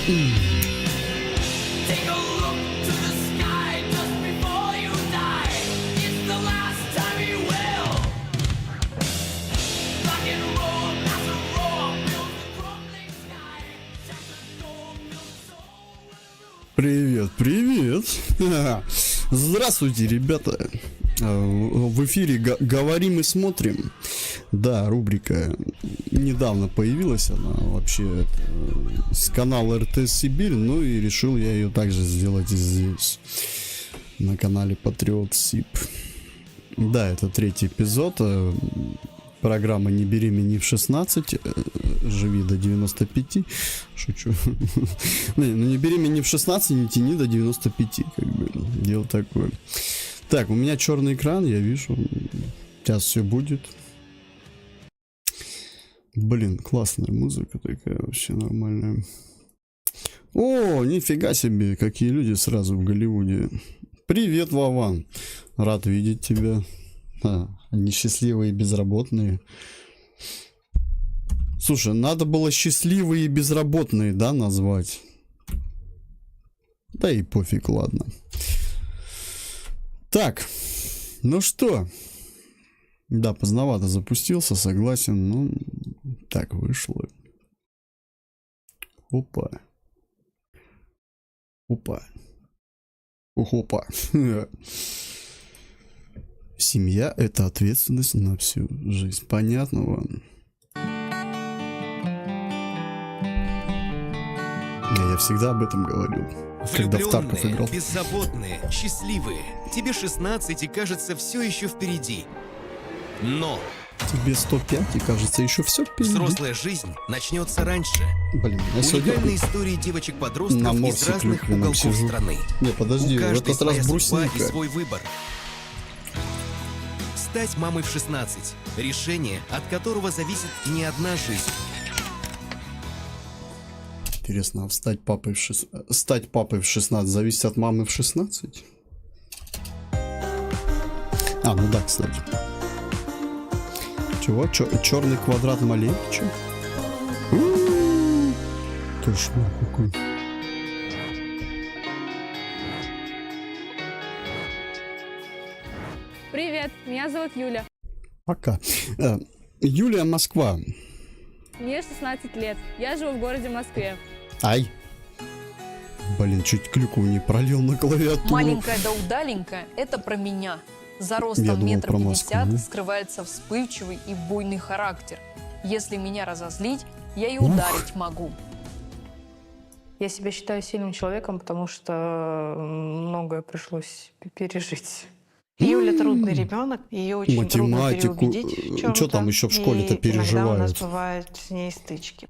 Take a look to the sky just before you die. It's the last time you will. Rock and roll, that's a roar, builds the crumbling sky. Shouts the storm, builds the soul. Привет, привет. Здравствуйте, ребята. В эфире «Говорим и смотрим». Да, рубрика недавно появилась, она вообще с канала РТ Сибирь, ну и решил я ее также сделать и здесь, на канале Патриот Сиб. Да, это третий эпизод программы «Не беременни в 16», живи до 95, шучу. Ну не беременни в 16, не тяни до 95, как бы, дело такое. Так, у меня черный экран, я вижу, сейчас все будет. Блин, классная музыка такая, вообще нормальная. О, нифига себе, какие люди сразу в Голливуде. Привет, Вован, рад видеть тебя. Они счастливые и безработные. Слушай, надо было счастливые и безработные, да, назвать? Да и пофиг, ладно. Так, ну что? Да, поздновато запустился, согласен, ну, так вышло. Опа. Опа. Опа. Семья — это ответственность на всю жизнь. Понятно вам? Я всегда об этом говорил, когда в Тарков играл. Беззаботные, счастливые. Тебе 16 и кажется, все еще впереди. Но Тебе 105 и кажется, еще все впереди. взрослая жизнь начнется раньше. Блин, я сегодня Уникальные истории девочек-подростков на из морсе разных клюквенном уголков сижу. страны. Не, подожди, У в каждой этот раз своя судьба и брусника. свой выбор. Стать мамой в 16. Решение, от которого зависит не одна жизнь. Интересно, а стать папой в 16 зависит от мамы в 16? А, ну да, кстати. Чего? Черный квадрат Малевича? Кошмар какой. Привет, меня зовут Юля. Пока. Юлия, Москва. Мне 16 лет. Я живу в городе Москве. Ай. Блин, чуть клюкву не пролил на клавиатуру. Маленькая да удаленькая – это про меня. За Я ростом думал, метр про 50 Москву. скрывается вспыльчивый и буйный характер. Если меня разозлить, я и ударить могу. Я себя считаю сильным человеком, потому что многое пришлось пережить. Юля трудный ребенок, ее очень трудно Математику. переубедить в чем-то. Что там еще в школе-то и иногда у нас переживают? бывают с ней стычки.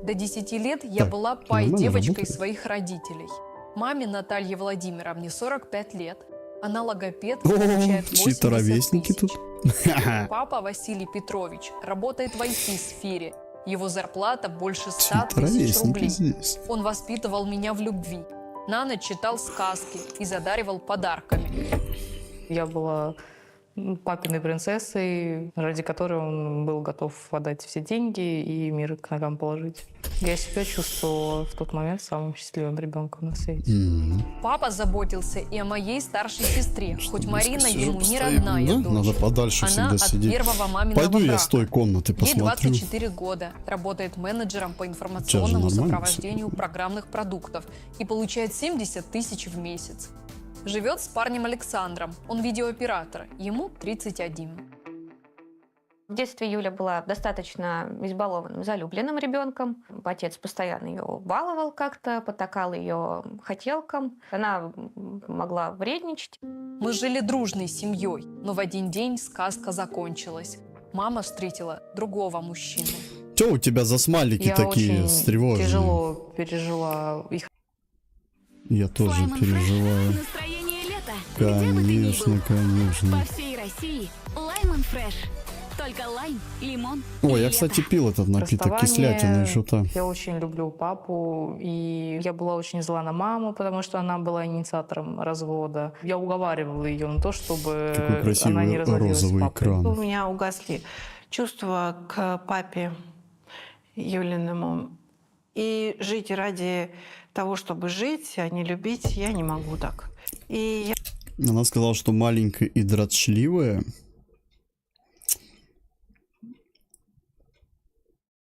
До 10 лет я Так, была нормально пай-девочкой работает. своих родителей. Маме Наталье Владимировне 45 лет. Она логопед, О, получает 80 чьи-то ровесники тысяч. тут. Папа Василий Петрович работает в IT-сфере. Его зарплата больше 100 Чьи-то тысяч ровесники рублей. здесь. Он воспитывал меня в любви. На ночь читал сказки и задаривал подарками. Я была папиной принцессой, ради которой он был готов отдать все деньги и мир к ногам положить. Я себя чувствовала в тот момент самым счастливым ребенком на свете. Папа заботился и о моей старшей сестре, хоть Марина Сижу ему не постоянно, родная да? дочь. Надо подальше Она всегда от сидеть. первого маминого Пойду я брака. с той комнаты Ей посмотрю. 24 года, работает менеджером по информационному нормально сопровождению программных продуктов и получает 70 тысяч в месяц. Живет с парнем Александром, он видеооператор, ему 31. В детстве Юля была достаточно избалованным, залюбленным ребенком. Отец постоянно ее баловал как-то, потакал ее хотелкам. Она могла вредничать. Мы жили дружной семьей, но в один день сказка закончилась. Мама встретила другого мужчину. Че у тебя за смайлики Я такие очень встревоженные? тяжело пережила их. Я тоже переживаю. Настроение лета. Конечно, конечно. По всей России Лаймон Фреш. Только лайм, лимон и Ой, я, лето. кстати, пил этот напиток, Расставание. кислятина еще та. Я очень люблю папу, и я была очень зла на маму, потому что она была инициатором развода. Я уговаривала ее на то, чтобы Какой красивый она не разводилась с розовый папой. экран. У меня угасли чувства к папе Юлиному. И жить ради того, чтобы жить, а не любить, я не могу так. И я Она сказала, что маленькая и дрочливая.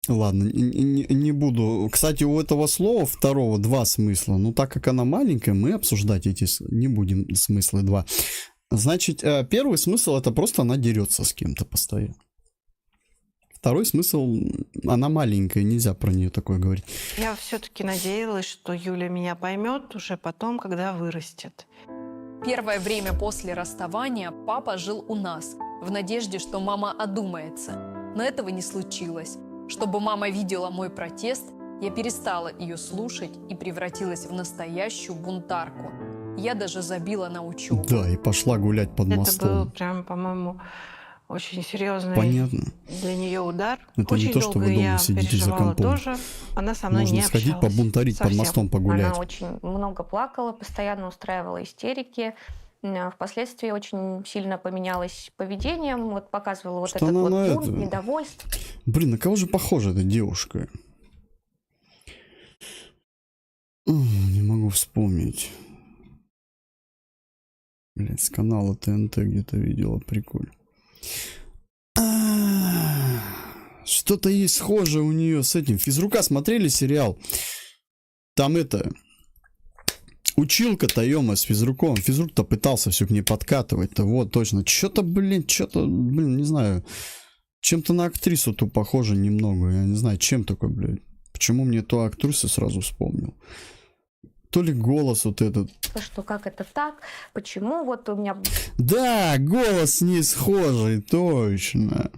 Ладно, не буду. Кстати, у этого слова второго два смысла. Но так как она маленькая, мы обсуждать эти не будем смыслы два. Значит, первый смысл это просто она дерется с кем-то постоянно. Второй смысл, она маленькая, нельзя про нее такое говорить. Я все-таки надеялась, что Юля меня поймет уже потом, когда вырастет. Первое время после расставания папа жил у нас, в надежде, что мама одумается. Но этого не случилось. Чтобы мама видела мой протест, я перестала ее слушать и превратилась в настоящую бунтарку. Я даже забила на учебу. Да, и пошла гулять под Это мостом. был прям, по-моему, очень серьезный Понятно. для нее удар. Это очень не то, что долго вы дома я сидите за переживала компом. тоже. Она со мной Можно не сходить общалась. побунтарить, под Совсем. мостом погулять. Она очень много плакала, постоянно устраивала истерики. Впоследствии очень сильно поменялось поведением, вот показывала вот Что этот она вот на бунт, это? недовольство. Блин, на кого же похожа эта девушка? Не могу вспомнить. Блять, с канала ТНТ где-то видела, прикольно. Что-то есть схожее у нее с этим. Физрука смотрели сериал? Там это... Училка-то, ё-моё, с физруком. Физрук-то пытался все к ней подкатывать-то. Вот, точно. Что-то, блин, не знаю. Чем-то на актрису ту похоже немного. Я не знаю, чем такой, блядь. Почему мне ту актрису сразу вспомнил? То ли голос вот этот. Что как это так? Почему вот у меня... Да, голос не схожий, точно.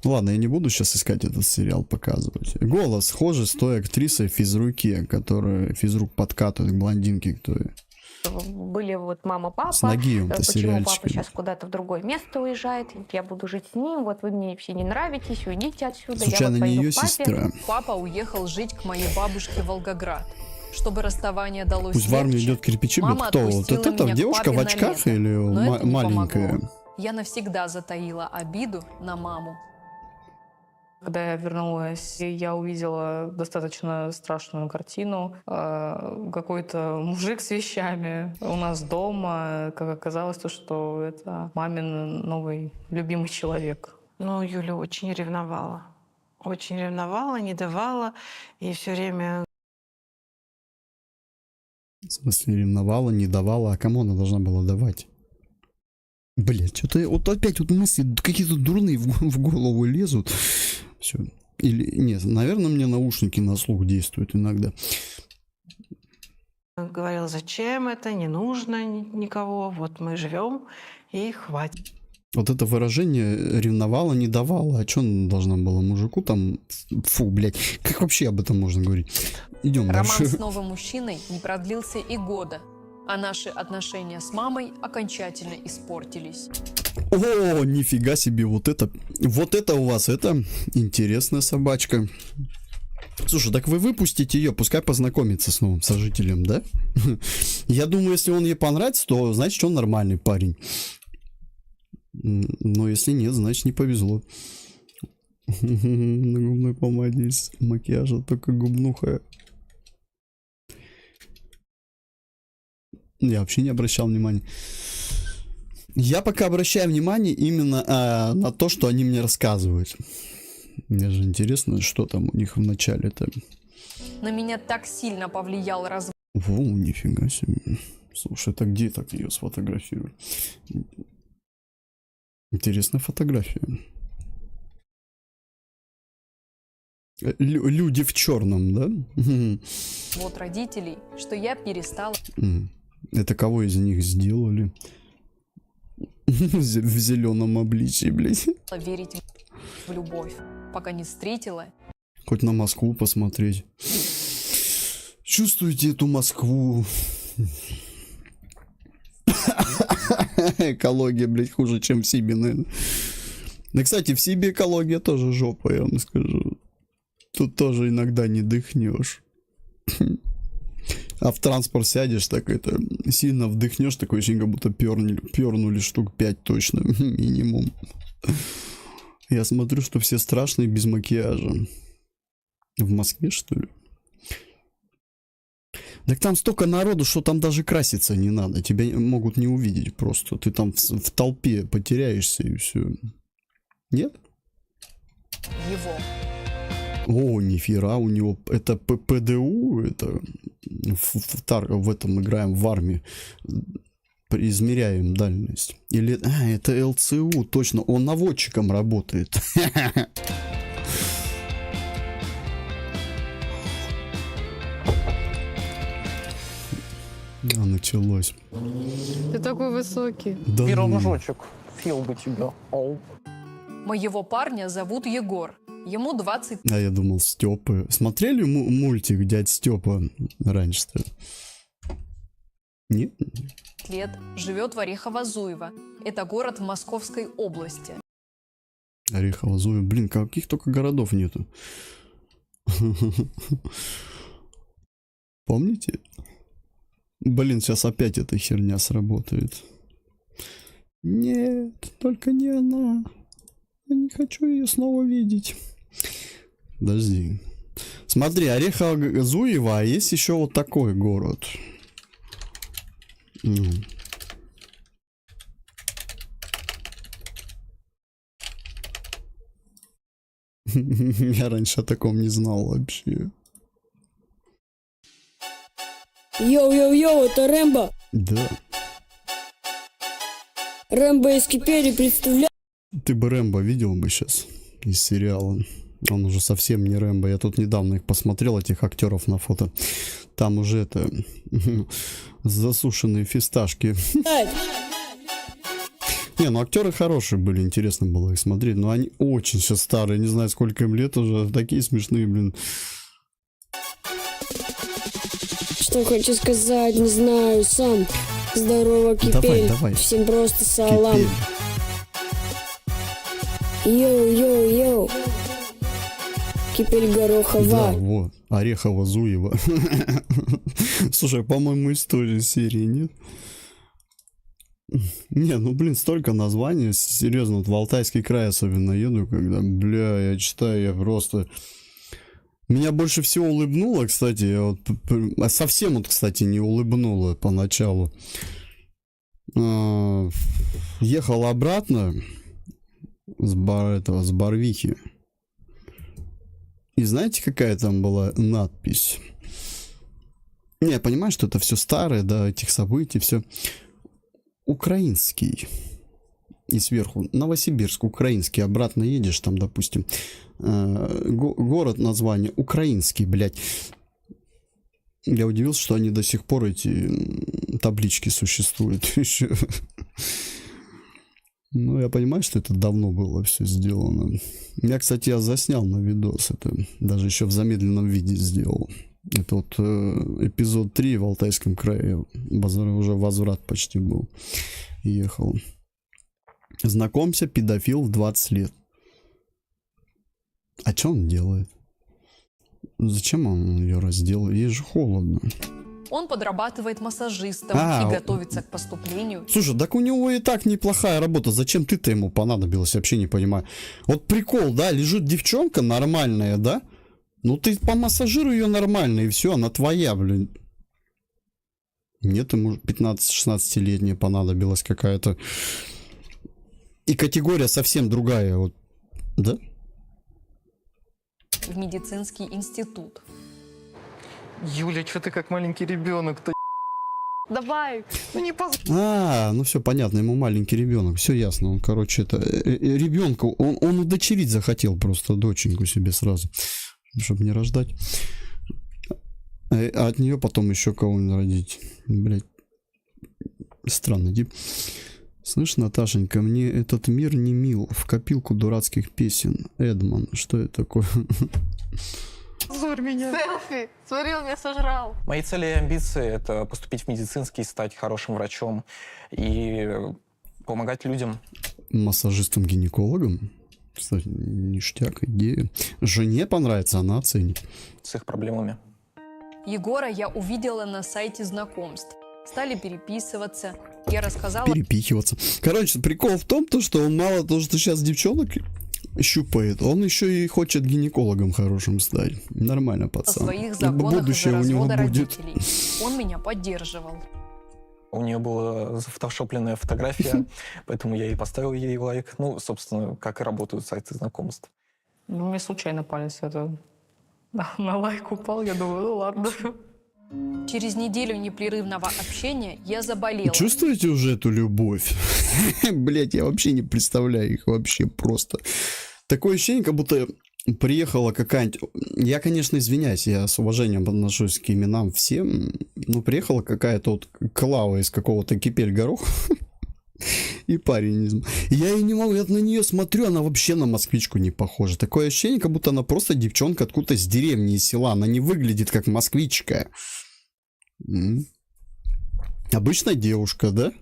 Ладно, я не буду сейчас искать этот сериал, показывать. Голос схожий с той актрисой в физруке, которая физрук подкатывает к блондинке, кто Были вот мама, папа. с Нагиевым-то Почему сериальчик. папа сейчас куда-то в другое место уезжает? Я буду жить с ним. Вот вы мне все не нравитесь, уйдите отсюда. Случайно я вот не пойду ее к папе. сестра? Папа уехал жить к моей бабушке в Волгоград. Чтобы расставание далось Пусть в армию легче, идет кирпичи, мама кто? Вот отпустила это меня к девушка папе в на очках лето. или Но это не маленькая? помогло. Я навсегда затаила обиду на маму. Когда я вернулась, я увидела достаточно страшную картину. Какой-то мужик с вещами у нас дома. Как оказалось, то, что это мамин новый любимый человек. Ну, Юля очень ревновала. Очень ревновала, не давала. И все время В смысле, ревновала, не давала, а кому она должна была давать? Блять, что-то вот опять вот мысли какие-то дурные в голову лезут. Все. Или нет, наверное, мне наушники на слух действуют иногда. говорила, зачем это, не нужно никого. Вот мы живем, и хватит. Вот это выражение ревновала, не давала. А что она должна была мужику там? Фу, блядь. Как вообще об этом можно говорить? Идем Роман дальше. с новым мужчиной не продлился и года, а наши отношения с мамой окончательно испортились. О, нифига себе, вот это у вас, это интересная собачка. Слушай, так вы выпустите ее, пускай познакомится с новым сожителем, да? Я думаю, если он ей понравится, то значит он нормальный парень. Но если нет, значит не повезло. На губной помаде из макияжа только губнуха. Я вообще не обращал внимания. Я пока обращаю внимание именно на то, что они мне рассказывают. Мне же интересно, что там у них в начале-то. На меня так сильно повлиял развод. Во, нифига себе. Слушай, это где так ее сфотографировали? Интересная фотография. Люди в черном, да? Вот родителей, что я перестала Это кого из них сделали? В зеленом обличии, блядь. верить в любовь, пока не встретила. Хоть на Москву посмотреть. Чувствуете эту Москву? Экология, блядь, хуже, чем в Сибе, наверное. Да, кстати, в Сибе экология тоже жопа, я вам скажу. Тут тоже иногда не дыхнешь. А в транспорт сядешь, так это сильно вдыхнешь, такое ощущение, как будто пернули штук 5 точно, минимум. Я смотрю, что все страшные без макияжа. В Москве, что ли? Так там столько народу, что там даже краситься не надо. Тебя могут не увидеть просто. Ты там в толпе потеряешься и все. Нет? Его. О, нифига, у него это ПДУ, это в этом играем в армии. Измеряем дальность. Или, это ЛЦУ, точно, он наводчиком работает. Началось. Ты такой высокий. Да Пирожочек, съел бы тебя. Моего парня зовут Егор. Ему 20 А я думал, Степа. Смотрели мультик «Дядь Степа» раньше-то? Нет? лет, живет в Орехово-Зуево. Это город в Московской области. Орехово-Зуево. Блин, каких только городов нету. Помните? Блин, сейчас опять эта херня сработает. Нет, только не она. Я не хочу ее снова видеть. Подожди. Смотри, Орехово-Зуево, а есть еще вот такой город. Я раньше о таком не знал вообще. Йоу-йоу-йоу, это Рэмбо. Да. Рэмбо из Кипери, представляю. Ты бы Рэмбо видел бы сейчас из сериала. Он уже совсем не Рэмбо. Я тут недавно их посмотрел, этих актеров на фото. Там уже это засушенные фисташки. Не, ну актеры хорошие были, интересно было их смотреть. Но они очень сейчас старые, не знаю, сколько им лет уже. Такие смешные, блин. Что хочу сказать, не знаю сам. Здорово, Кипель. Давай. Всем просто салам. Кипель. Йоу-йоу-йоу. Кипель Горохова. Да, вот. Орехово-Зуево. Слушай, по-моему, из той же серии, нет? Не, ну, блин, столько названий. Серьезно, вот в Алтайский край особенно еду, когда, бля, я читаю, я просто... Меня больше всего улыбнуло, кстати, я вот, совсем вот, кстати, не улыбнуло поначалу. Ехал обратно с Барвихи. И знаете, какая там была надпись? Не, я понимаю, что это все старое, да, этих событий, все. Украинский. И сверху Новосибирск, украинский. Обратно едешь, там, допустим, город, название украинский, блядь. Я удивился, что они до сих пор, эти таблички существуют еще. Ну, я понимаю, что это давно было все сделано. Я, кстати, заснял на видос. Это даже еще в замедленном виде сделал. Это вот эпизод 3 в Алтайском крае. Уже возврат почти был. Ехал. Знакомься, педофил в 20 лет. А что он делает? Зачем он ее раздел? Ей же холодно. Он подрабатывает массажистом и готовится к поступлению. Слушай, так у него и так неплохая работа. Зачем ты-то ему понадобилась? Вообще не понимаю. Вот прикол, да? Лежит девчонка нормальная, да? Ну ты помассажируй ее нормально, и все, она твоя, блин. Нет, ему 15-16-летняя понадобилась какая-то. И категория совсем другая, вот, да? В медицинский институт. Юля, что ты как маленький ребенок-то? Давай. Ну не поз... Ну все понятно, ему маленький ребенок, все ясно. Он, короче, это ребенка, он удочерить захотел просто доченьку себе сразу, чтобы не рождать. А от нее потом еще кого-нибудь родить. Блять, странный тип. Слышь, Наташенька, мне этот мир не мил. В копилку дурацких песен. Эдман, что это такое? Позорь меня. Селфи. Смотри, он меня сожрал. Мои цели и амбиции — это поступить в медицинский, стать хорошим врачом и помогать людям. Массажистом-гинекологом? Кстати, ништяк, идея. Жене понравится, она оценит. С их проблемами. Егора я увидела на сайте знакомств. Стали переписываться. Я рассказала... Перепихиваться. Короче, прикол в том, что он мало того, что сейчас девчонок щупает. Он еще и хочет гинекологом хорошим стать. Нормально, о пацан. своих законах Будущее из-за у него развода будет. родителей. Он меня поддерживал. У нее была зафотошопленная фотография, поэтому я и поставил ей лайк. Ну, собственно, как и работают сайты знакомств. Ну, мне случайно палец это на лайк упал. Я думаю, ну ладно. Через неделю непрерывного общения я заболела. Чувствуете уже эту любовь? Блять, я вообще не представляю их вообще просто. Такое ощущение, как будто приехала какая-нибудь... Я, конечно, извиняюсь, я с уважением отношусь к именам всем, но приехала какая-то вот Клава из какого-то Кипель-Горох. И парень. Я и не могу, я на нее смотрю, она вообще на москвичку не похожа. Такое ощущение, как будто она просто девчонка откуда-то с деревни, из села. Она не выглядит как москвичка. Обычная девушка, да?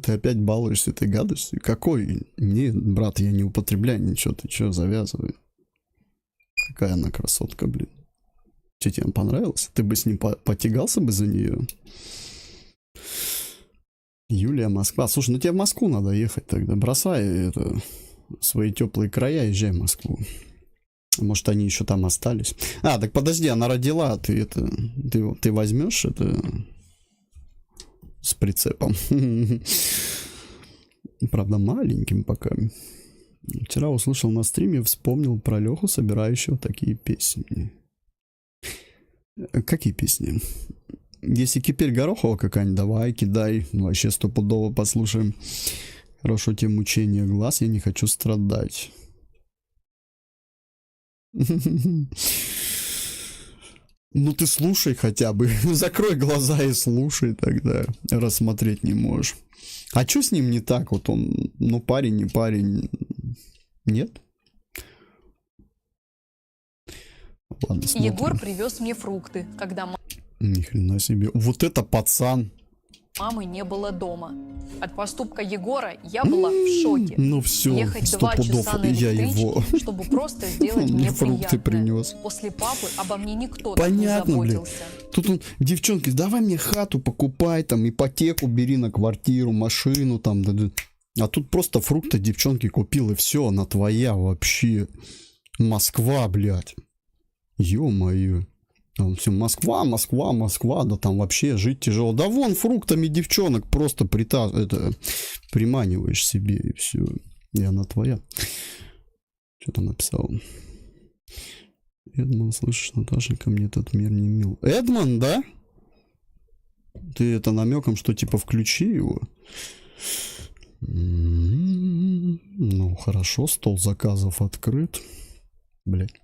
Ты опять балуешься этой гадостью? Какой? Нет, брат, я не употребляю ничего. Ты что, завязывай. Какая она красотка, блин. Что, тебе понравилось? Ты бы с ним потягался бы за нее? Юлия, Москва. Слушай, ну тебе в Москву надо ехать тогда. Бросай это, свои теплые края, езжай в Москву. Может, они еще там остались. А, так подожди, она родила, ты возьмешь это с прицепом. Правда, маленьким пока. Вчера услышал на стриме, вспомнил про Леху, собирающего такие песни. Какие песни? Если Кипель Горохова какая-нибудь, давай, кидай. Вообще стопудово послушаем. Хорошо тебе мучение глаз, я не хочу страдать. Ну ты слушай хотя бы. Закрой глаза и слушай тогда. Рассмотреть не можешь. А что с ним не так? Вот он, ну парень, не парень. Нет? Ладно, смотрим. Егор привез мне фрукты, когда Ни хрена себе. Вот это пацан. мамы не было дома. От поступка Егора я была в шоке. Ну все, Ехать 2 часа на я его. электричке, чтобы просто сделать Он мне мне фрукты приятное. принес. После папы обо мне никто так не Понятно, блин. заботился. Тут он, девчонки, давай мне хату покупай, там, ипотеку бери на квартиру, машину, там. А тут просто фрукты девчонки купил, и все, она твоя вообще. Москва, блядь. Ё-моё. Там все Москва, Москва, Москва, да там вообще жить тяжело. Да вон фруктами девчонок просто приманиваешь себе, и все. И она твоя. Что там написал? Эдмон, слышишь, Наташенька, мне этот мир не мил. Эдмон, да? Ты это намеком, что типа включи его? Ну, хорошо, стол заказов открыт. Блять.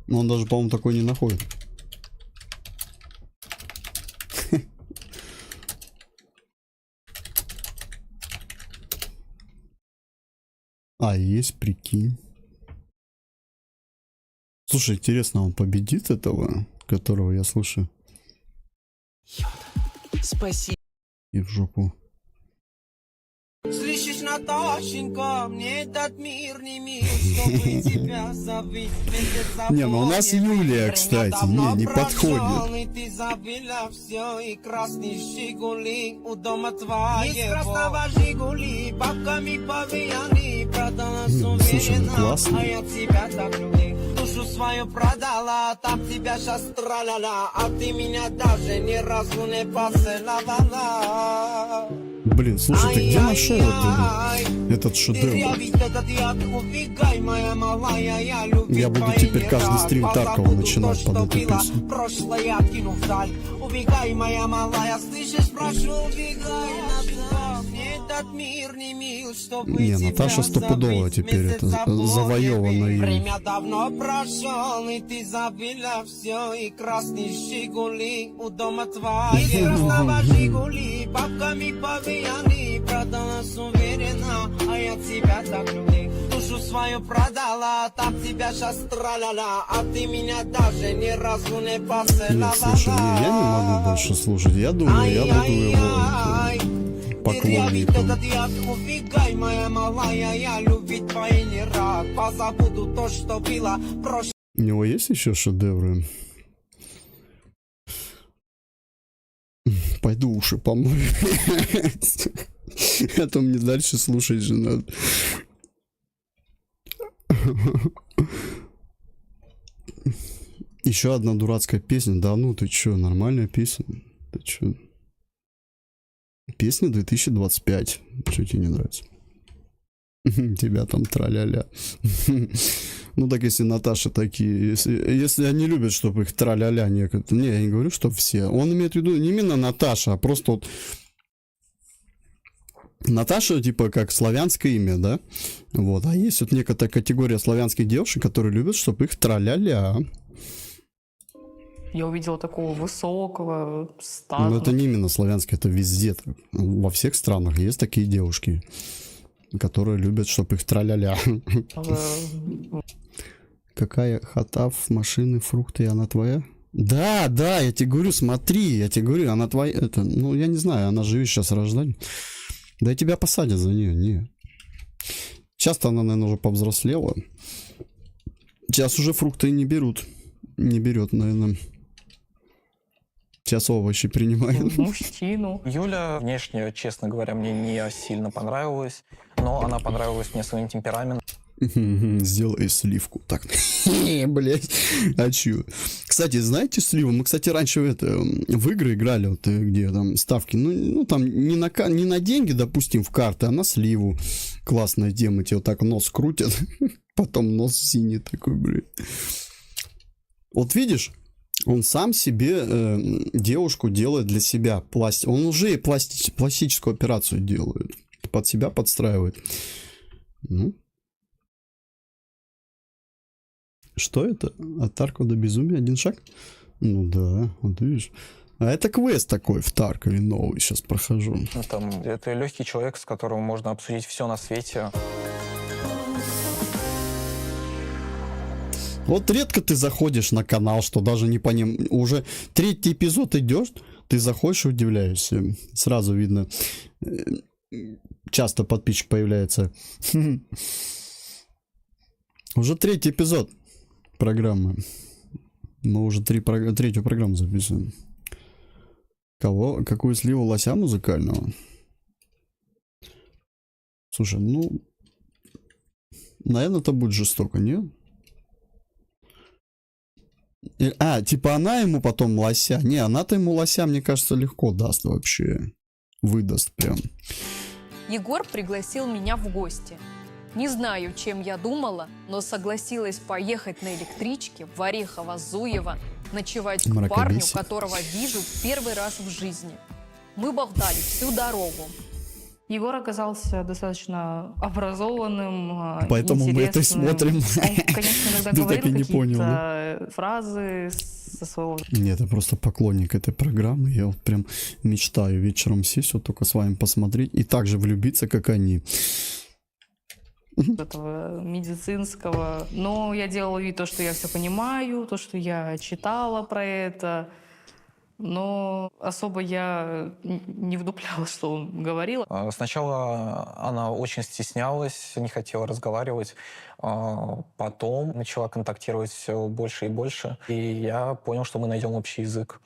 Но он даже, по-моему, такой не находит. А, есть, прикинь. Слушай, интересно, он победит этого, которого я слушаю? Спасибо. И в жопу. Слышишь, Наташенька, мне этот мир не мил, чтобы тебя забыть. Не, ну у нас Юлия, кстати, не подходит. И ты забыла все, и красный Жигули у дома твоего. Из красного Жигули бабками повеяны, продала суверена, а я тебя так люблю. Душу свою продала, так тебя сейчас тралала, а ты меня даже ни разу не поцеловала. Блин, слушай, ты где нашел этот шедевр? Я буду теперь каждый стрим Таркова начинать под эту песню. Прошлое откину вдаль. Убегай, моя малая, слышишь, прошу, убегай назад. Мне этот мир не мил, чтобы не, Наташа стопудово теперь это завоевана им. Время давно прошло, и ты забыла все, и красный Жигули у дома твоего. Из красного Жигули бабками повеяны, продала суверена, а я тебя так люблю. Душу свою продала, так тебя сейчас тралала, а ты меня даже ни разу не поцеловала. Нет, слушай, я не могу больше слушать. Я думаю, я буду его Дырявить поклонником. этот яд, убегай, моя малая, я любить твои не рад. Позабуду то, что было прошлое. У него есть еще шедевры? Пойду уши помою. А то мне дальше слушать же надо. Еще одна дурацкая песня. Да ну ты чё, нормальная песня. Ты чё? Песня 2025. Что тебе не нравится? Тебя там траля-ля. Ну так если Наташа такие, если они любят, чтобы их траля-ля некоторые. Не, я не говорю, что все. Он имеет в виду не именно Наташа, а просто вот Наташа, типа, как славянское имя, да? Вот. А есть вот некоторая категория славянских девушек, которые любят, чтобы их траля-ля. Я увидела такого высокого, Но статного. это не именно славянское, это везде. Во всех странах есть такие девушки, которые любят, чтобы их траля-ля. Какая хатав, машины, фрукты, и она твоя? Да, да, я тебе говорю, смотри, я тебе говорю, она твоя. Это, ну, я не знаю, она же сейчас рождает. Да и тебя посадят за нее, не. Сейчас-то она, наверное, уже повзрослела. Сейчас уже фрукты не берут. Не берет, наверное. Сейчас овощи принимает. Мужчину. Юля внешне, честно говоря, мне не сильно понравилась, но она понравилась мне своим темпераментом. Сделай сливку. Так, блять, а чё? Кстати, знаете сливу? Мы, кстати, раньше в игры играли, вот где там ставки, ну там не на деньги, допустим, в карты, а на сливу. Классная тема, тебе вот так нос крутят, потом нос синий такой, блядь. Вот видишь, он сам себе девушку делает для себя. Он уже пластическую операцию делает. Под себя подстраивает. Ну. Что это? От Таркова до безумия один шаг? Ну да, вот видишь. А это квест такой в Таркове новый, сейчас прохожу. Это легкий человек, с которым можно обсудить все на свете. Вот редко ты заходишь на канал, что даже не по ним... Уже 3-й эпизод идешь, ты заходишь и удивляешься. Сразу видно. Часто подписчик появляется. Уже 3-й эпизод программы. Мы уже третью программу записываем. Кого? Какую сливу лося музыкального? Слушай, ну... Наверное, это будет жестоко, нет? Типа она ему потом лося. Не, она-то ему лося, мне кажется, легко даст вообще. Выдаст прям. Егор пригласил меня в гости. Не знаю, чем я думала, но согласилась поехать на электричке в Орехово-Зуево, ночевать к парню, которого вижу первый раз в жизни. Мы болтали всю дорогу. Егор оказался достаточно образованным, поэтому мы это и смотрим. Он, конечно, иногда говорил какие-то фразы со своего... Нет, я просто поклонник этой программы. Я вот прям мечтаю вечером сесть, вот только с вами посмотреть и также влюбиться, как они. Этого медицинского. Но я делала вид, то, что я все понимаю, то, что я читала про это. Но особо я не вдупляла, что он говорил. Сначала она очень стеснялась, не хотела разговаривать. Потом начала контактировать все больше и больше. И я понял, что мы найдем общий язык.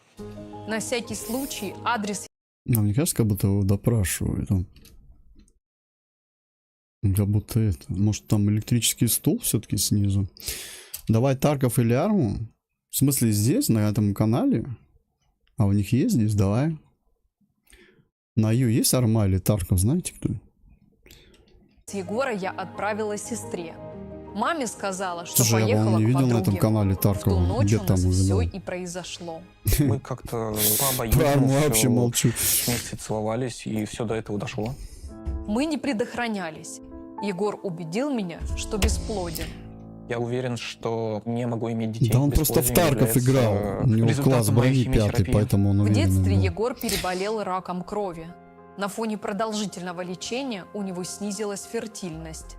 На всякий случай адрес... Мне кажется, как будто его допрашивают. Как будто это... Может, там электрический стул все-таки снизу? Давай Тарков или Арму? В смысле, здесь, на этом канале? А у них есть здесь? Давай. На Ю есть Арма или Тарков? Знаете, кто? С Егора я отправила сестре. Маме сказала, что Слушай, поехала я, по-моему, не к видел подруге. на этом канале Таркова. В ту ночь Где у там нас увидел? все и произошло. Мы как-то Про Арму вообще молчу. вместе целовались, и все до этого дошло. Мы не предохранялись. Егор убедил меня, что бесплоден. Я уверен, что не могу иметь детей. Да он просто в Тарков играл. У него класс брони 5, поэтому он В уверен. детстве Да. Егор переболел раком крови. На фоне продолжительного лечения у него снизилась фертильность.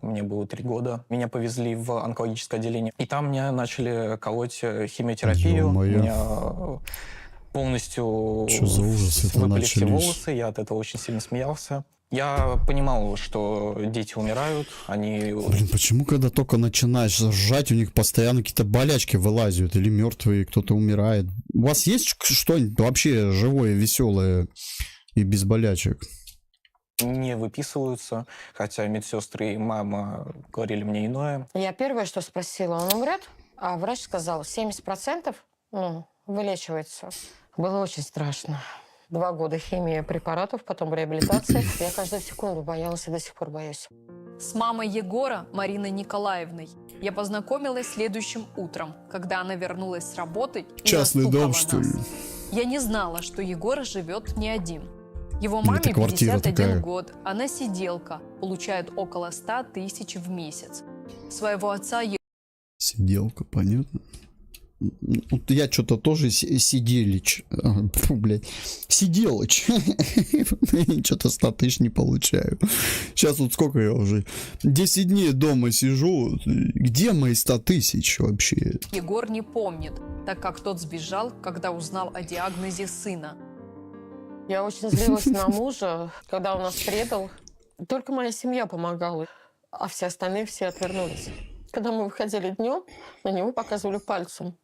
Мне было 3 года. Меня повезли в онкологическое отделение. И там мне начали колоть химиотерапию. Ё-моё. У меня полностью Что за ужас это выпали все начались? волосы. Я от этого очень сильно смеялся. Я понимал, что дети умирают, они... Блин, почему, когда только начинаешь ржать, у них постоянно какие-то болячки вылазят, или мертвые, кто-то умирает? У вас есть что-нибудь вообще живое, веселое и без болячек? не выписываются, хотя медсестры и мама говорили мне иное. Я первое, что спросила, он умрет? А врач сказал, 70% вылечивается. Было очень страшно. 2 года химии препаратов, потом реабилитация. Я каждую секунду боялась и до сих пор боюсь. С мамой Егора, Мариной Николаевной, я познакомилась следующим утром, когда она вернулась с работы и Частный дом, застукала что ли? нас. Я не знала, что Егор живет не один. Его маме это квартира 51 такая. год, она сиделка, получает около 100 тысяч в месяц. Своего отца Сиделка, понятно. Вот я что-то тоже сиделич. Фу, блядь. Сиделыч. Что-то 100 тысяч не получаю. Сейчас вот сколько я уже? 10 дней дома сижу. Где мои 100 тысяч вообще? Егор не помнит, так как тот сбежал, когда узнал о диагнозе сына. Я очень злилась на мужа, когда он нас предал. Только моя семья помогала, а все остальные все отвернулись. Когда мы выходили днем, на него показывали пальцем.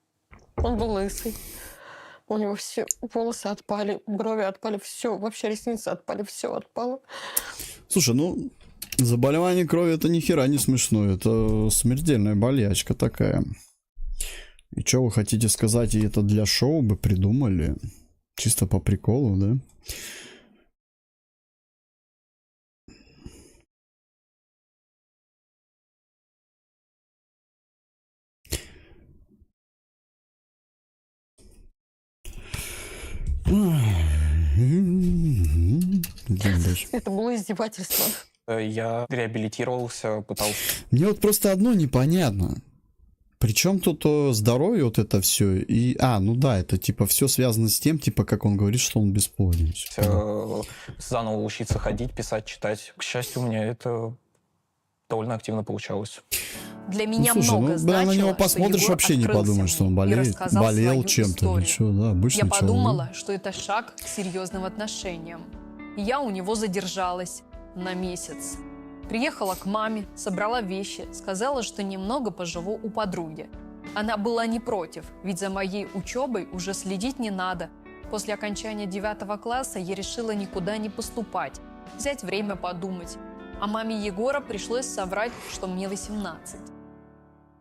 Он был лысый. У него все волосы отпали, брови отпали, все, вообще ресницы отпали, все отпало. Слушай, ну, заболевание крови это ни хера не смешно. Это смертельная болячка такая. И что вы хотите сказать, и это для шоу бы придумали? Чисто по приколу, да? Это было издевательство. Я реабилитировался, пытался... Мне вот просто одно непонятно. Причем тут здоровье вот это все и... ну да, это типа все связано с тем, типа как он говорит, что он бесплоден. Заново учиться ходить, писать, читать. К счастью, у меня это довольно активно получалось. Для меня слушай, много значило, на него что посмотришь, Егор вообще не открылся подумаешь, что он мне и болеет, рассказал болел свою чем-то или историю. что, да, обычный Я человек. подумала, что это шаг к серьезным отношениям. И я у него задержалась на месяц. Приехала к маме, собрала вещи, сказала, что немного поживу у подруги. Она была не против, ведь за моей учебой уже следить не надо. После окончания 9 класса я решила никуда не поступать, взять время подумать. А маме Егора пришлось соврать, что мне 18.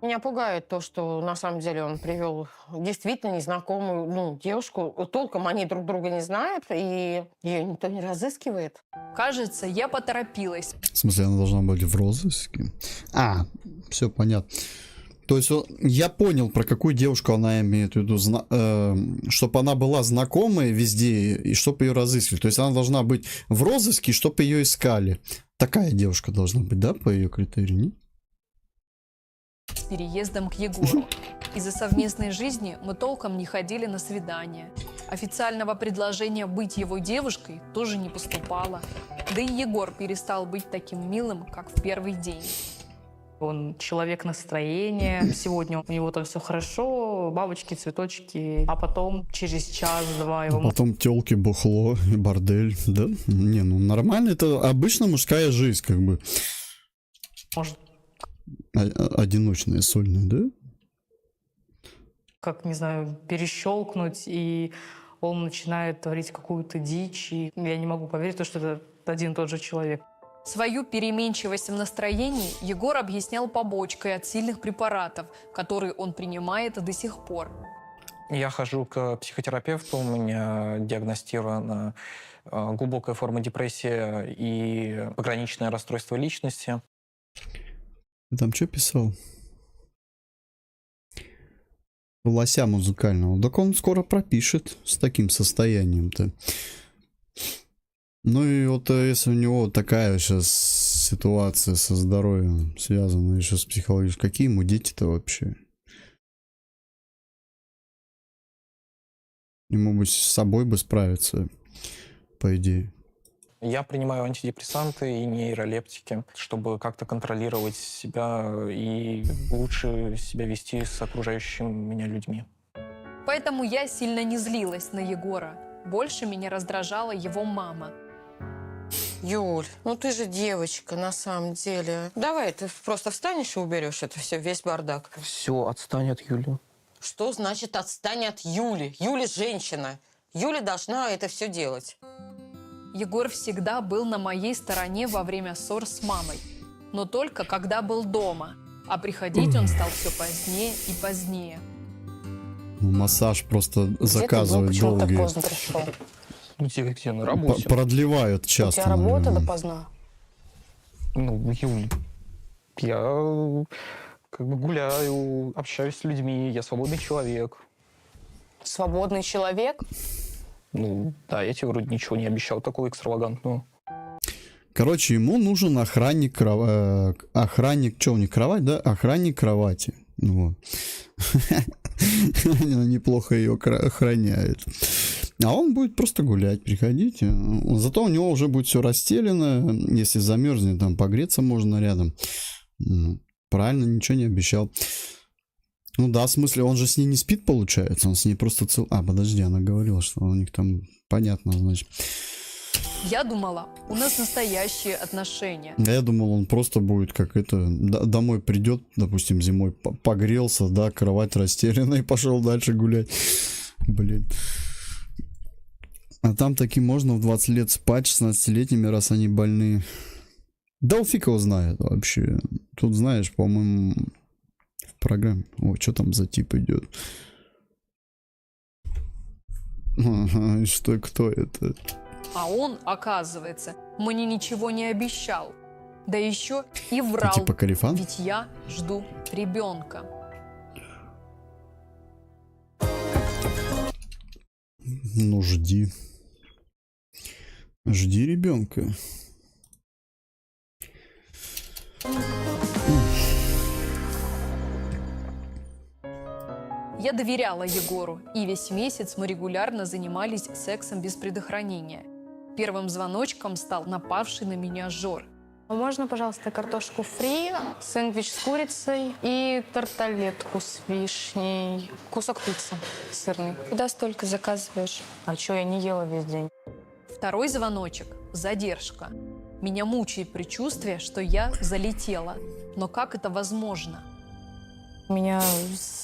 Меня пугает то, что на самом деле он привел действительно незнакомую девушку. Толком они друг друга не знают, и ее никто не разыскивает. Кажется, я поторопилась. В смысле, она должна быть в розыске? Все понятно. То есть я понял, про какую девушку она имеет в виду, чтобы она была знакомая везде и чтобы ее разыскивали. То есть она должна быть в розыске, чтобы ее искали. Такая девушка должна быть, да, по ее критериям? С переездом к Егору. Из-за совместной жизни мы толком не ходили на свидания. Официального предложения быть его девушкой тоже не поступало. Да и Егор перестал быть таким милым, как в первый день. Он человек настроения. Сегодня у него там все хорошо, бабочки, цветочки. А потом через час-два его... Потом тёлки, бухло, бордель, да? Не, нормально, это обычно мужская жизнь, как бы. Может, одиночная, сольная, да? как, не знаю, перещелкнуть, и он начинает творить какую-то дичь. И я не могу поверить, что это один и тот же человек. Свою переменчивость в настроении Егор объяснял побочкой от сильных препаратов, которые он принимает до сих пор. Я хожу к психотерапевту, у меня диагностирована глубокая форма депрессии и пограничное расстройство личности. Ты там что писал? Лося музыкального. Так он скоро пропишет с таким состоянием-то. Ну и вот если у него такая сейчас ситуация со здоровьем связана еще с психологией, какие ему дети-то вообще? Ему бы с собой бы справиться, по идее. Я принимаю антидепрессанты и нейролептики, чтобы как-то контролировать себя и лучше себя вести с окружающими меня людьми. Поэтому я сильно не злилась на Егора. Больше меня раздражала его мама. Юль, ну ты же девочка на самом деле. Давай, ты просто встанешь и уберешь это все, весь бардак. Все, отстань от Юли. Что значит отстань от Юли? Юля женщина. Юля должна это все делать. Егор всегда был на моей стороне во время ссор с мамой. Но только когда был дома. А приходить он стал все позднее и позднее. Массаж просто заказывают Почему так долгие. поздно пришел? Где на работе? Продлевают У часто. тебя работа наверное. допоздна. Ну, Юль, я как бы гуляю, общаюсь с людьми, я свободный человек. Свободный человек? Ну, да, я тебе вроде ничего не обещал такого экстравагантного. Короче, ему нужен охранник, охранник, что у них, кровать, да? Охранник кровати. Вот. Она неплохо ее охраняет. А он будет просто гулять, приходите. Зато у него уже будет все расстелено. Если замерзнет, там погреться можно рядом. Правильно, ничего не обещал. Ну да, в смысле, он же с ней не спит, получается. Он с ней просто подожди, она говорила, что у них там понятно, значит. Я думала, у нас настоящие отношения. Я думал, он просто будет как это, домой придет, допустим, зимой, погрелся, да, кровать расстелена и пошел дальше гулять. Блин. А там таки можно в 20 лет спать 16-летними, раз они больные. Да фиг его знает вообще. Тут, знаешь, по-моему, в программе... О, что там за тип идет? Ага, что, кто это? А он, оказывается, мне ничего не обещал. Да еще и врал. Ты типа Калифан? Ведь я жду ребенка. Ну, жди. Жди ребенка. Я доверяла Егору, и весь месяц мы регулярно занимались сексом без предохранения. Первым звоночком стал напавший на меня Жор. Можно, пожалуйста, картошку фри, сэндвич с курицей и тарталетку с вишней. Кусок пиццы сырный. Куда столько заказываешь? А что, я не ела весь день? Второй звоночек – задержка. Меня мучает предчувствие, что я залетела. Но как это возможно? У меня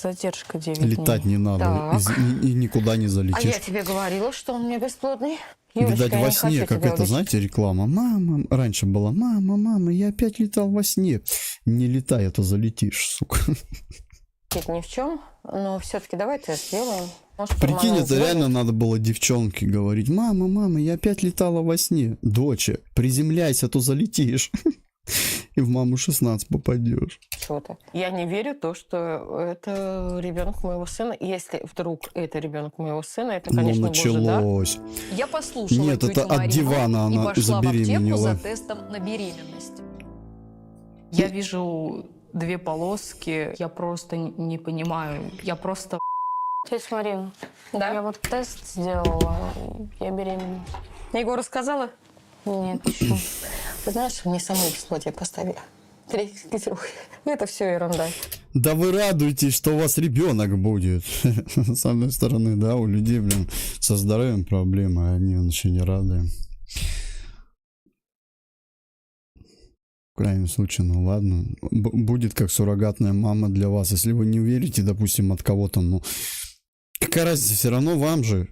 задержка 9 Летать дней. не надо, и никуда не А залетишь. я тебе говорила, что он мне бесплодный. Видать, Юлечка, я во не сне, хочу как тебя это, удочерить. знаете, реклама. Мама, раньше была, мама, я опять летал во сне. Не летай, а то залетишь, сука. Ни в чем, но все-таки давай тест сделаем. Может, Прикинь, гормонал это сбой? реально надо было девчонке говорить. Мама, я опять летала во сне. Доча, приземляйся, а то залетишь. И в маму 16 попадешь. Чего-то. Я не верю в то, что это ребенок моего сына. Если вдруг это ребенок моего сына, это, конечно, Ну, боже, да. началось. Я послушала Нет, тетю это от Марину дивана и она пошла в аптеку забеременела. за тестом на беременность. Я вижу 2 полоски, я просто не понимаю. Я просто... Тетя Марина, Да? я вот тест сделала, я беременна. Егору сказала? Нет, еще. Ты знаешь, мне самой бесплодие поставили. 3 кисель. Это все ерунда. Да вы радуетесь, что у вас ребенок будет. С одной стороны, да, у людей, блин, со здоровьем проблемы, а они еще не рады. В крайнем случае, ну ладно. Будет как суррогатная мама для вас. Если вы не верите, допустим, от кого-то, ну... Какая разница, все равно вам же.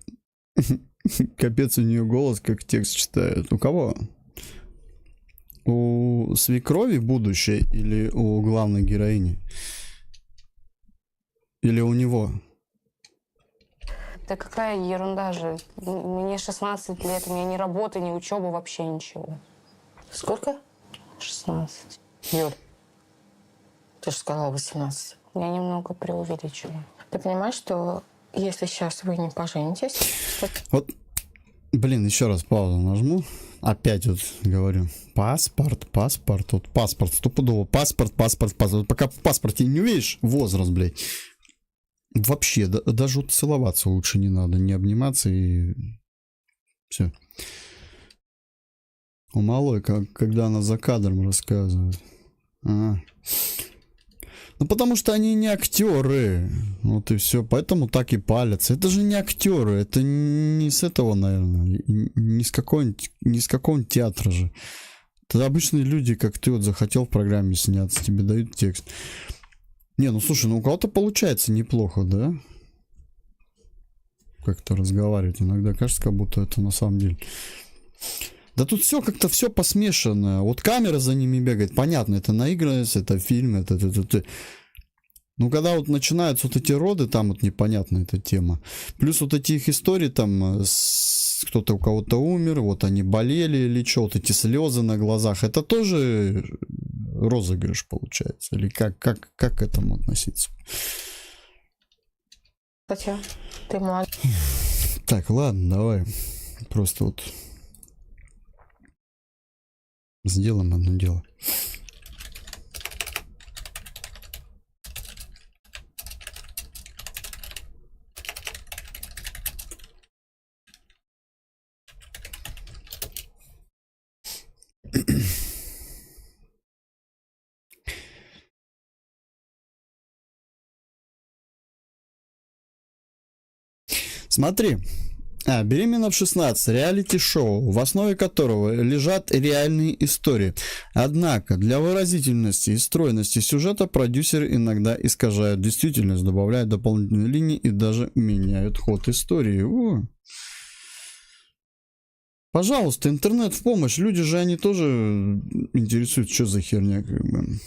Капец, у нее голос, как текст читает. У кого? У свекрови будущее или у главной героини? Или у него? Да какая ерунда же. Мне 16 лет, у меня ни работы, ни учебы, вообще ничего. Сколько? 16. Юль, ты же сказала 18. Я немного преувеличила. Ты понимаешь, что если сейчас вы не поженитесь... Вот, блин, еще раз паузу нажму. Опять вот говорю. Паспорт. Вот паспорт, стопудово. Паспорт. Пока в паспорте не увидишь возраст, блядь. Вообще, даже вот целоваться лучше не надо. Не обниматься и... Все. У малой, когда она за кадром рассказывает. Ну, потому что они не актеры. Вот и все. Поэтому так и палятся. Это же не актеры. Это не с этого, наверное. Не с какого-нибудь театра же. Это обычные люди, как ты вот захотел в программе сняться. Тебе дают текст. Не, ну слушай, ну у кого-то получается неплохо, да? Как-то разговаривать. Иногда кажется, как будто это на самом деле. Да тут все как-то все посмешано. Вот камера за ними бегает. Понятно, это наигранность, это фильм, это. Ну, когда вот начинаются вот эти роды, там вот непонятна эта тема. Плюс вот эти их истории, там кто-то у кого-то умер, вот они болели или что, вот эти слезы на глазах. Это тоже розыгрыш получается? Или как к этому относиться? Хотя ты молодец. Так, ладно, давай. Просто вот сделаем одно дело. Смотри. Беременна в 16. Реалити-шоу, в основе которого лежат реальные истории. Однако, для выразительности и стройности сюжета продюсеры иногда искажают действительность, добавляют дополнительные линии и даже меняют ход истории. О. Пожалуйста, интернет в помощь. Люди же, они тоже интересуют, что за херня, как бы.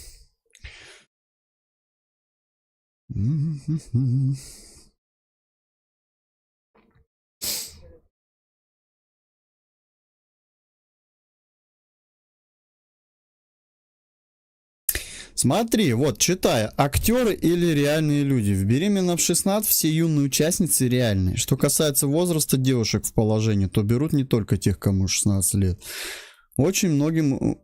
Смотри, вот, читая. Актеры или реальные люди? В «Беременна в 16» все юные участницы реальные. Что касается возраста девушек в положении, то берут не только тех, кому 16 лет. Очень многим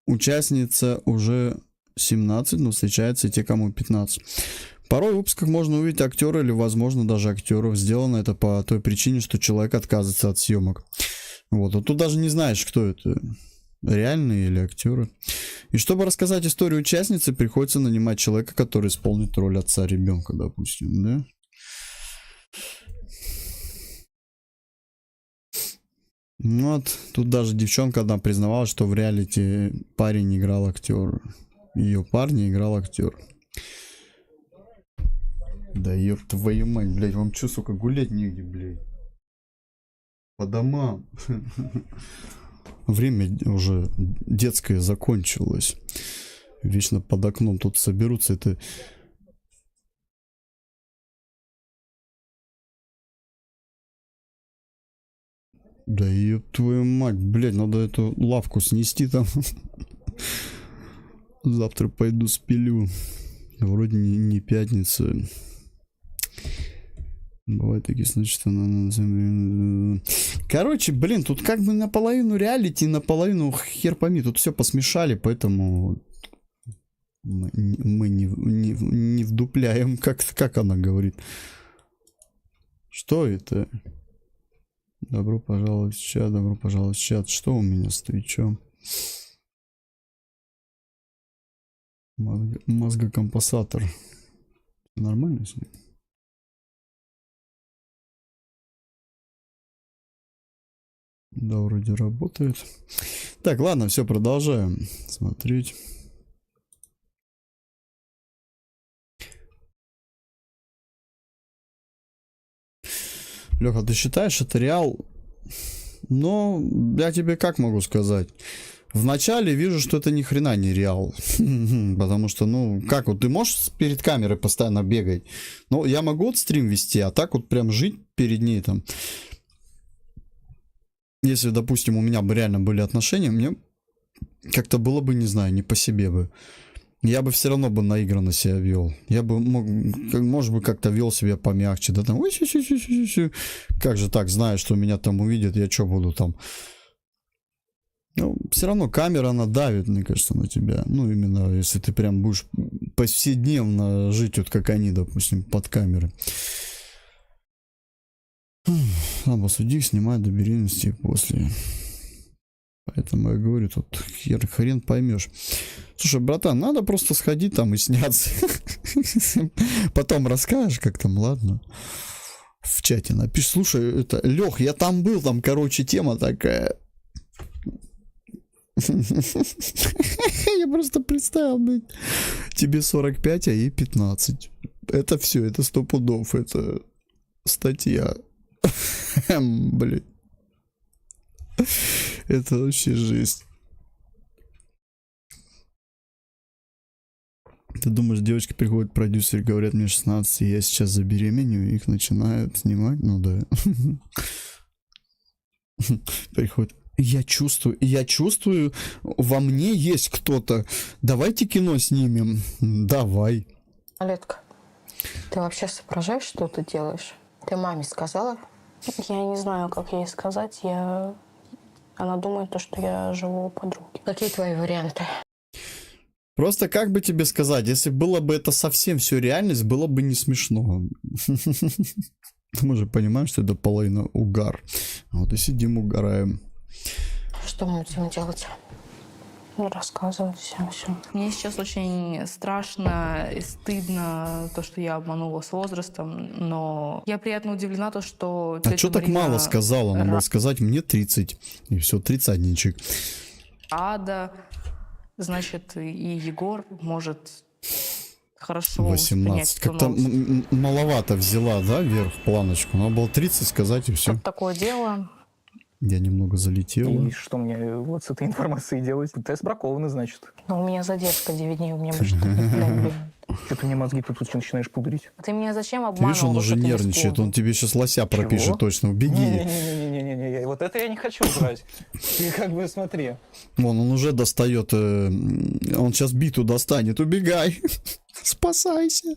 участница уже 17, но встречаются и те, кому 15. Порой в выпусках можно увидеть актера или, возможно, даже актеров. Сделано это по той причине, что человек отказывается от съемок. Вот, а тут даже не знаешь, кто это. Реальные или актеры. И чтобы рассказать историю участницы, приходится нанимать человека, который исполнит роль отца ребенка, допустим, да? Ну вот, тут даже девчонка одна признавалась, что в реалити парень играл актера. Ее парня играл актер. Да ёб твою мать, блядь, вам чё, сука, гулять негде, блядь? По домам. Время уже детское закончилось. Вечно под окном тут соберутся. Это... Да ёб твою мать, блядь, надо эту лавку снести там. Завтра пойду спилю. Вроде не пятница. Бывает такие случаи, что... Короче, блин, тут как бы наполовину реалити, наполовину хер пойми. Тут все посмешали, поэтому мы не вдупляем, как она говорит. Что это? Добро пожаловать в чат, добро пожаловать в чат. Что у меня с твичом? Мозгокомпенсатор. Нормально с ним? Да, вроде работает. Так, ладно, все, продолжаем смотреть. Леха, ты считаешь, это реал? Но я тебе как могу сказать? Вначале вижу, что это ни хрена не реал. Потому что, ну, как вот ты можешь перед камерой постоянно бегать? Ну, я могу вот стрим вести, а так вот прям жить перед ней там. Если, допустим, у меня бы реально были отношения, мне как-то было бы, не знаю, не по себе бы. Я бы все равно бы наигранно себя вел. Я бы, может быть, как-то вел себя помягче. Да там, как же так, зная, что меня там увидят, я что буду там... Ну, все равно камера, она давит, мне кажется, на тебя. Ну, именно, если ты прям будешь повседневно жить, вот как они, допустим, под камерой. Сам посуди, снимать до беременности после. Поэтому я говорю, тут хрен поймешь. Слушай, братан, надо просто сходить там и сняться. Потом расскажешь, как там, ладно. В чате напиши, слушай, это, Лех, я там был, там, короче, тема такая. Я просто представил, блин, тебе 45, а ей 15. Это все, это 100 пудов, это статья. Блин. Это вообще жесть. Ты думаешь, девочки приходят, продюсеры, говорят, мне 16, и я сейчас забеременею, их начинают снимать? Ну да. Приходят. Я чувствую, во мне есть кто-то. Давайте кино снимем. Давай. Олетка, ты вообще соображаешь, что ты делаешь? Ты маме сказала? Я не знаю, как ей сказать. Она думает, что я живу у подруги. Какие твои варианты? Просто как бы тебе сказать, если было бы это совсем все реальность, было бы не смешно. Мы же понимаем, что это половина угар. Вот и сидим угораем. Что мы будем делать? Рассказывать всем все. Мне сейчас очень страшно и стыдно то, что я обманула с возрастом, но я приятно удивлена то, что... А что так мало сказала? Надо было сказать, мне 30. И все, 30-ничек. Ада, значит, и Егор может хорошо 18. Как-то маловато взяла, да, вверх планочку. Надо было 30 сказать, и все. Вот такое дело. Я немного залетел. И что мне вот с этой информацией делать? Тест бракованный, значит. Но у меня задержка 9 дней, у меня больше. Что ты мне мозги тут начинаешь пудрить? Ты меня зачем Ты обманывал? видишь, он уже нервничает, он тебе сейчас лося пропишет точно. Беги. Не-не-не, вот это я не хочу брать. Ты как бы смотри. Вон, он уже достает, он сейчас биту достанет, убегай. Спасайся.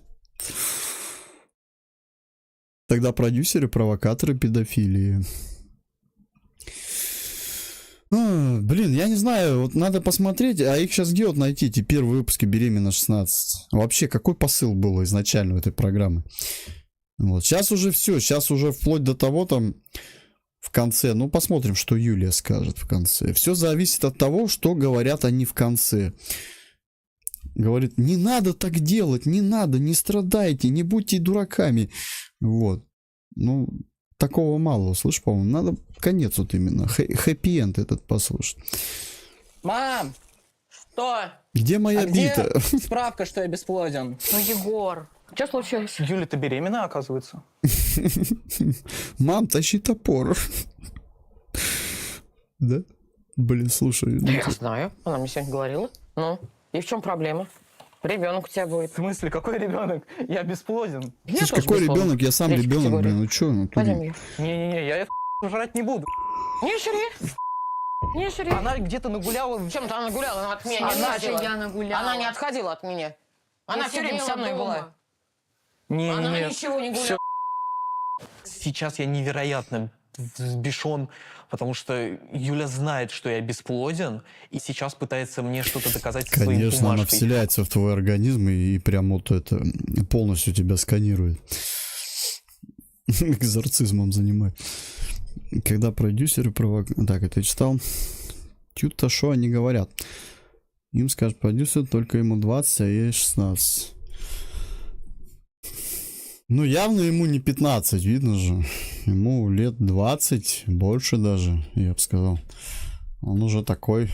Тогда продюсеры, провокаторы педофилии. Блин, я не знаю, вот надо посмотреть, а их сейчас где вот найти, эти первые выпуски «Беременна 16»? Вообще, какой посыл был изначально у этой программы? Вот, сейчас уже все, сейчас уже вплоть до того там в конце, ну посмотрим, что Юлия скажет в конце. Все зависит от того, что говорят они в конце. Говорит, не надо так делать, не надо, не страдайте, не будьте дураками. Вот, ну... Такого мало, услышь, по-моему. Надо конец вот именно. Хэппи-энд этот послушать. Мам! Что? Где моя бита? Справка, что я бесплоден. Ну, Егор, что случилось? Юля, ты беременна, оказывается? Мам, тащи топор. Да? Блин, слушай. Я знаю, она мне сегодня говорила. Ну, и в чем проблема? Ребенок у тебя будет. В смысле, какой ребенок? Я бесплоден. Слушай, какой ребенок? Я сам ребенок, блин. Ну что? Ну, пойдем. Не-не-не, я это жрать не буду. Не шри. Не шри. Она где-то нагуляла. Чем-то она гуляла, она от меня не отходила. Я нагуляла. Она не отходила от меня. Она все время со мной была. Она ничего не гуляла. Сейчас я невероятно взбешен, потому что Юля знает, что я бесплоден, и сейчас пытается мне что-то доказать своей бумажкой. Конечно, она вселяется в твой организм и прям вот это полностью тебя сканирует. Экзорцизмом занимает. Когда продюсеры Так, это я читал. Тют-то что они говорят? Им скажут, продюсер, только ему 20, а ей 16. Ну, явно ему не 15, видно же. Ему лет 20, больше даже, я бы сказал. Он уже такой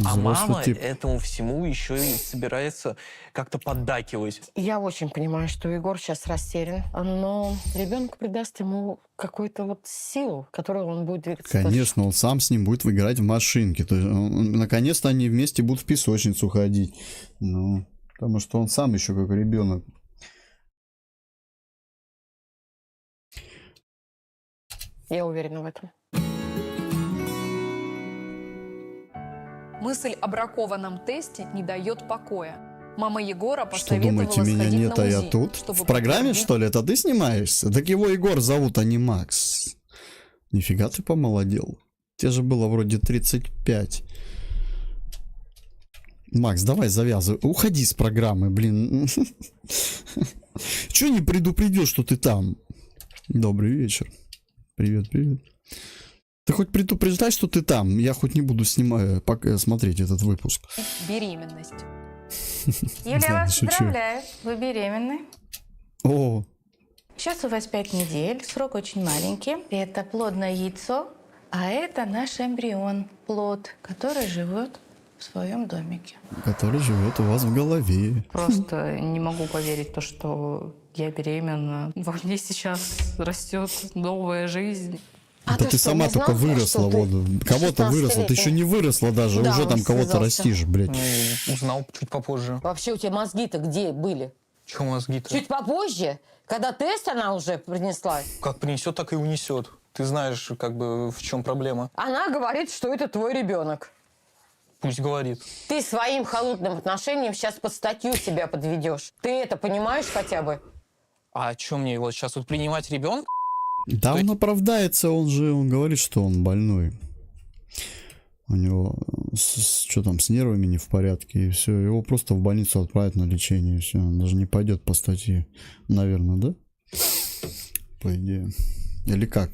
А мама тип. этому всему еще и собирается как-то поддакивать. Я очень понимаю, что Егор сейчас растерян, но ребенок придаст ему какую-то вот силу, которую он будет двигаться. Конечно, он сам с ним будет играть в машинке. То есть, наконец-то они вместе будут в песочницу ходить. Ну, потому что он сам еще как ребенок. Я уверена в этом. Мысль о бракованном тесте не дает покоя. Мама Егора Что посоветовала думаете, меня сходить нет, на а я УЗИ, тут? чтобы В программе, подтвердить- что ли? Это ты снимаешься? Так его Егор зовут, а не Макс. Нифига ты помолодел. Тебе же было вроде 35. Макс, давай завязывай. Уходи с программы, блин. Чего не предупредил, что ты там? Добрый вечер. Привет, привет. Ты хоть предупреждай, что ты там. Я хоть не буду смотреть этот выпуск. Беременность. Юлия, Да, вас шучу. поздравляю. Вы беременны. О, Сейчас у вас 5 недель, срок очень маленький. Это плодное яйцо, а это наш эмбрион, плод, который живет в своем домике. который живет у вас в голове. Просто не могу поверить в то, что я беременна. Во мне сейчас растет новая жизнь. Да ты сама только выросла, вот. Кого-то выросла, ты еще не выросла даже, Да, уже он там кого-то связался. растишь, блядь. Ну, узнал чуть попозже. Вообще у тебя мозги-то где были? Чего мозги-то? Чуть попозже, когда тест она уже принесла. Как принесет, так и унесет. Ты знаешь, как бы, в чем проблема. Она говорит, что это твой ребенок. Пусть говорит. Ты своим холодным отношением сейчас под статью себя подведешь. Ты это понимаешь хотя бы? А что мне вот сейчас вот принимать ребенка? Да он оправдается, он говорит, что он больной. У него что там с нервами не в порядке, и все. Его просто в больницу отправят на лечение, и все. Он даже не пойдет по статье. Наверное, да? По идее. Или как?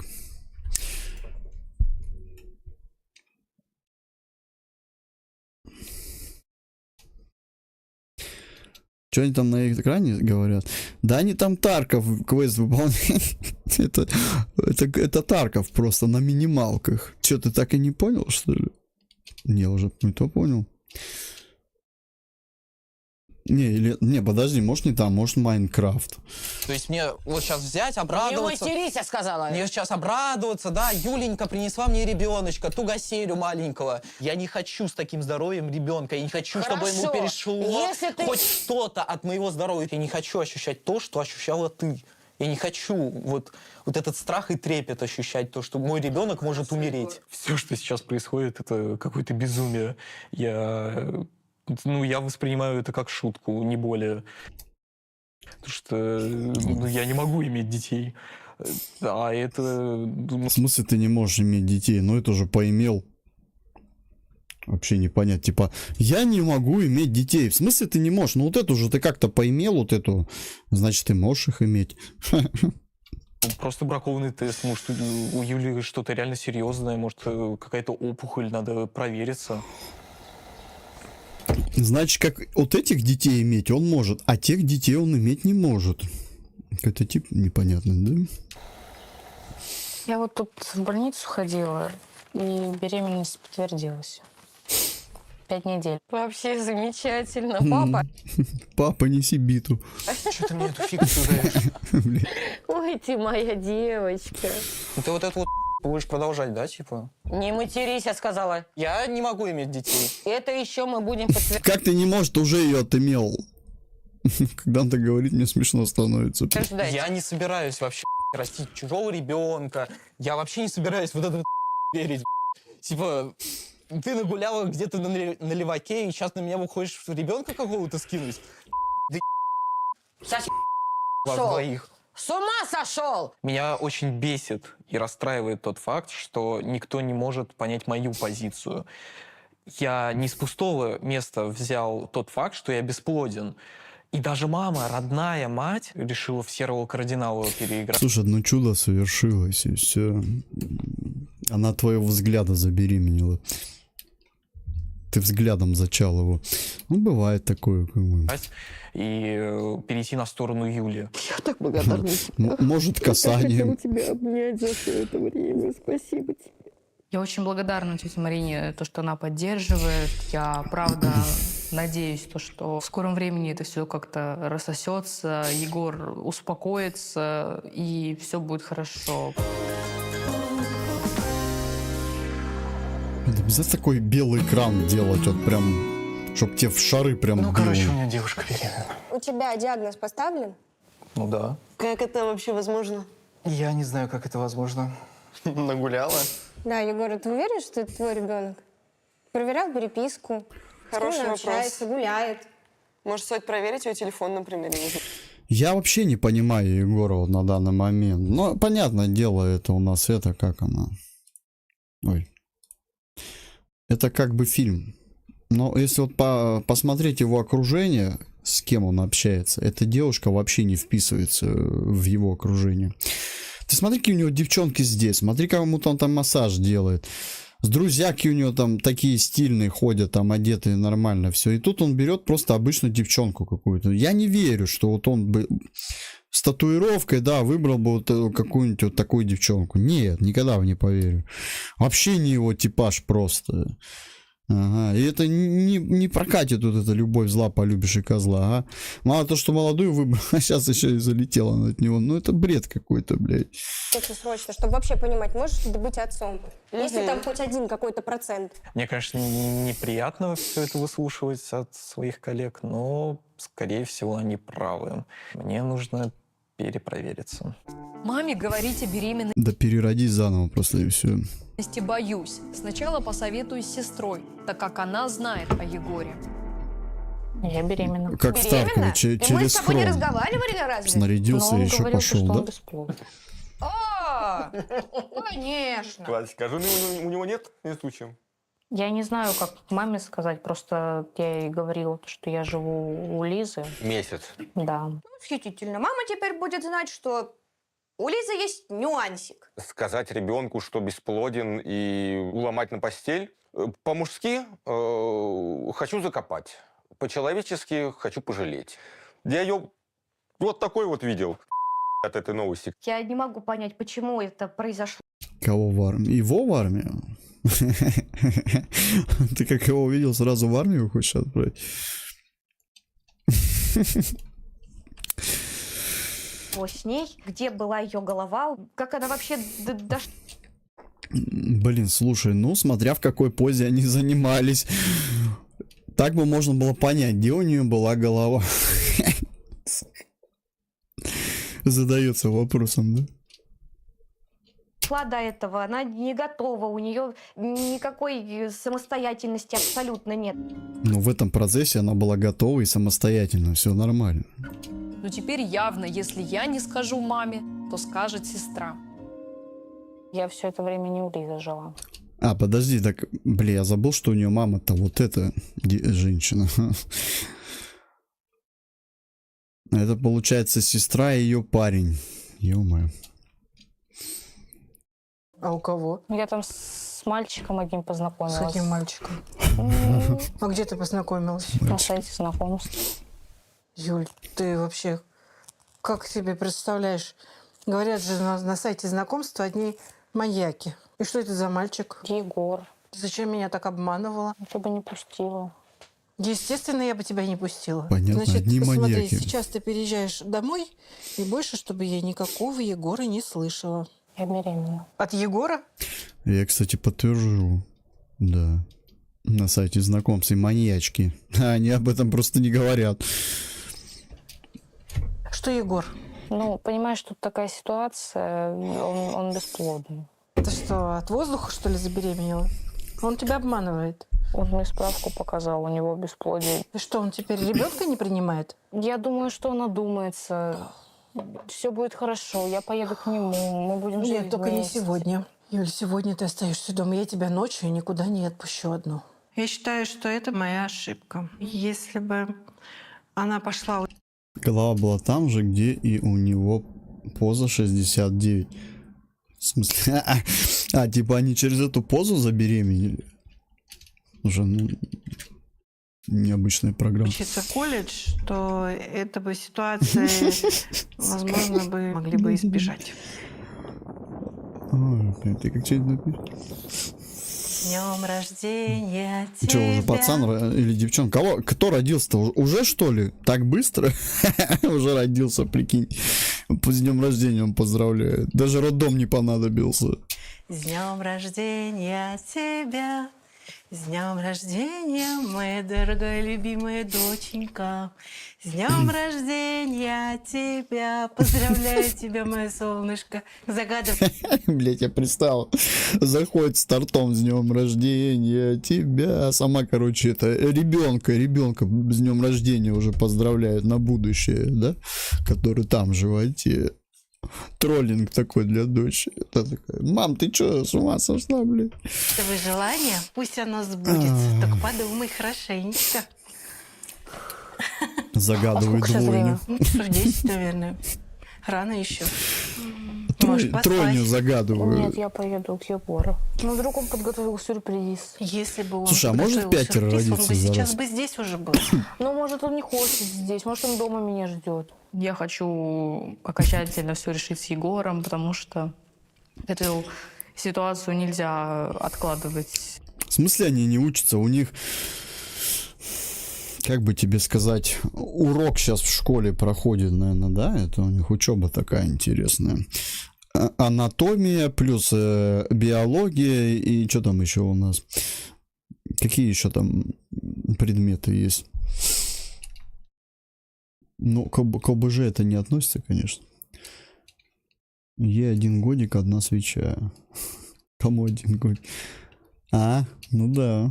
Что они там на экране говорят? Да они там Тарков квест выполняют. это Тарков просто на минималках. Че, ты так и не понял, что ли? Не, уже не то понял. Не, подожди, может не там, может Майнкрафт. То есть мне вот сейчас взять, обрадоваться. Не матерись, я сказала. Мне сейчас обрадоваться, да, Юленька принесла мне ребеночка, тугоселю маленького. Я не хочу с таким здоровьем ребенка, я не хочу, чтобы ему Хорошо. перешло Если ты- хоть что-то от моего здоровья. Я не хочу ощущать то, что ощущала ты. Я не хочу вот этот страх и трепет ощущать, то, что мой ребенок может умереть. Все, что сейчас происходит, это какое-то безумие. Я воспринимаю это как шутку, не более. Потому что я не могу иметь детей. А это... В смысле ты не можешь иметь детей? Ну это же поимел. Вообще не понять. Типа, я не могу иметь детей. В смысле ты не можешь? Ну вот эту же ты как-то поимел, вот эту. Значит, ты можешь их иметь. Просто бракованный тест. Может, у Юли что-то реально серьезное. Может, какая-то опухоль, надо провериться. Значит, как вот этих детей иметь он может, а тех детей он иметь не может. Какой-то тип непонятный, да? Я вот тут в больницу ходила, и беременность подтвердилась. 5 недель. Вообще замечательно, папа. Папа, неси биту. Что ты мне эту фикцию даешь? Ой, ты моя девочка. Ну ты вот это вот будешь продолжать, да, типа? Не матерись, я сказала. Я не могу иметь детей. Это еще мы будем подтверждать. Как ты не можешь, ты уже ее отымел. Когда он так говорит, мне смешно становится. Я не собираюсь вообще растить чужого ребенка. Я вообще не собираюсь вот это верить. Типа, ты нагуляла где-то на леваке, и сейчас на меня хочешь ребенка какого-то скинуть? Саш, Вас шел. двоих. С ума сошел! Меня очень бесит и расстраивает тот факт, что никто не может понять мою позицию. Я не с пустого места взял тот факт, что я бесплоден. И даже мама, родная мать, решила в серого кардинала переиграть. Слушай, одно чудо совершилось, и все. Она твоего взгляда забеременела. Ты взглядом зачал его. Ну, бывает такое. Как бы. И перейти на сторону Юли. Я так благодарна тебе. Может, касанием. тебя обнять за все это время. Спасибо тебе. Я очень благодарна тете Марине, то, что она поддерживает. Я, правда, надеюсь, что в скором времени это все как-то рассосется, Егор успокоится, и все будет хорошо. Это обязательно такой белый экран делать, вот прям, чтоб тебе в шары прям Ну, било. короче, у меня девушка беременна. У тебя диагноз поставлен? Ну да. Как это вообще возможно? Я не знаю, как это возможно. Нагуляла. Да, Егор, ты уверен, что это твой ребенок? Проверял переписку, Хороший с кем он вопрос. общается, гуляет. Может, стоит проверить его телефон, например? Я вообще не понимаю Егора вот на данный момент. Но, понятное дело, это у нас это, как она... Ой. Это как бы фильм. Но если вот посмотреть его окружение, с кем он общается, эта девушка вообще не вписывается в его окружение. Ты смотри, какие у него девчонки здесь. Смотри, кому-то он там массаж делает. С друзьяки у него там такие стильные ходят, там одетые нормально, все. И тут он берет просто обычную девчонку какую-то. Я не верю, что вот он бы с татуировкой, да, выбрал бы вот какую-нибудь вот такую девчонку. Нет, никогда не поверю. Вообще не его типаж просто. Ага, и это не прокатит вот эта любовь зла, полюбишь и козла, ага. Мало то, что молодую выбрал, а сейчас еще и залетела она от него. Ну это бред какой-то, блядь. Это срочно, чтобы вообще понимать, можешь ли ты быть отцом? Если там хоть один какой-то процент. Мне, конечно, неприятно все это выслушивать от своих коллег, но, скорее всего, они правы. Мне нужно перепровериться. Маме говорить о беременности Да перероди заново просто и все. боюсь. Сначала посоветуюсь с сестрой, так как она знает о Егоре. Я беременна. Как в Старково, И мы через с тобой не хром. разговаривали разве? Снарядился и еще пошел, да? бесплоден. А, конечно. Вась, скажи, у него нет случая? Я не знаю, как маме сказать, просто я ей говорила, что я живу у Лизы. Месяц. Да. Восхитительно. Мама теперь будет знать, что у Лизы есть нюансик. Сказать ребенку, что бесплоден, и уломать на постель. По-мужски хочу закопать. По-человечески хочу пожалеть. Я ее вот такой вот видел от этой новости. Я не могу понять, почему это произошло. Кого в армию? Его в армию? Ты как его увидел, сразу в армию хочешь отправить? С ней, где была ее голова, как она вообще дошла. Блин, слушай, ну смотря в какой позе они занимались. Так бы можно было понять, где у нее была голова. Задается вопросом, да? Шла до этого, она не готова, у нее никакой самостоятельности абсолютно нет. Но в этом процессе она была готова и самостоятельна, все нормально. Но теперь явно, если я не скажу маме, то скажет сестра. Я все это время не у Лизы жила. А, подожди, так, бля, я забыл, что у нее мама-то вот эта женщина. Это, получается, сестра и ее парень. Ё-моё. А у кого? Я там с мальчиком одним познакомилась. С каким мальчиком? А где ты познакомилась? На сайте знакомств. Юль, ты вообще как себе представляешь? Говорят же на сайте знакомства одни маньяки. И что это за мальчик? Егор. Зачем меня так обманывала? Я бы не пустила. Естественно, я бы тебя не пустила. Понятно, Значит, одни смотри, маньяки. сейчас ты переезжаешь домой, и больше, чтобы я никакого Егора не слышала. Я беременна. От Егора? Я, кстати, подтвержу. Да. На сайте знакомств и маньячки. Они об этом просто не говорят. Что Егор? Ну, понимаешь, тут такая ситуация, он бесплодный. Это что, от воздуха, что ли, забеременела? Он тебя обманывает. Он мне справку показал, у него бесплодие. И что, он теперь ребенка не принимает? Я думаю, что он одумается. Все будет хорошо, я поеду к нему, мы будем жить Нет, только не вместе. сегодня. Юль, сегодня ты остаешься дома, я тебя ночью никуда не отпущу одну. Я считаю, что это моя ошибка. Если бы она пошла... Голова была там же, где и у него поза 69. В смысле? Типа они через эту позу забеременели? Уже, ну, необычная программа. Учиться в колледж, то эта бы ситуация, возможно, бы могли бы избежать. Ой, ты как что-нибудь напишешь? С днем рождения тебя. Че, уже пацан или девчонка? Кто родился-то? Уже что ли? Так быстро? Уже родился, прикинь. С днем рождения он поздравляет. Даже роддом не понадобился. С днем рождения тебя. С днем рождения, моя дорогая любимая доченька. С днем рождения тебя. Поздравляю тебя, мое солнышко. Загадывай. Блять, я представил. Заходит с тортом с днем рождения тебя. Сама, короче, это ребенка с днем рождения уже поздравляет на будущее, да? Который там в животе. Троллинг такой для дочери. Это такая: мам, ты чё, с ума сошла, блядь? Твое желание, пусть оно сбудется. Так подумай хорошенько. Загадывай двойню. Ну, часов 10, наверное. Рано еще. Тройню загадываю. Нет, я поеду к Егору. Ну, вдруг он подготовил сюрприз. Если бы он Слушай, а может подготовил 5 сюрприз, родиться он бы за сейчас раз? бы здесь уже был. Ну, может, он не хочет здесь, может, он дома меня ждет. Я хочу окончательно все решить с Егором, потому что эту ситуацию нельзя откладывать. В смысле они не учатся? У них, как бы тебе сказать, урок сейчас в школе проходит, наверное, да? Это у них учеба такая интересная. Анатомия плюс биология и что там еще у нас? Какие еще там предметы есть? Ну, к ОБЖ это не относится, конечно. Один годик, одна свеча. Кому 1 годик? Ну да.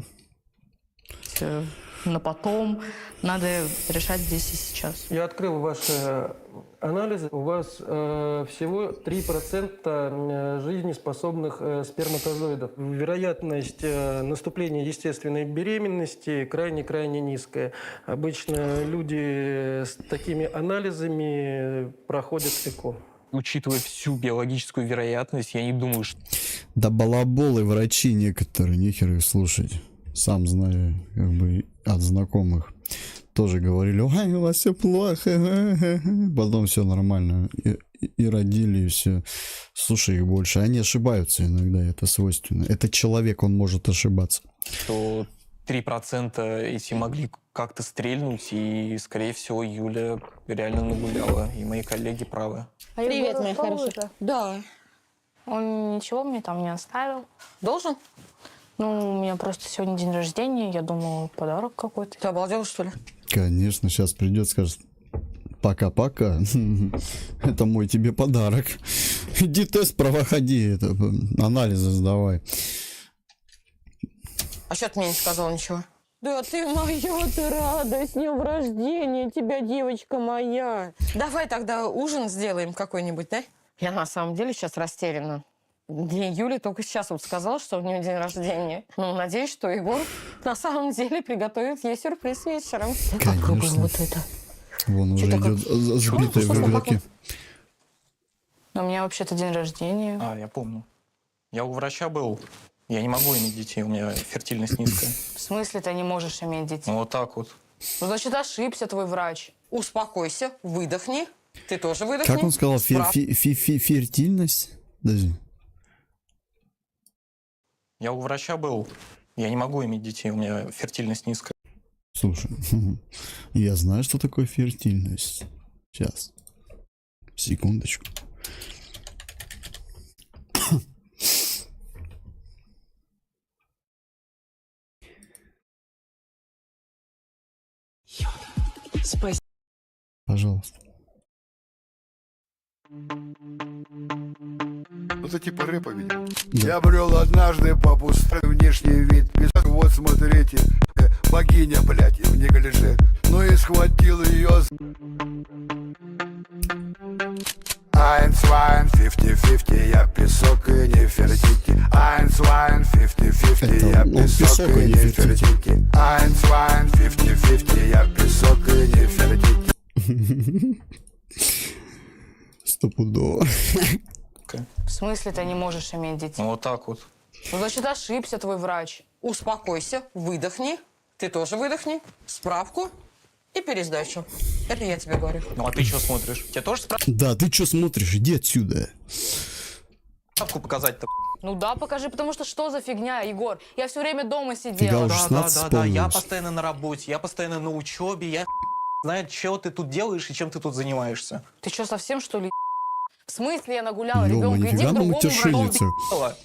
Но потом надо решать здесь и сейчас. Я открыл ваши анализы. У вас всего 3% жизнеспособных сперматозоидов. Вероятность наступления естественной беременности крайне-крайне низкая. Обычно люди с такими анализами проходят ЭКО. Учитывая всю биологическую вероятность, я не думаю, что... Да балаболы врачи некоторые, нехер их слушать. Сам знаю, как бы от знакомых. Тоже говорили, ой, у вас все плохо. Потом все нормально. И родили, и все. Слушай их больше. Они ошибаются иногда, это свойственно. Это человек, он может ошибаться. Что 3% эти могли как-то стрельнуть, и, скорее всего, Юля реально нагуляла. И мои коллеги правы. А Привет, мои хорошие. Да. Он ничего мне там не оставил. Должен? Ну, у меня просто сегодня день рождения, я думала, подарок какой-то. Ты обалдел, что ли? Конечно, сейчас придет, скажет, пока-пока. Это мой тебе подарок. Иди тест проходи, анализы сдавай. А что ты мне не сказал ничего? Да ты моя, ты рада, с днем рождения тебя, девочка моя. Давай тогда ужин сделаем какой-нибудь, да? Я на самом деле сейчас растеряна. Мне Юля только сейчас вот сказала, что у нее день рождения. Ну, надеюсь, что Егор на самом деле приготовит ей сюрприз вечером. Конечно. Вот это. Вон уже идет сбитая в рюкзаке. Но у меня вообще-то день рождения. Я помню. Я у врача был. Я не могу иметь детей, у меня фертильность низкая. В смысле ты не можешь иметь детей? Ну, вот так вот. Ну, значит, ошибся твой врач. Успокойся, выдохни. Ты тоже выдохни. Как он сказал? Фертильность? Подожди. Я у врача был. Я не могу иметь детей, у меня фертильность низкая. Слушай, я знаю, что такое фертильность. Сейчас. Секундочку. Спасибо. Пожалуйста. Это типа рэпа, видимо. Я брел однажды по пустыне, внешний вид. Вот смотрите, богиня, блядь, в неглиже. Ну и схватил ее. 1, 2, 50-50, я песок и не фертики. 1, 2, 50-50, я песок и не фертики. 1, 2, 50-50, я песок и не фертики. Стопудово. В смысле ты не можешь иметь детей? Ну, вот так вот. Ну, значит, ошибся твой врач. Успокойся, выдохни. Ты тоже выдохни. Справку и пересдачу. Это я тебе говорю. Ну, а ты что смотришь? Тебе тоже Да, ты что смотришь? Иди отсюда. справку показать-то? Ну да, покажи, потому что за фигня, Егор? Я все время дома сидела. Да, я постоянно на работе, я постоянно на учебе, я знаю, что ты тут делаешь и чем ты тут занимаешься. Ты что, совсем, что ли? В смысле я нагуляла Ё-моё, ребенка? Иди нифига к на другому матершинницу. врачу.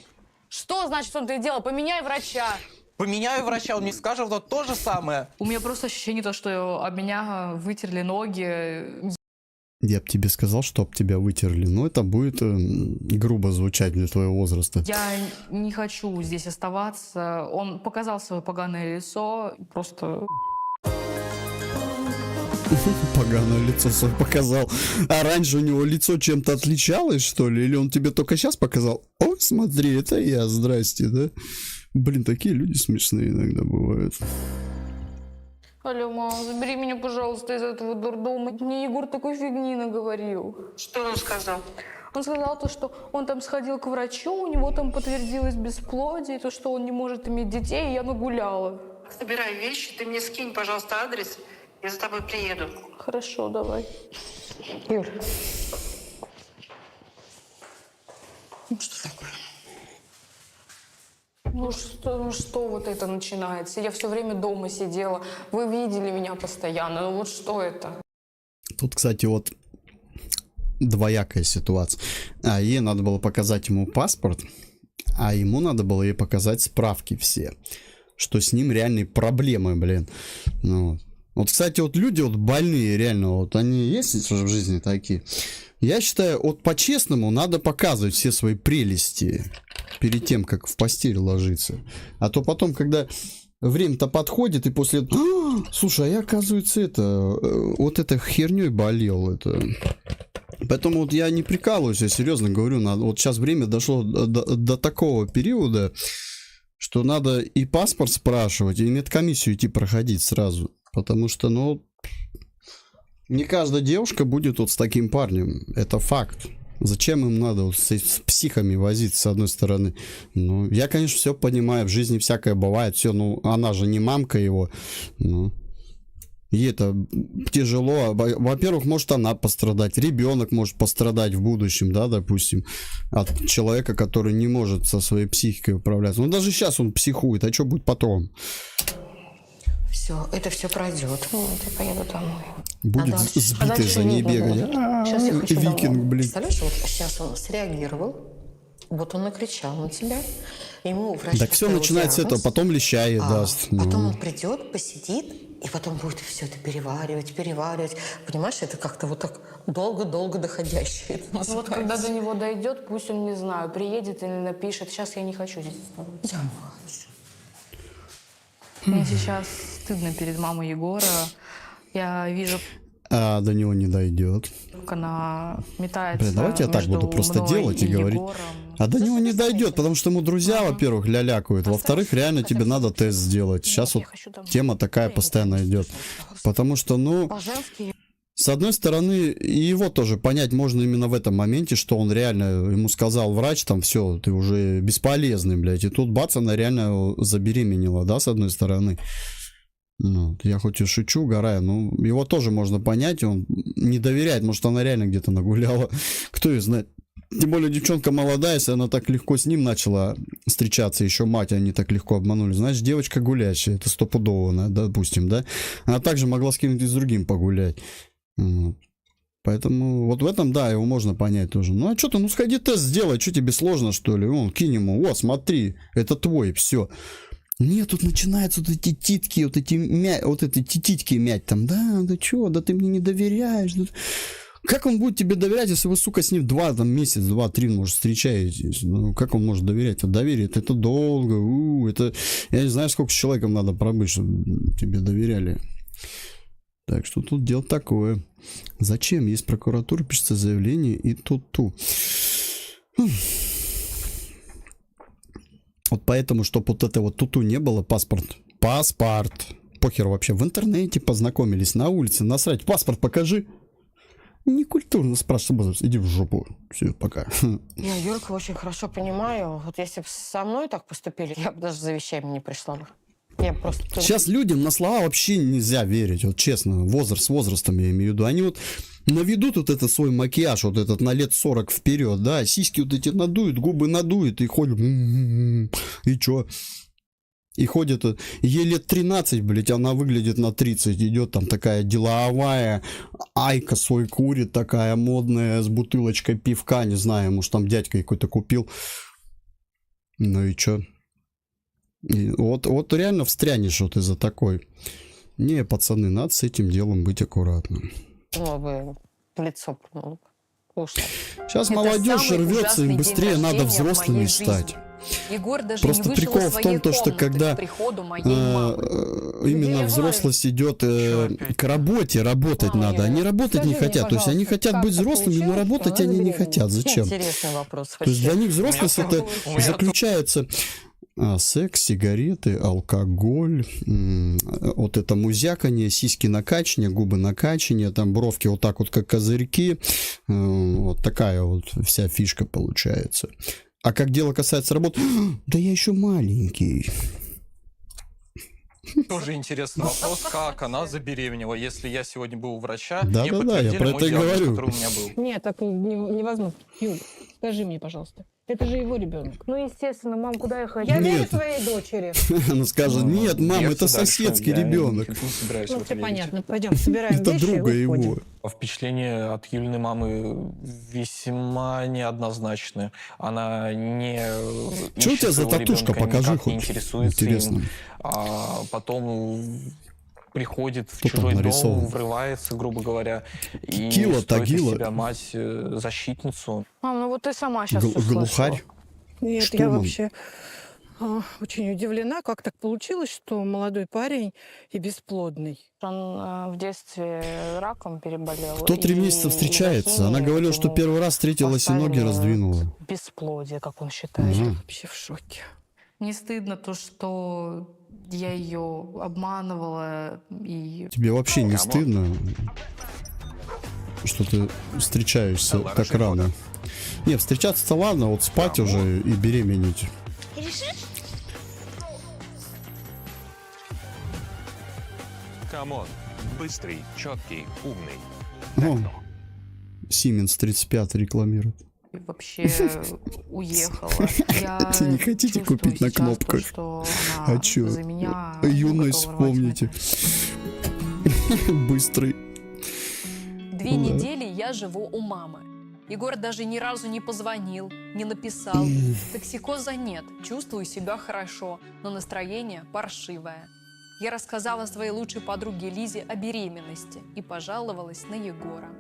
Что значит, что ты делал? Поменяй врача. Поменяю врача, он мне скажет вот то же самое. У меня просто ощущение, что об меня вытерли ноги. Я бы тебе сказал, что об тебя вытерли, но это будет грубо звучать для твоего возраста. Я не хочу здесь оставаться. Он показал свое поганое лицо. Просто... Поганое лицо свое показал. А раньше у него лицо чем-то отличалось, что ли? Или он тебе только сейчас показал? Ой, смотри, это я, здрасте, да? Блин, такие люди смешные иногда бывают. Алло, мам, забери меня, пожалуйста, из этого дурдома. Мне Егор такой фигни наговорил. Что он сказал? Он сказал то, что он там сходил к врачу, у него там подтвердилось бесплодие, то, что он не может иметь детей, и я нагуляла. Собирай вещи, ты мне скинь, пожалуйста, адрес, я за тобой приеду. Хорошо, давай. Юль, Что такое? Ну что вот это начинается? Я все время дома сидела. Вы видели меня постоянно. Ну вот что это? Тут, кстати, вот двоякая ситуация. Ей надо было показать ему паспорт, а ему надо было ей показать справки все. Что с ним реальные проблемы, блин. Ну, вот, кстати, вот люди вот больные, реально, вот они есть в жизни такие. Я считаю, вот по-честному надо показывать все свои прелести перед тем, как в постель ложиться. А то потом, когда время-то подходит, и после этого... Слушай, а я, оказывается, вот этой херней болел. Поэтому вот я не прикалываюсь, я серьезно говорю. Вот сейчас время дошло до такого периода, что надо и паспорт спрашивать, и медкомиссию идти проходить сразу. Потому что, ну... Не каждая девушка будет вот с таким парнем. Это факт. Зачем им надо вот с психами возиться, с одной стороны? Ну, я, конечно, все понимаю. В жизни всякое бывает. Все, ну, она же не мамка его. Ну, ей это тяжело. Во-первых, может она пострадать. Ребенок может пострадать в будущем, да, допустим, от человека, который не может со своей психикой управляться. Ну, даже сейчас он психует. А что будет потом? Все, это все пройдет. Я поеду домой. Будет сбитый за ней бегать. Сейчас я хочу Викинг, домой. блин. Представляешь, вот сейчас он среагировал, вот он накричал на тебя, ему врач Так все поставил начинается с этого, диагноз, потом леща ей даст. потом Ну. он придет, посидит, и потом будет все это переваривать. Понимаешь, это как-то вот так долго-долго доходящее. это Вот называется. когда до него дойдет, пусть он, не знаю, приедет или напишет. Сейчас я не хочу здесь оставаться. Мне сейчас стыдно перед мамой Егора. Я вижу, А до него не дойдет. как она метается. Блин, давайте я так между буду просто мной делать и говорить. Егором. А до него не дойдет, потому что ему друзья, во-первых, лялякают. Во-вторых, реально тебе надо тест сделать. Сейчас вот тема такая постоянно идет. Потому что, ну, с одной стороны, и его тоже понять можно именно в этом моменте, что он реально, ему сказал врач, там, все, ты уже бесполезный, блядь. И тут бац, она реально забеременела, да, с одной стороны. Ну, я хоть и шучу, угораю, но его тоже можно понять, он не доверяет, может, она реально где-то нагуляла, кто ее знает. Тем более девчонка молодая, если она так легко с ним начала встречаться, еще мать они так легко обманули, значит, девочка гулящая, это стопудово, допустим, да? Она также могла с кем-нибудь с другим погулять. Поэтому вот в этом, да, его можно понять тоже. Ну, а что ты, ну, сходи тест сделай, что тебе сложно, что ли? Вон, кинь ему, вот, смотри, это твой, все. Нет, тут начинаются вот эти титки, вот эти титьки мять там. Да что, да ты мне не доверяешь. Да... Как он будет тебе доверять, если вы, сука, с ним месяц, 2-3, может, встречаетесь? Ну, как он может доверять? А доверие это долго. Это, я не знаю, сколько с человеком надо пробыть, чтобы тебе доверяли. Так что тут дело такое. Зачем? Есть прокуратура, пишется заявление и тут-ту. Вот поэтому, чтобы вот это вот туту не было, паспорт. Похер вообще. В интернете познакомились, на улице, насрать. Паспорт покажи. Некультурно спрашивать. Иди в жопу. Все, пока. Я Юльку очень хорошо понимаю. Вот если бы со мной так поступили, я бы даже за вещами не пришла бы. Я просто... Сейчас людям на слова вообще нельзя верить. Вот честно. С возрастом я имею в виду. Они вот наведут вот этот свой макияж, вот этот на лет 40 вперед, да, сиськи вот эти надуют, губы надуют и ходят. И чё? И ходит, ей лет 13, блядь, она выглядит на 30, идет там такая деловая, айка свой курит, такая модная, с бутылочкой пивка, не знаю, может там дядька какой-то купил. Ну и чё? И вот реально встрянешь вот из-за такой. Не, пацаны, надо с этим делом быть аккуратным. Ну, бы в лицо ушло. Сейчас молодежь рвется, и быстрее надо взрослыми стать. Егор даже Просто не вышел прикол из в своей том, что комнаты когда к приходу моей мамы. именно взрослость идет к работе, работать надо. Они работать не хотят. То есть они хотят быть взрослыми, но работать они не хотят. Зачем? Интересный вопрос. То есть для них взрослость это заключается Секс, сигареты, алкоголь, вот это музяканье, сиськи накачивание, губы накачивание, там бровки вот так вот как козырьки. Вот такая вот вся фишка получается. А как дело касается работы, да я еще маленький. Тоже интересный вопрос, как она забеременела. Если я сегодня был у врача, Да, мне да, я подтвердили про мой это и диагноз, говорю. который у меня был. Нет, так невозможно. Юль, скажи мне, пожалуйста. Это же его ребенок. Ну, естественно, мам, куда я ходила? Я верю Нет. своей дочери. Она скажет, нет, мам, это соседский ребенок. Ну, все понятно. Пойдем, собираем Это вещи и друга уходим. его. Впечатление от Юлиной мамы весьма неоднозначное. Она не Что у ищет тебя за своего татушка? ребенка, Покажи никак не хоть. интересуется Интересно. им. А потом приходит в Кто там чужой нарисован? дом, врывается, грубо говоря, и Кила, строит из Тагила. себя мать-защитницу. Мам, ну вот ты сама сейчас Глухарь? Нет, Что, я мам? вообще очень удивлена, как так получилось, что молодой парень и бесплодный. Он в детстве раком переболел. Кто 3 месяца встречается? Она говорила, что первый раз встретилась и ноги раздвинула. Бесплодие, как он считает. Ага. Вообще в шоке. Не стыдно то, что я ее обманывала и... Тебе вообще не стыдно, что ты встречаешься так рано? Не, встречаться-то ладно, вот спать уже и беременеть. Камон. Быстрый, четкий, умный. О, Siemens 35 рекламирует. вообще уехала. Я Не хотите чувствую купить на сейчас то, кнопках? что она А чё? за меня Юность готова рвать вспомните. Быстрый. 2 недели я живу у мамы. Егор даже ни разу не позвонил, не написал. Токсикоза нет, чувствую себя хорошо, но настроение паршивое. Я рассказала своей лучшей подруге Лизе о беременности и пожаловалась на Егора.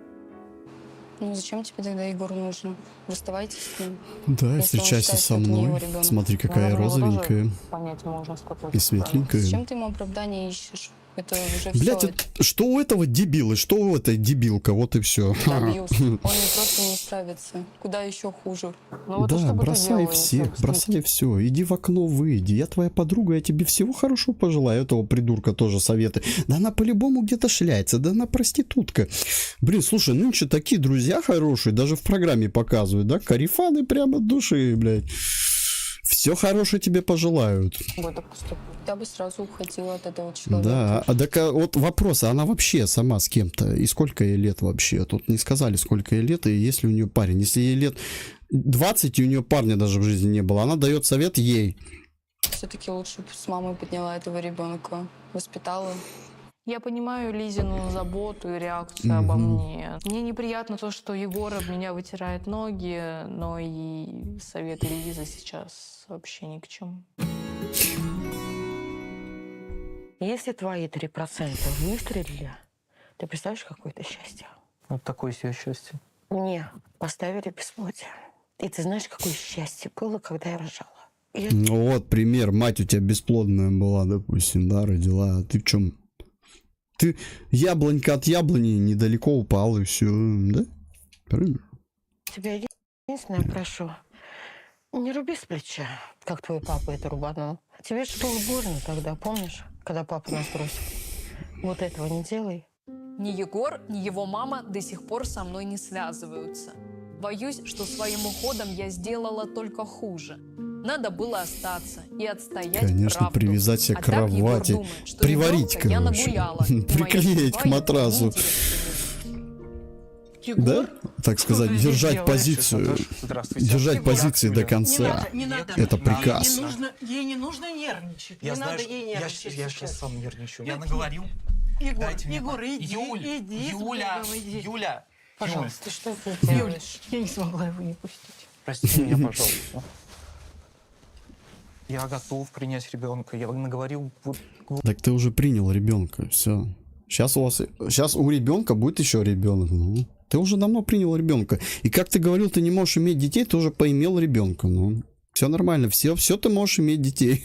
Ну зачем тебе тогда Егору нужно? Расставайтесь с ним. Да, Если он встречайся считает, со что это не его мной. ребенок. Смотри, какая розовенькая Понять можно, сколько и светленькая. Зачем ты ему оправдания ищешь? Это уже Блять, все. что у этого дебила, что у этой дебилка, вот и все. Абьюз. Он не просто не справится. Куда еще хуже. Да, бросай всех, бросай все. Иди в окно, выйди. Я твоя подруга, я тебе всего хорошего пожелаю. Этого придурка тоже советы. Да она по-любому где-то шляется, да она проститутка. Блин, слушай, нынче такие друзья хорошие, даже в программе показывают, да? Карифаны прямо от души, блядь. Все хорошее тебе пожелают. Я бы сразу уходила от этого человека. Да, вот вопрос, а она вообще сама с кем-то? И сколько ей лет вообще? Тут не сказали, сколько ей лет, и есть ли у нее парень. Если ей лет 20, и у нее парня даже в жизни не было, она дает совет ей. Все-таки лучше бы с мамой подняла этого ребенка, воспитала. Я понимаю Лизину заботу и реакцию обо мне. Мне неприятно то, что Егор об меня вытирает ноги, но и совет Лизы сейчас вообще ни к чему. Если твои 3% выстрелили, ты представляешь, какое это счастье? Вот такое себе счастье. Мне поставили бесплодие. И ты знаешь, какое счастье было, когда я рожала. Ну вот, пример, мать у тебя бесплодная была, допустим, да, родила, а ты в чем? Ты яблонька от яблони недалеко упал, и все, да? Правильно? Тебя единственное прошу, не руби с плеча, как твой папа это рубанул. Тебе же было больно тогда, помнишь, когда папа нас бросил? Вот этого не делай. Ни Егор, ни его мама до сих пор со мной не связываются. Боюсь, что своим уходом я сделала только хуже. Надо было остаться и отстоять Конечно, правду. привязать себя А к так Егор кровати, думает, что приварить, ребенка я короче, нагуляла, и моя приклеить к судьба ему матрасу. Да? Так сказать, ты держать здесь позицию. Здравствуйте. Держать Егор, позиции до конца. Не надо. Это приказ. Ей не нужно нервничать. Я не знаю, надо что ей нервничать я сейчас сам нервничаю. Я наговорил. Егор, Дайте мне Егор, иди, Юля, иди. Юля, с Богом, иди. Юля. Пожалуйста. Что ты Юль, делаешь? я не смогла его не пустить. Прости меня, пожалуйста. Я готов принять ребенка. Я наговорил. Так ты уже принял ребенка, все. Сейчас у ребенка будет еще ребенок. Ну, ты уже давно принял ребенка. И как ты говорил, ты не можешь иметь детей, ты уже поимел ребенка. Ну, все нормально, все ты можешь иметь детей.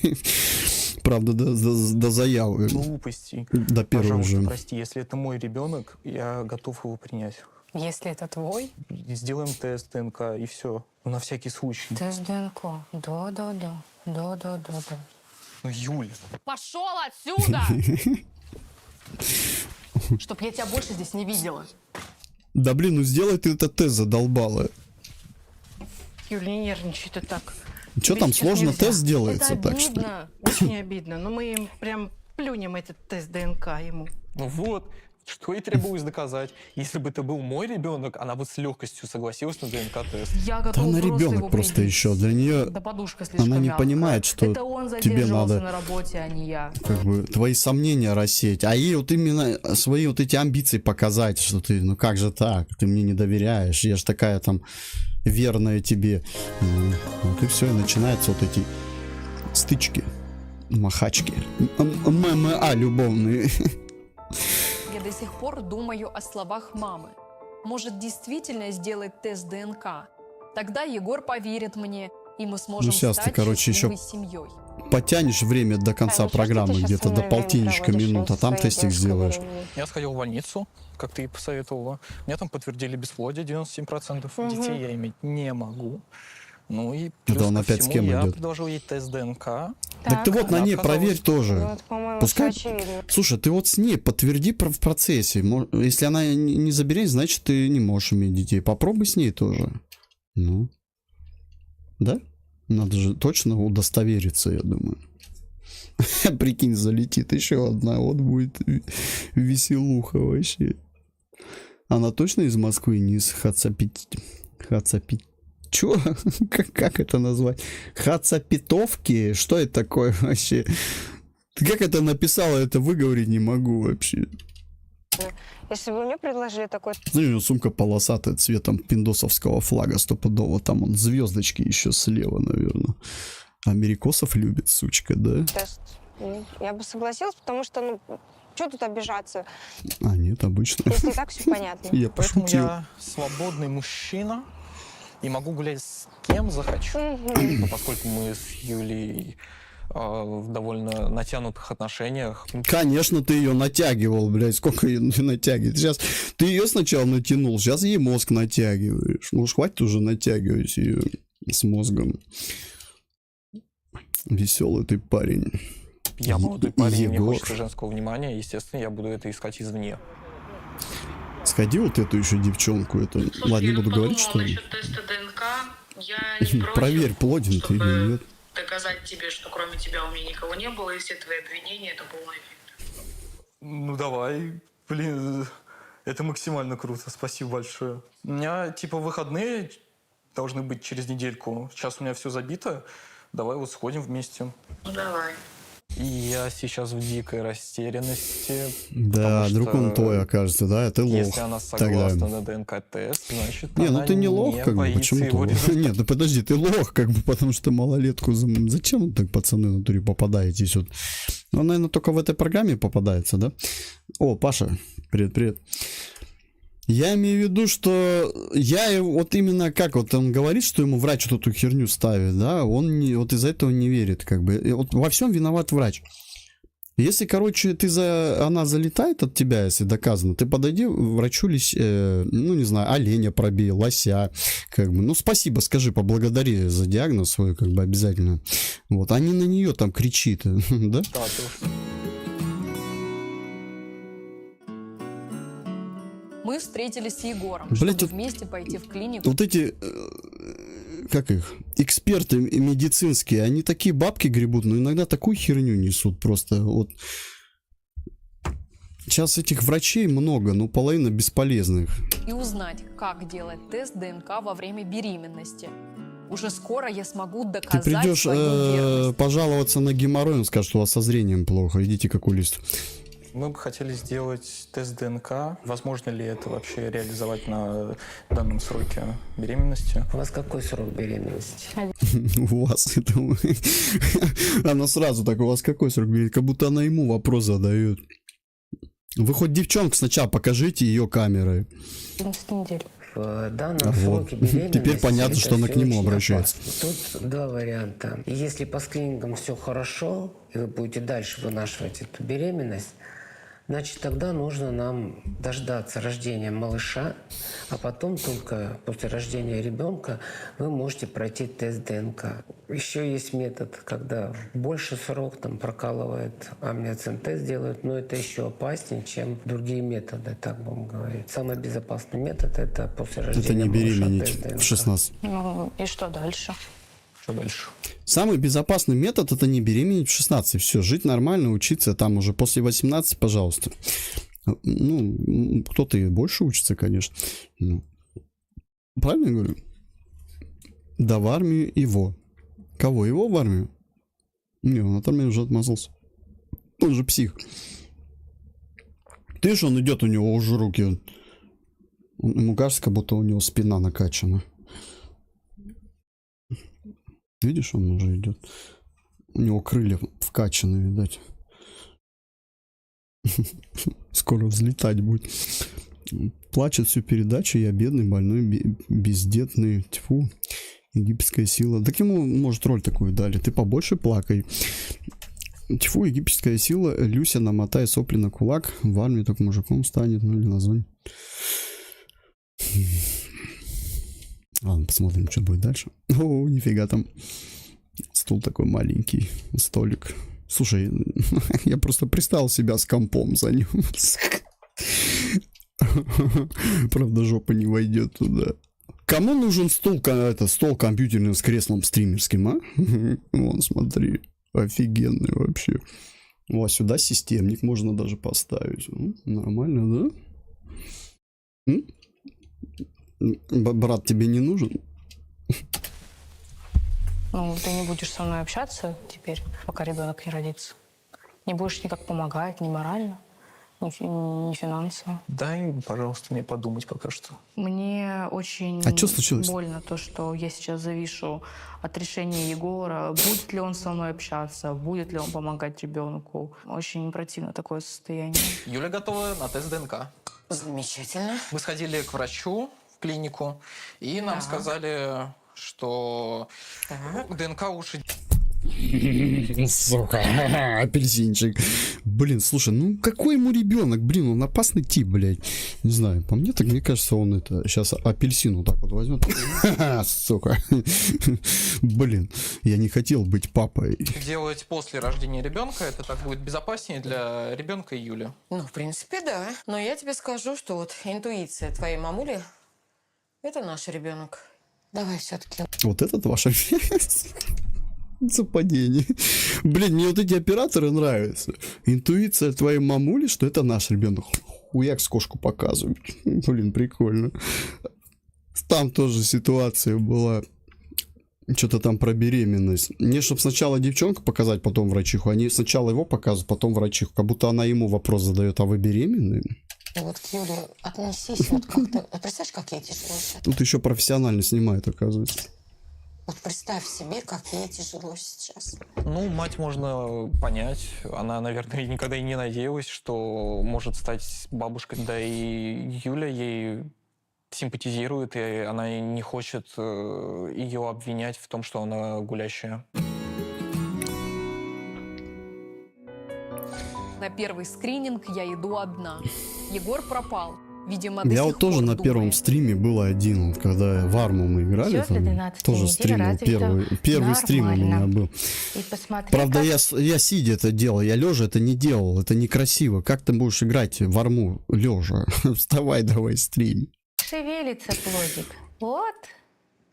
Правда, до заявы. Глупостей. До первого Пожалуйста, же. прости, если это мой ребенок, я готов его принять. Если это твой? Сделаем тест ДНК и все. Ну, на всякий случай. Тест ДНК. Да. Да. Ну, Юля. Пошел отсюда! Чтоб я тебя больше здесь не видела. Да блин, ну сделай ты этот тест, задолбала. Юль, не нервничай ты так. Что Тебе там, сейчас сложно нельзя. тест делается, Это так что? обидно, очень обидно. Но мы им прям плюнем этот тест ДНК ему. Ну вот, что и требовалось доказать. Если бы это был мой ребенок, она бы с легкостью согласилась на ДНК-тест. Я Да готова она просто ребенок его просто прибить. еще. Для нее Да подушка слишком она не мягкая. понимает, что Это он тебе задерживался надо на работе, а не я. как бы твои сомнения рассеять. А ей вот именно свои вот эти амбиции показать, что ты, ну как же так, ты мне не доверяешь, я же такая там верная тебе. Ну, вот и все, и начинаются вот эти стычки, махачки, ММА любовные. Я до сих пор думаю о словах мамы. Может, действительно сделать тест ДНК? Тогда Егор поверит мне, и мы сможем сейчас ты, стать короче, еще счастливой семьей. потянешь время до конца программы, где-то до полтинничка минут, а там тестик сделаешь. Я сходил в больницу, как ты и посоветовала. Мне там подтвердили бесплодие 97%. Детей я иметь не могу. Ну и плюс Это он ко опять с всему кем я идет? предложил ей тест ДНК. Так ты вот на Она ней отказалась. проверь тоже. Ну, это, по-моему, Пускай... всё очевидно. Слушай, ты вот с ней подтверди в процессе. Если она не забеременеет, значит ты не можешь иметь детей. Попробуй с ней тоже. Ну. Да? Надо же точно удостовериться, я думаю. Прикинь, залетит еще одна. Вот будет веселуха вообще. Она точно из Москвы, не из Чё? Как это назвать? Хацапитовки? Что это такое вообще? Ты как это написала, это выговорить не могу вообще. Если бы мне предложили такой... Смотри, у него сумка полосатая, цветом пиндосовского флага стопудово. Там он звездочки еще слева, наверное. Америкосов любит, сучка, да? тест, я бы согласилась, потому что, ну, что тут обижаться, А, нет, обычно. если и так все понятно. Я Поэтому пошутил. я свободный мужчина и могу гулять с кем захочу. Но поскольку мы с Юлей в довольно натянутых отношениях. Конечно, ты ее натягивал, блядь, сколько ее натягивать. Сейчас ты ее сначала натянул, сейчас ей мозг натягиваешь. Ну уж хватит уже натягивать ее с мозгом. Веселый ты парень. Я молодой парень, мне Егор. хочется женского внимания, естественно, я буду это искать извне. Сходи вот эту еще девчонку, это... Ладно, не буду говорить, что... теста ДНК. Я не против, Проверь, плоден ты или нет. доказать тебе, что кроме тебя у меня никого не было, и все твои обвинения — это полная фигня. Ну давай, блин, это максимально круто, спасибо большое. У меня типа выходные должны быть через недельку, сейчас у меня все забито, давай вот сходим вместе. Ну давай. И я сейчас в дикой растерянности. Да, потому вдруг что он твой окажется, да, ты лох. Если она согласна на ДНК-тест, значит, Не, ну она ты не лох, как бы, боится почему ты его лох? результата. Нет, ну подожди, ты лох, как бы, потому что малолетку... Зачем вы так, пацаны, в натуре попадаетесь? Вот. Он, наверное, только в этой программе попадается, да? О, Паша, привет. Я имею в виду, что я вот именно как вот он говорит, что ему врач вот эту херню ставит, да, он не, вот из-за этого не верит, как бы. И вот во всем виноват врач. Если, короче, она залетает от тебя, если доказано, ты подойди врачу, ну, не знаю, оленя пробей, лося, как бы, ну, спасибо, скажи, поблагодари за диагноз свой, как бы, обязательно. Вот, а не на нее там кричит, да? Да, точно. Мы встретились с Егором, Блядь, чтобы вот- вместе пойти в клинику. Вот эти, как их, эксперты медицинские, они такие бабки гребут, но иногда такую херню несут просто. Вот. Сейчас этих врачей много, но половина бесполезных. И узнать, как делать тест ДНК во время беременности. Уже скоро я смогу Ты доказать придешь свою верность. пожаловаться на геморрой, он скажет, что у вас со зрением плохо, идите к окулисту. Мы бы хотели сделать тест ДНК. Возможно ли это вообще реализовать на данном сроке беременности? У вас какой срок беременности? У вас это... Она сразу так, у вас какой срок беременности? Как будто она ему вопрос задает. Вы хоть девчонку сначала покажите ее камерой. 11 недель. В данном Вот. сроке беременности... Теперь понятно, это что она к всё нему очень обращается. опасно. Тут два варианта. Если по скринингам все хорошо, и вы будете дальше вынашивать эту беременность, значит, тогда нужно нам дождаться рождения малыша, а потом только после рождения ребенка вы можете пройти тест ДНК. Еще есть метод, когда больше срок там прокалывает, амниоцентез делают, но это еще опаснее, чем другие методы, так будем говорить. Самый безопасный метод – это после рождения Это не беременеть малыша тест в ДНК. 16. Ну, и что дальше? Что дальше? Самый безопасный метод — это не беременеть в 16. Все, жить нормально, учиться там уже после 18, пожалуйста. Ну, кто-то и больше учится, конечно. Ну, правильно я говорю? Да в армию его. Кого? Его в армию? Не, он от армии уже отмазался. Он же псих. Ты же, он идет, у него уже руки. Ему кажется, как будто у него спина накачана. Видишь, он уже идет. У него крылья вкачаны, видать. Скоро взлетать будет. Плачет всю передачу. Я бедный, больной, бездетный. Тьфу. Египетская сила. Так ему, может, роль такую дали. Ты побольше плакай. Тьфу, египетская сила. Люся, намотай сопли на кулак. В армии только мужиком станет. Ну или на зоне. Ладно, посмотрим, что будет дальше. О, нифига там. Стул такой маленький. Столик. Слушай, я просто представил себя с компом за ним. Правда, жопа не войдет туда. Кому нужен стол компьютерный с креслом стримерским, а? Вон, смотри. Офигенный вообще. О, сюда системник можно даже поставить. Нормально, да? Брат тебе не нужен? Ну, ты не будешь со мной общаться теперь, пока ребенок не родится. Не будешь никак помогать, ни морально, ни финансово. Дай, пожалуйста, мне подумать пока что. Мне очень А что случилось? больно то, что я сейчас завишу от решения Егора. Будет ли он со мной общаться, будет ли он помогать ребенку. Очень противно такое состояние. Юля готова на тест ДНК. Замечательно. Мы сходили к врачу в клинику, и нам сказали, что ДНК уши. Сука, апельсинчик. Блин, слушай, ну какой ему ребенок? Блин, он опасный тип, блядь. Не знаю, по мне так, мне кажется, он это сейчас апельсин вот так вот возьмет. Сука. Блин, я не хотел быть папой. Делать после рождения ребенка, это так будет безопаснее для ребенка и Юли. Ну, в принципе, да. Но я тебе скажу, что вот интуиция твоей мамули – это наш ребенок. Давай все-таки. Вот этот ваш совпадение. Блин, мне вот эти операторы нравятся. Интуиция твоей мамули, что это наш ребенок. Хуяк с кошку показывают. Блин, прикольно. Там тоже ситуация была. Что-то там про беременность. Не, чтобы сначала девчонку показать, потом врачиху. Они сначала его показывают, потом врачиху. Как будто она ему вопрос задает, а вы беременны? Вот к Юле относись вот как-то. Представляешь, как ей тяжело сейчас? Тут еще профессионально снимает, оказывается. Вот представь себе, как ей тяжело сейчас. Ну, мать можно понять. Она, наверное, никогда и не надеялась, что может стать бабушкой. Да и Юля ей симпатизирует, и она не хочет ее обвинять в том, что она гулящая. На первый скрининг я иду одна. Егор пропал. Видимо, Я вот тоже на первом стриме был один, вот, когда в Арму мы играли, там, тоже стримил, первый стрим у меня был. Правда, я сидя это делал, я лежа это не делал, это некрасиво. Как ты будешь играть в Арму лежа? Вставай, давай стрим. Шевелится плодик. Вот.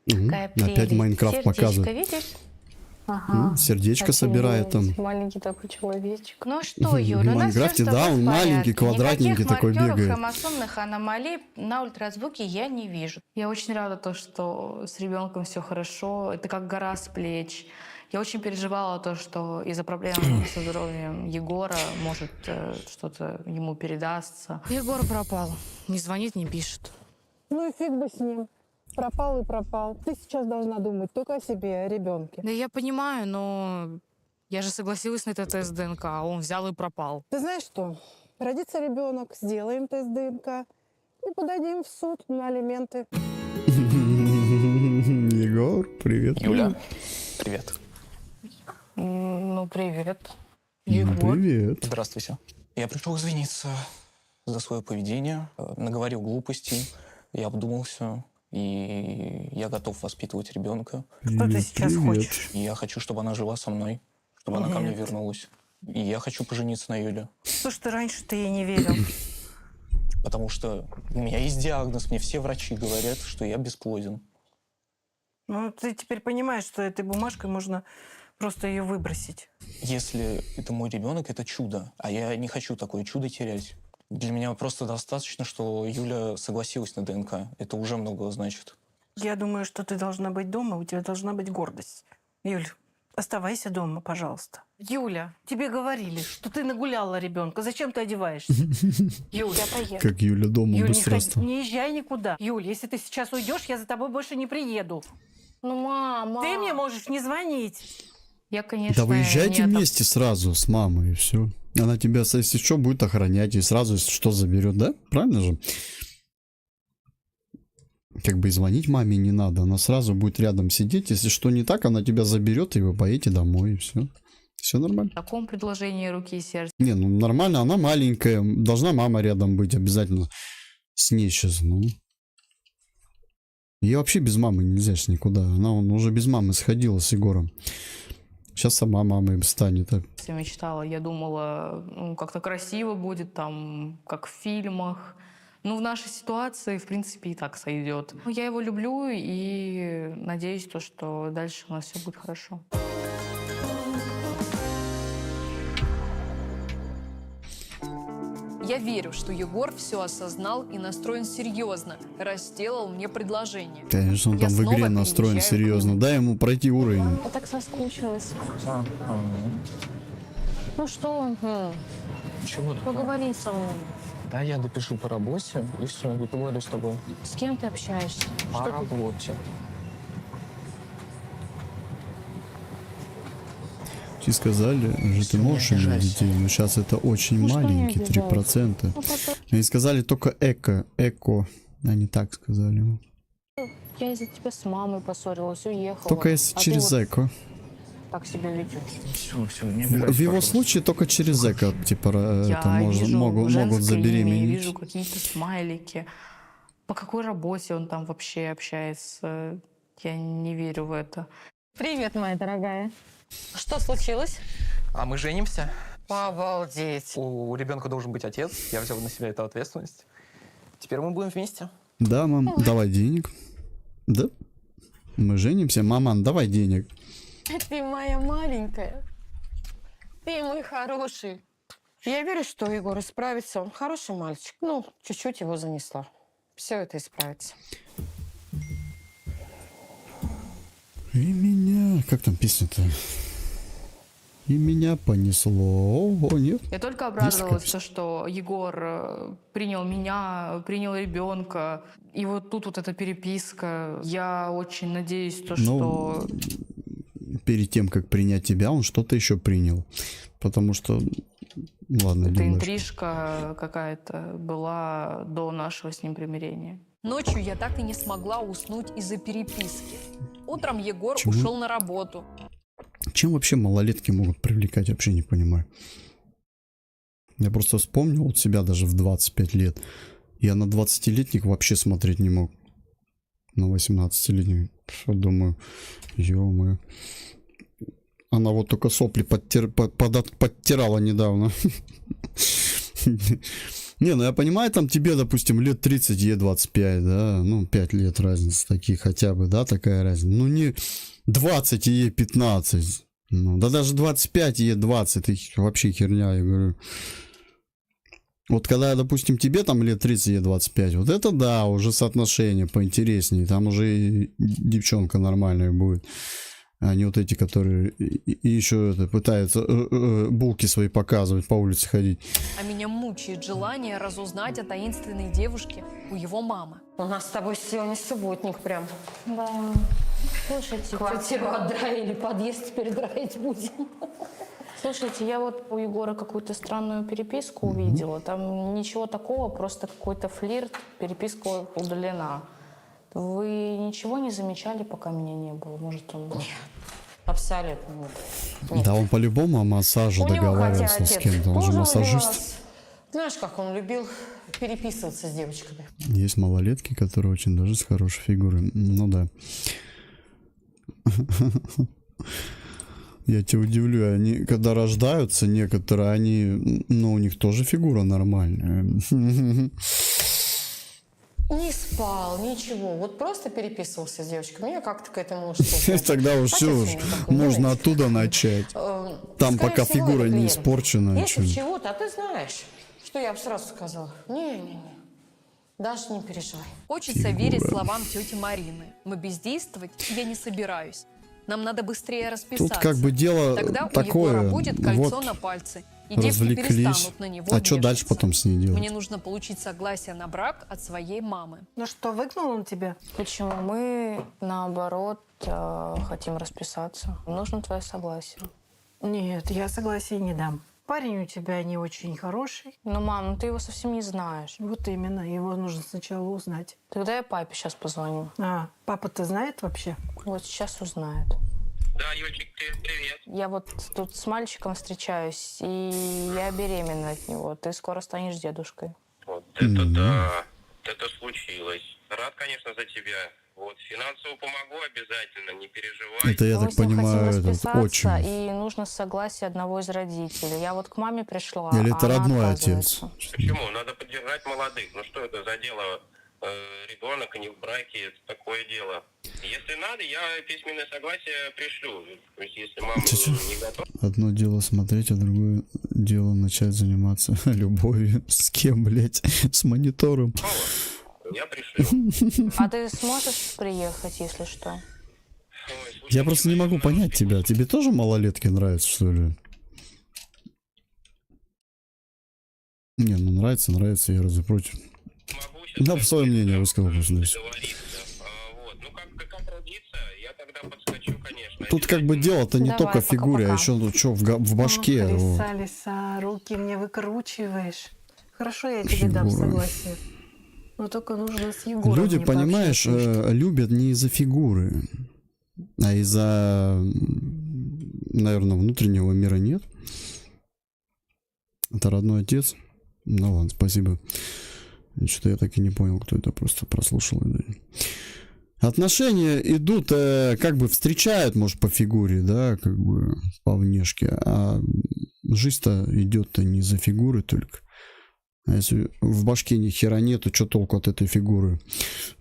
Какая прелесть. Опять Майнкрафт показывает. Видишь? Ага. Сердечко собирает там. Маленький такой человечек. Ну что, Юля, в Майнкрафте, да, он маленький, квадратненький такой бегает. Хромосомных аномалий на ультразвуке я не вижу. Я очень рада, что с ребенком все хорошо. Это как гора с плеч. Я очень переживала что из-за проблем со здоровьем Егора может что-то ему передастся. Егор пропал. Не звонит, не пишет. Ну и фиг бы с ним. Пропал и пропал. Ты сейчас должна думать только о себе, о ребенке. Да я понимаю, но я же согласилась на этот тест ДНК, а он взял и пропал. Ты знаешь что? Родится ребенок, сделаем тест ДНК и подадим в суд на алименты. Егор, привет. Юля, привет. Ну, привет. Егор. Привет. Здравствуйте. Я пришел извиниться за свое поведение, наговорил глупостей, я обдумался. И я готов воспитывать ребенка. Что ты сейчас хочешь? И я хочу, чтобы она жила со мной, чтобы она ко мне Нет. вернулась. И я хочу пожениться на Юле. Что ж ты раньше-то ей не верил? Потому что у меня есть диагноз, мне все врачи говорят, что я бесплоден. Ну, ты теперь понимаешь, что этой бумажкой можно просто ее выбросить. Если это мой ребенок, это чудо. А я не хочу такое чудо терять. Для меня просто достаточно, что Юля согласилась на ДНК. Это уже много значит. Я думаю, что ты должна быть дома, у тебя должна быть гордость. Юль, оставайся дома, пожалуйста. Юля, тебе говорили, что ты нагуляла ребенка. Зачем ты одеваешься? Юля, я поеду. Как Юля дома Юль, быстро не езжай никуда. Юль, если ты сейчас уйдешь, я за тобой больше не приеду. Ну, мама... Ты мне можешь не звонить. Я, конечно, Да выезжайте не вместе сразу с мамой, и все. Она тебя, если что, будет охранять и сразу, если что, заберет, да? Правильно же? Как бы и звонить маме не надо, она сразу будет рядом сидеть. Если что не так, она тебя заберет, и вы поедете домой, и все. Все нормально. В таком предложении руки и сердца. Не, ну нормально, она маленькая, должна мама рядом быть обязательно. С ней сейчас, ну. Ей вообще без мамы нельзя ж никуда. Она уже без мамы сходила с Егором. Сейчас сама мамой станет. Я мечтала, я думала, ну, как-то красиво будет, там, как в фильмах. Ну, в нашей ситуации, в принципе, и так сойдет. Я его люблю и надеюсь, то, что дальше у нас все будет хорошо. Я верю, что Егор все осознал и настроен серьезно, раз сделал мне предложение. Конечно, он Я там в игре снова настроен переезжаю к серьезно. Дай ему пройти уровень. Я так соскучилась. Ну что? Чего ты? Поговори со мной. Да, я допишу по работе, и все, я поговорю с тобой. С кем ты общаешься? По Что ты- работе. Тебе сказали, что ты можешь иметь детей, но сейчас это очень Ну, что не маленький, 3%. Ну, просто Они сказали только эко. Они так сказали. я из-за тебя с мамой поссорилась, уехала. Только если А ты через вот эко. так себя ведешь. Все, не В его случае только через эко, типа, Я это вижу могут женское имя, забеременеть. вижу какие-то смайлики. По какой работе он там вообще общается? Я не верю в это. Привет, моя дорогая. Что случилось? А мы женимся. Обалдеть. У ребенка должен быть отец. Я взял на себя эту ответственность. Теперь мы будем вместе. Да, мам, давай денег. Да. Мы женимся. Маман, давай денег. Ты моя маленькая. Ты мой хороший. Я верю, что Егор исправится. Он хороший мальчик. Ну, чуть-чуть его занесло. Все это исправится. И меня... Как там песня-то? И меня понесло. О, нет. Я только Есть обрадовалась, такая то, что Егор принял меня, принял ребенка. И вот тут вот эта переписка. Я очень надеюсь, то, что... Перед тем, как принять тебя, он что-то еще принял. Потому что... Ладно, Это Лилаш. интрижка какая-то была до нашего с ним примирения. Ночью я так и не смогла уснуть из-за переписки. Утром Егор Почему? ушел на работу. Чем вообще малолетки могут привлекать, вообще не понимаю. Я просто вспомнил вот себя даже в 25 лет. Я на 20-летних вообще смотреть не мог. На 18-летних. Что думаю, ё-моё. Она вот только сопли подтирала недавно. Не, ну я понимаю, там тебе, допустим, лет 30, ей 25, да, ну 5 лет разница такие хотя бы, да, такая разница. Ну не 20 и ей 15, ну да даже 25 и ей 20, ты вообще херня, я говорю. Вот когда, допустим, тебе там лет 30, ей 25, вот это да, уже соотношение поинтереснее, там уже и девчонка нормальная будет. А не вот эти, которые и еще это, пытаются булки свои показывать, по улице ходить. А меня мучает желание разузнать о таинственной девушке у его мамы. У нас с тобой сегодня субботник прям. Да. Слушайте, Квартиру отдраили, подъезд теперь драить будем. Слушайте, я вот у Егора какую-то странную переписку увидела. Там ничего такого, просто какой-то флирт, переписка удалена. Вы ничего не замечали, пока меня не было? Может, он... Нет, абсолютно нет. Да, он по-любому о массаже У него договаривался хотя с отец кем-то, он же тоже массажист. увез. Знаешь, как он любил переписываться с девочками. Есть малолетки, которые очень даже с хорошей фигурой. Ну да. Я тебя удивлю, они когда рождаются, некоторые, они, ну, у них тоже фигура нормальная. Не спал, ничего. Вот просто переписывался с девочками. Я как-то к этому уж... Тогда уж все, можно оттуда начать. Там пока фигура не испорчена. Если чего-то, а ты знаешь, что я бы сразу сказала. Не-не-не, даже не переживай. Хочется верить словам тети Марины. Но бездействовать я не собираюсь. Нам надо быстрее расписаться. Тут как бы дело Тогда такое, у Егора будет кольцо вот, на пальце, и девки развлеклись. перестанут на него А что дальше вешаться. потом с ней делать? Мне нужно получить согласие на брак от своей мамы. Ну что, выгнал он тебя? Почему? Мы, наоборот, хотим расписаться. Нужно твое согласие. Нет, я согласия не дам. Парень у тебя не очень хороший. Ну, мам, ну ты его совсем не знаешь. Вот именно, его нужно сначала узнать. Тогда я папе сейчас позвоню. А, папа-то знает вообще? Вот сейчас узнает. Да, Юльчик, привет. Я вот тут с мальчиком встречаюсь, и я беременна от него. Ты скоро станешь дедушкой. Вот это да, это случилось. Рад, конечно, за тебя. Вот, финансово помогу обязательно, не переживай. Это, я Мы так с ним понимаю, хотим этот расписаться, отчим. и нужно согласие одного из родителей. Я вот к маме пришла, Или а это она родной отказывается. отец? Почему? Надо поддержать молодых. Ну что это за дело? Ребенок и не в браке, это такое дело. Если надо, я письменное согласие пришлю. То есть, если мама не готова... Одно дело смотреть, а другое дело начать заниматься любовью. С кем, блядь? С монитором. Я пришлю. А ты сможешь приехать, если что? Я просто не могу понять тебя. Тебе тоже малолетки нравятся, что ли? Не, ну нравится, я разве против. Да, свое мнение высказал просто. Тут как бы дело-то не Давай, только в фигуре, а пока-пока. еще тут что в башке. Ох, вот. Лиса, руки мне выкручиваешь. Хорошо, я тебе дам Фигура. согласие. Но только нужно с Егором Люди, мне понимаешь, пообщаться. любят не из-за фигуры, а из-за, наверное, внутреннего мира нет. Это родной отец. Ну ладно, спасибо. Что-то я так и не понял, кто это, просто прослушал. Отношения идут, как бы встречают, может, по фигуре, да, как бы по внешке, а жизнь-то идет-то не за фигуры только. А если в башке ни хера нету, что толку от этой фигуры?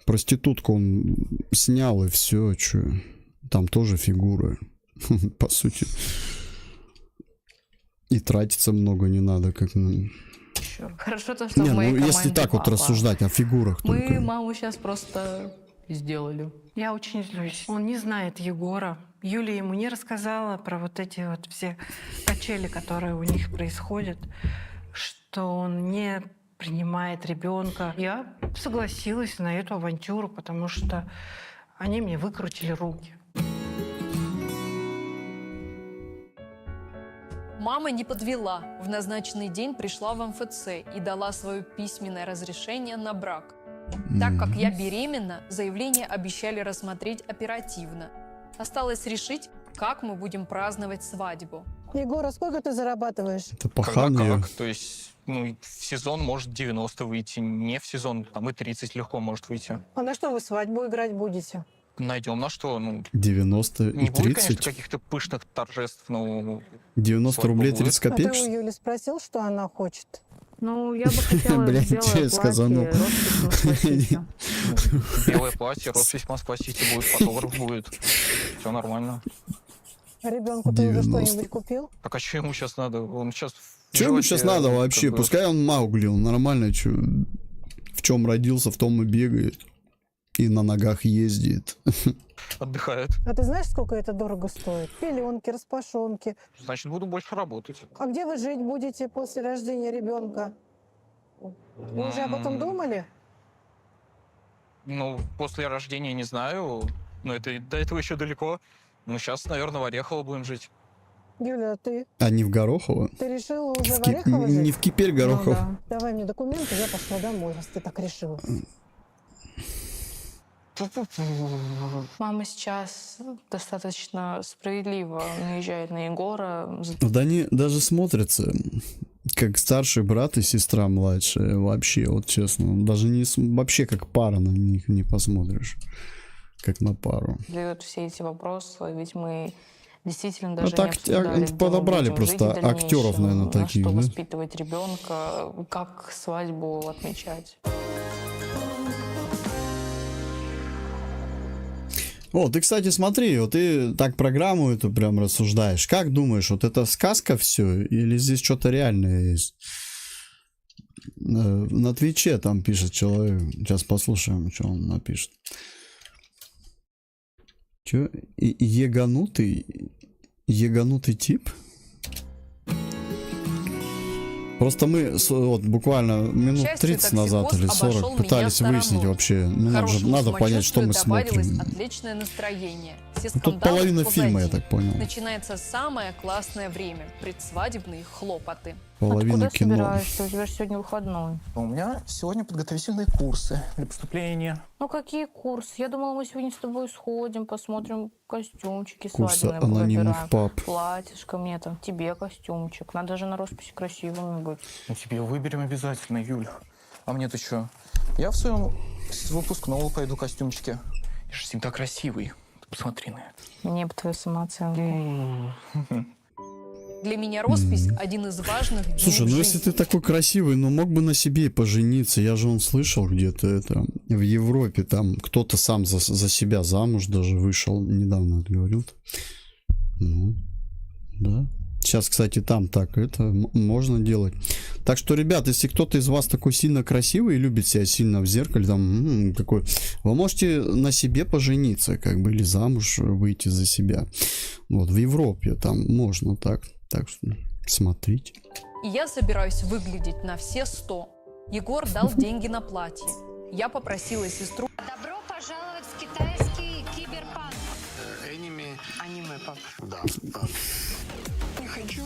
Проститутку он снял, и все, что там тоже фигура, по сути. И тратиться много не надо, как... Хорошо то, что Не, в моей ну если команде так вот папа. рассуждать о фигурах Мы только. маму сейчас просто сделали. Я очень злюсь. Он не знает Егора. Юля ему не рассказала про вот эти вот все качели, которые у них происходят, что он не принимает ребенка. Я согласилась на эту авантюру, потому что они мне выкрутили руки. Мама не подвела. В назначенный день пришла в МФЦ и дала свое письменное разрешение на брак. Так как я беременна, заявление обещали рассмотреть оперативно. Осталось решить, как мы будем праздновать свадьбу. Егор, а сколько ты зарабатываешь? Это пахан её. как? То есть, ну, в сезон может 90 выйти, не в сезон, там и 30 легко может выйти. А на что вы свадьбу играть будете? Найдем на что, ну... 90 Не и будет, конечно, 30. каких-то пышных торжеств, ну... 90 свадьба рублей будет. 30 А копеек? ты у Юли спросил, что она хочет? Ну, я бы хотела Блядь, белое я платье, сказанул. роспись на спасите. Белое платье, роспись Москва Сити будет, фотограф будет. Все нормально. А ребенку ты уже 90. что-нибудь купил? Так а что ему сейчас надо? Он сейчас... Что ему сейчас надо вообще? Пускай он Маугли, он нормально, чё, в чем родился, в том и бегает. И на ногах ездит. Отдыхает. А ты знаешь, сколько это дорого стоит? Пеленки, распашонки. Значит, буду больше работать. А где вы жить будете после рождения ребенка? Вы уже об этом думали? Ну, после рождения не знаю, но это до этого еще далеко. Ну, сейчас, наверное, в Орехово будем жить. Юля, а ты? А не в Горохово? Ты решила уже в В Ки- Орехово жить? Не в Кипель Горохов. Ну да. Давай мне документы, я пошла домой, раз ты так решила. Мама сейчас достаточно справедливо наезжает на Егора. Да они даже смотрятся. как старший брат и сестра младшая. Вообще, вот честно. Даже не, вообще как пара на них не посмотришь. Как на пару. Задают все эти вопросы, ведь мы действительно Ну, даже так не обсуждали, где мы подобрали будем просто жить в дальнейшем, актеров, наверное, на таких, что да? воспитывать ребенка, как свадьбу отмечать. О, ты, кстати, смотри, вот ты так программу эту прям рассуждаешь. Как думаешь, вот это сказка все или здесь что-то реальное есть? На Твиче там пишет человек. Сейчас послушаем, что он напишет. Че? Еганутый тип? Просто мы вот буквально минут 30 назад или 40 пытались выяснить вообще. Ну, нам же надо понять, что мы смотрим. Отличное настроение. Все Ну, тут скандалы половина позади. фильма, я так понял. Начинается самое классное время. Предсвадебные хлопоты. Половина кино. собираешься? У тебя же сегодня выходной. У меня сегодня подготовительные курсы для поступления. Ну какие курсы? Я думала, мы сегодня с тобой сходим, посмотрим костюмчики Курсы свадебные, анонимных повыбираем. пап. Платьишко мне там, тебе костюмчик. Надо же на росписи красивыми быть. Ну, тебе выберем обязательно, Юль. А мне-то что? Я в своем выпускного пойду костюмчике. Я же всегда красивый. Ты посмотри на это. Мне бы твою самооценку. Для меня роспись один из важных дней Слушай, ну в если жизни. ты такой красивый, ну мог бы на себе пожениться. Я же он слышал где-то это в Европе, там кто-то сам за себя замуж даже вышел. Недавно говорил. Ну, да. Сейчас, кстати, там так это можно делать. Так что, ребят, если кто-то из вас такой сильно красивый и любит себя сильно в зеркале, там такой, вы можете на себе пожениться, как бы, или замуж выйти за себя. Вот в Европе там можно так. Так что смотрите. И я собираюсь выглядеть на все 100. Егор дал деньги на платье. Я попросила сестру. Добро пожаловать в китайский киберпанк. Аниме, пап. Да, да. Не хочу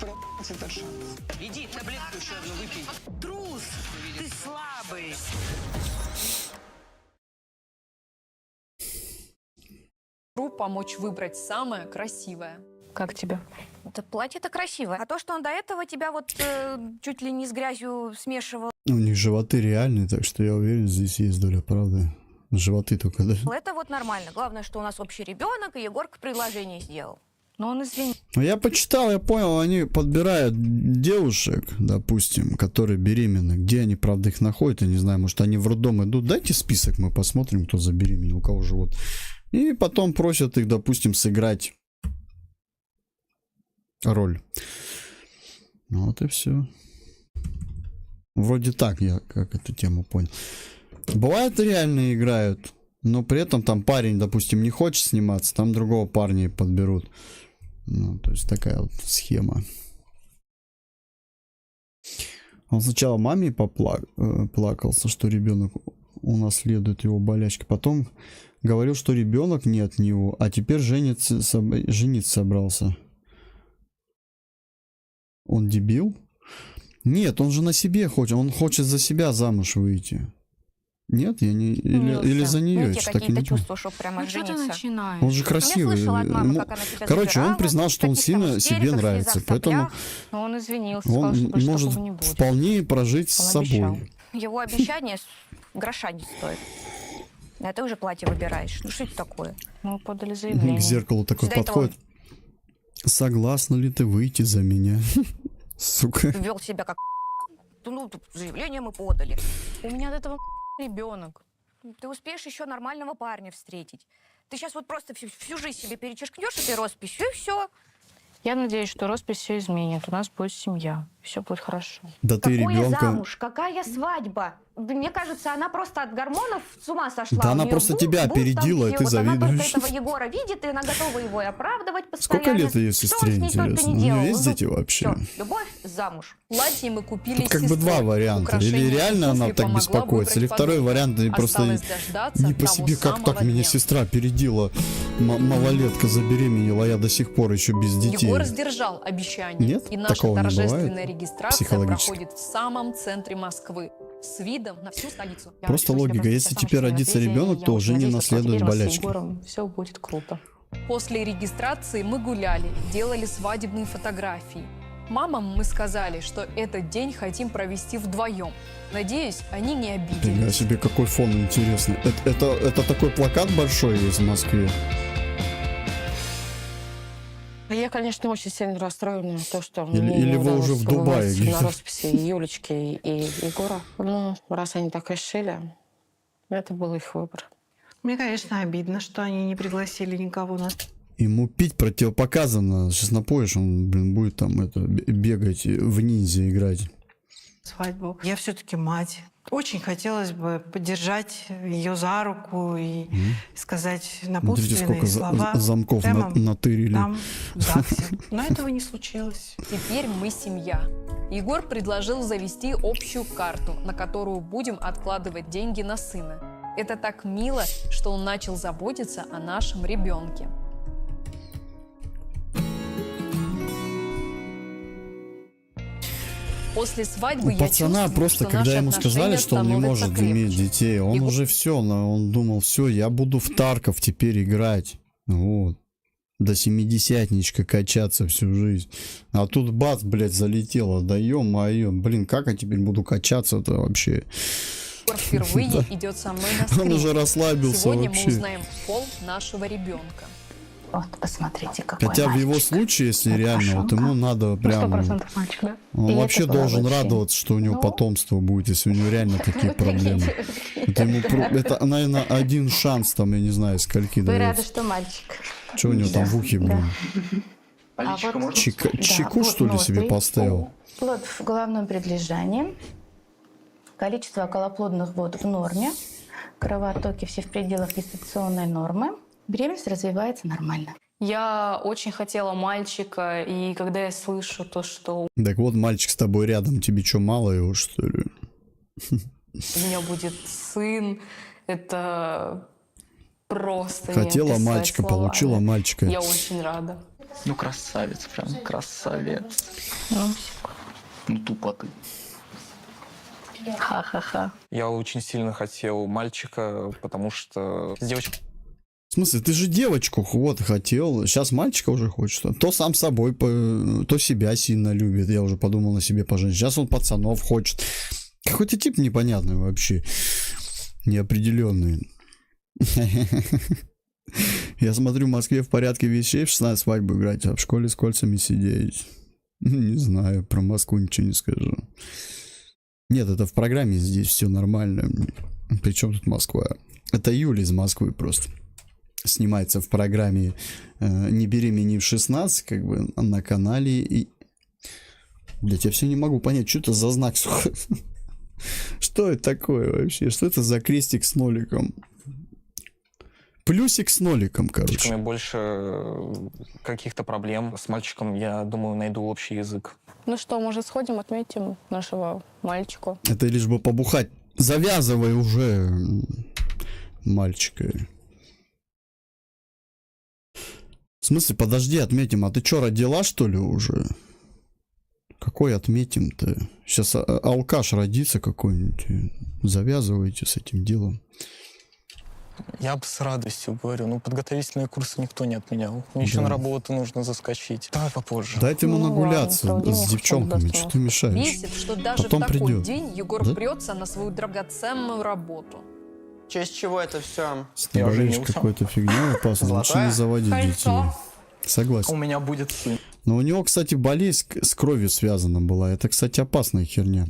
пропать этот шанс. Иди, таблетку еще одну выпей. Трус! Ты слабый! Помочь выбрать самое красивое. Как тебе? Это платье-то красивое. А то, что он до этого тебя вот чуть ли не с грязью смешивал, У них животы реальные, так что я уверен, здесь есть доля правды. Животы только, да? это вот нормально. Главное, что у нас общий ребенок, и Егорка предложение сделал. Но он извини. Ну, я почитал, я понял, они подбирают девушек, допустим, которые беременны. Где они, правда, их находят, я не знаю, может, они в роддом идут. Дайте список, мы посмотрим, кто забеременел, у кого живот. И потом просят их, допустим, сыграть роль. Ну, вот и все. Вроде так я как эту тему понял. Бывает, реально играют, но при этом там парень, допустим, не хочет сниматься, там другого парня подберут. Ну, то есть такая вот схема. Он сначала маме плакался, что ребенок унаследует его болячки. Потом говорил, что ребенок не от него, а теперь жениться собрался. Он дебил? Нет, он же на себе хочет. Он хочет за себя замуж выйти. Нет, я не... Или за нее. Эти какие-то чувства, что прямо жениться. Он же красивый. Я слышала от мамы, как она тебя Короче, он забирала, признал, что он сильно себе нравится. Поэтому Но он извинился, сказал, он что больше может такого не будет. вполне прожить с Он обещал. собой. Его обещание гроша не стоит. А ты уже платье выбираешь. Ну что это такое? Мы подали К заявление. зеркалу такой Что это подходит. Согласна ли ты выйти за меня? Сука. Вел себя как... Ну, заявление мы подали. У меня от этого ребенок. Ты успеешь еще нормального парня встретить. Ты сейчас вот просто всю жизнь себе перечеркнешь этой росписью, и все. Я надеюсь, что роспись все изменит. У нас будет семья. Все будет хорошо. Да ты Какое ребенка... замуж? Какая свадьба? Мне кажется, она просто от гормонов с ума сошла. Да У она неё просто бум, тебя бум, там опередила, и все. ты Вот она только завидуешь. этого Егора видит, и она готова его и оправдывать постоянно. Сколько лет ее Что сестре, он с ней только интересно? не У нее делал? есть Ну, дети вообще? всё, любовь, замуж. Платье мы купили Тут как с бы два сестрой. варианта. Или Украшение реально она туфли так помогла беспокоится, или выбрать второй подруга. вариант, и просто Осталось дождаться не по того себе, как самого так меня дня. сестра опередила, малолетка забеременела, а я до сих пор еще без детей. Егор сдержал обещание. Нет? И наша Такого не торжественная бывает? регистрация Психологически. проходит в самом центре Москвы. С видом на всю столицу. Просто логика, если теперь родится ребенок, то уже не наследует болячки. Все будет круто. После регистрации мы гуляли, делали свадебные фотографии. Мамам мы сказали, что этот день хотим провести вдвоем. Надеюсь, они не обиделись. Фига себе, какой фон интересный. Это такой плакат большой есть в Москве. Я, конечно, очень сильно расстроена, то, что Или мне не вы удалось уже в Дубае побывать где-то? на росписи Юлечки и Егора. Ну, раз они так решили, это был их выбор. Мне, конечно, обидно, что они не пригласили никого на Ему пить противопоказано. Сейчас напоишь, он, блин, будет там бегать, в ниндзя играть. свадьбу. Я все-таки мать. Очень хотелось бы поддержать ее за руку и сказать Смотрите, напутственные сколько слова. замков прямо натырили. там, в ЗАГСе. Но этого не случилось. Теперь мы семья. Егор предложил завести общую карту, на которую будем откладывать деньги на сына. Это так мило, что он начал заботиться о нашем ребенке. После свадьбы я Пацана чувствую, просто, что когда наши ему сказали, отношения что он не становятся может крепче. иметь детей, он уже все, он думал, все, я буду в Тарков теперь играть. Вот. До семидесятничка качаться всю жизнь. А тут бац, блядь, залетело. Да ё-моё, блин, как я теперь буду качаться-то вообще? Егор впервые идет со мной на Он уже скрининг. расслабился Сегодня вообще. мы узнаем пол нашего ребенка. Вот, посмотрите, какой Хотя в его случае, если реально, вот ему надо прям... мальчик, да? Он И вообще это было должен вообще. радоваться, что у него Ну. потомство будет, если у него реально такие проблемы. Это, ему, это, наверное, один шанс, там, я не знаю, скольки Вы рады, дается. что мальчик? Что у него там в ухе, блин? А вот, Чеку, вот что ли, себе ноздри. поставил? Плод в головном предлежании. Количество околоплодных вод в норме. Кровотоки все в пределах гестационной нормы. Беременность развивается нормально. Я очень хотела мальчика, и когда я слышу то, что Так вот, мальчик с тобой рядом, тебе что, мало его, что ли? у меня будет сын, это просто не Хотела описать мальчика, словами. получила мальчика. Я очень рада. Ну, красавец, прям красавец. Ну, тупо ты. Ха-ха-ха. Я очень сильно хотел мальчика, потому что с девочкой... В смысле, ты же девочку вот хотел, сейчас мальчика уже хочешь. То сам собой, то себя сильно любит. Я уже подумал на себе поженить. Сейчас он пацанов хочет. Какой-то тип непонятный вообще. Неопределенный. Я смотрю, в Москве в порядке вещей в 16 свадьбу играть, а в школе с кольцами сидеть. Не знаю, про Москву ничего не скажу. Нет, это в программе здесь все нормально. Причем тут Москва? Это Юля из Москвы просто. Снимается в программе «Не беременни в 16», как бы на канале. И... Блять, я все не могу понять, что это за знак. Что это такое вообще? Что это за крестик с ноликом? Плюсик с ноликом, короче. Больше каких-то проблем. С мальчиком, я думаю, найду общий язык. Ну что, может, сходим, отметим нашего мальчика? Это лишь бы побухать. Завязывай уже, мальчика. В смысле, подожди, отметим. А ты что, родила, что ли, уже? Какой отметим-то? Сейчас алкаш родится какой-нибудь. Завязывайте с этим делом. Я бы с радостью говорю, ну, подготовительные курсы никто не отменял. Мне еще на работу нужно заскочить. Давай попозже. Дайте ему нагуляться с девчонками, что ты мешаешь? Бесит, что даже Потом в такой придет. день Егор Да? прется на свою драгоценную работу. В честь чего это все? Если ты болеешь какой-то фигней опасной, лучше не заводить детей. Согласен. У меня будет сын. Но у него, кстати, болезнь с кровью связана была. Это, кстати, опасная херня.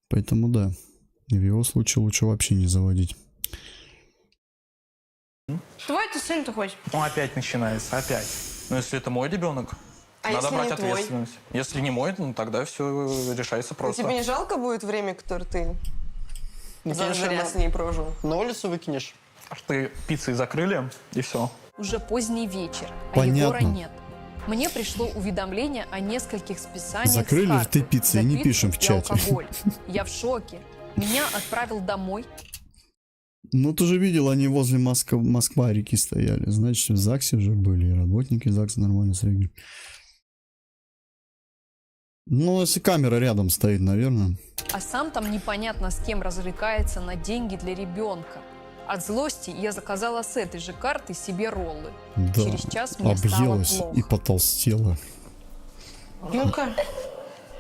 Поэтому да. В его случае лучше вообще не заводить. Твой ты сын-то хоть? Ну, опять начинается, опять. Но если это мой ребенок, А надо если брать не твой? ответственность. Если не мой, ну, тогда все решается просто. Тебе не жалко будет время, которое ты Ну, заживо конечно. с ней прожил? На улицу выкинешь? Ты пиццей закрыли, и все. Уже поздний вечер, а Понятно. Егора нет. Мне пришло уведомление о нескольких списаниях с Закрыли ли карты ты пиццей? за Не пиццу пишем в и чате. алкоголь. Я в шоке. Меня отправил домой. Ну, ты же видел, они возле Москва-реки стояли. Значит, в ЗАГСе уже были. И работники ЗАГСа нормально среагировали. Ну, если камера рядом стоит, наверное. А сам там непонятно с кем развлекается на деньги для ребенка. От злости я заказала с этой же карты себе роллы. Да, Через час мне стало объелась плохо. и потолстела. Юлька,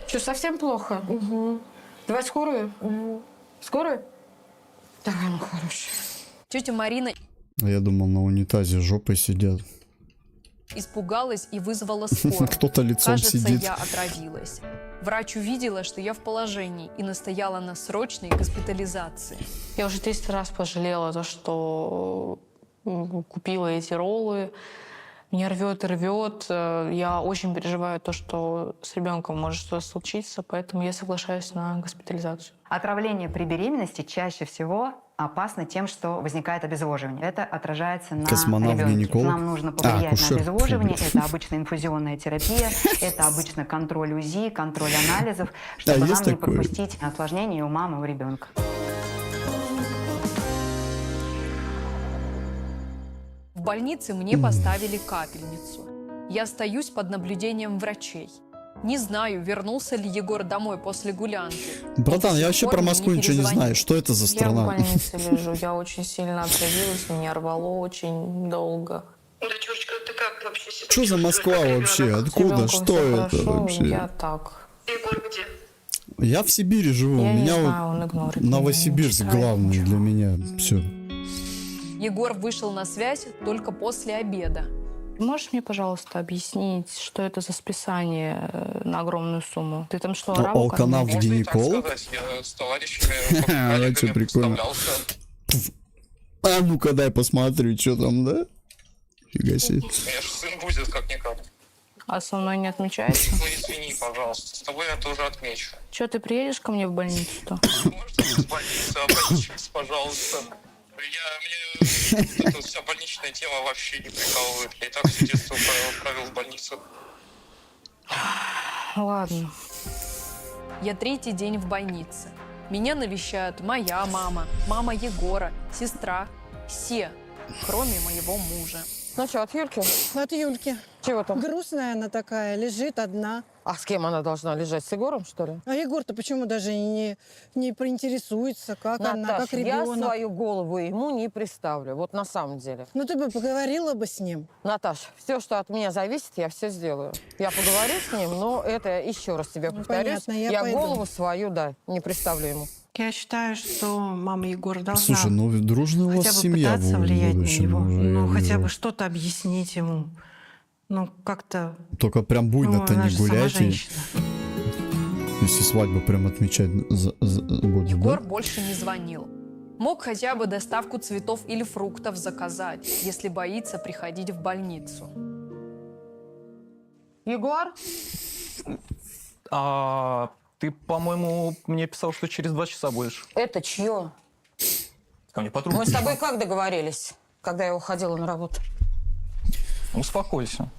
что, совсем плохо? Угу. Давай скорую? Угу. Скорую? Давай, ну хорошая. Тетя Марина А я думал, на унитазе жопой сидят. испугалась и вызвала скорую. Кто-то лицом Кажется, сидит. я отравилась. Врач увидела, что я в положении и настояла на срочной госпитализации. Я уже 300 раз пожалела то, что купила эти роллы. Меня рвет и рвет. Я очень переживаю то, что с ребенком может что-то случиться, поэтому я соглашаюсь на госпитализацию. Отравление при беременности чаще всего опасно тем, что возникает обезвоживание. Это отражается на ребенке. Космонавт-гинеколог? Нам нужно повлиять акушер. на обезвоживание. Это обычно инфузионная терапия, это обычно контроль УЗИ, контроль анализов, чтобы нам есть не такое? пропустить осложнения у мамы, у ребенка. В больнице мне поставили капельницу. Я остаюсь под наблюдением врачей. Не знаю, вернулся ли Егор домой после гулянки. Братан, я вообще пор про мне Москву не ничего не перезвонил. знаю. Что это за Я в страна? больнице лежу, я очень сильно отравилась, меня рвало очень долго. Дочурочка, ты как вообще себя Что за Москва вообще? Откуда? Что это вообще? Я так. Егор где? Я в Сибири живу. Я У не меня знаю, он вот игнорит меня, Новосибирск не читает главный для меня. Все. Егор вышел на связь только после обеда. Можешь мне, пожалуйста, объяснить, что это за списание на огромную сумму? Ты там что, арабу кормил? Алканавт-гинеколог? Я с товарищами, А, что прикольно. А ну-ка дай посмотрю, что там, да? Фига себе. У меня же сын будет как-никак. А со мной не отмечается? Ну извини, пожалуйста, с тобой я тоже отмечу. Что, ты приедешь ко мне в больницу-то? Можете с больницы обратиться, пожалуйста? Мне эта вся больничная тема вообще не прикалывает. Я и так все детство провел в больнице. Ладно. Я третий день в больнице. Меня навещают моя мама, мама Егора, сестра. Все, кроме моего мужа. Ну что, от Юльки? От Юльки. Чего там? Грустная она такая, лежит одна. А с кем она должна лежать? С Егором, что ли? А Егор-то почему даже не поинтересуется, как она, как я ребенок? свою голову ему не представлю. Вот на самом деле. Ну ты бы поговорила бы с ним. Наташ, все, что от меня зависит, я все сделаю. Я поговорю с ним, но это, еще раз тебе повторюсь, понятно, я пойду. голову свою, да, не представлю ему. Я считаю, что мама Егора должна Слушай, ну дружная у вас хотя бы семья пытаться будет в влиять на будущем него. уже, Ну, я хотя бы вижу. что-то объяснить ему. Ну, как-то... Только прям буйно-то она не же сама гуляйте. женщина. Если свадьбу прям отмечать будешь, Егор да? больше не звонил. Мог хотя бы доставку цветов или фруктов заказать, если боится приходить в больницу. Егор? Ты, по-моему, мне писал, что через 2 часа будешь. Это чье? Ко мне подруга. Мы с тобой как договорились, когда я уходила на работу? Успокойся.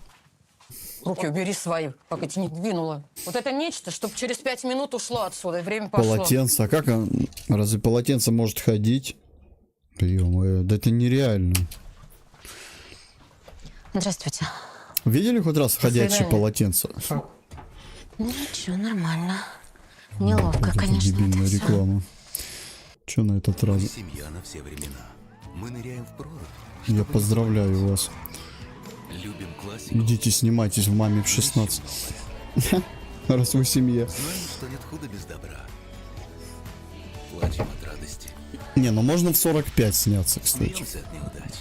Руки убери свои, пока тебя не двинула. Вот это нечто, чтобы через 5 минут ушло отсюда, и время пошло. Полотенце. А как разве полотенце может ходить? Ё-моё, да это нереально. Здравствуйте. Видели хоть раз ходячие свидания. полотенца? Ничего, нормально. Неловко, Это конечно. дебильная реклама. Че на этот раз? Семья на все времена. Мы ныряем в прорубь. Я поздравляю вас. Любим классику. Идите снимайтесь в «Маме в 16». Раз вы семья. Знаем, что нет худа без добра. Плачем от радости. Не, ну можно в 45 сняться, кстати. Смеемся от неудач.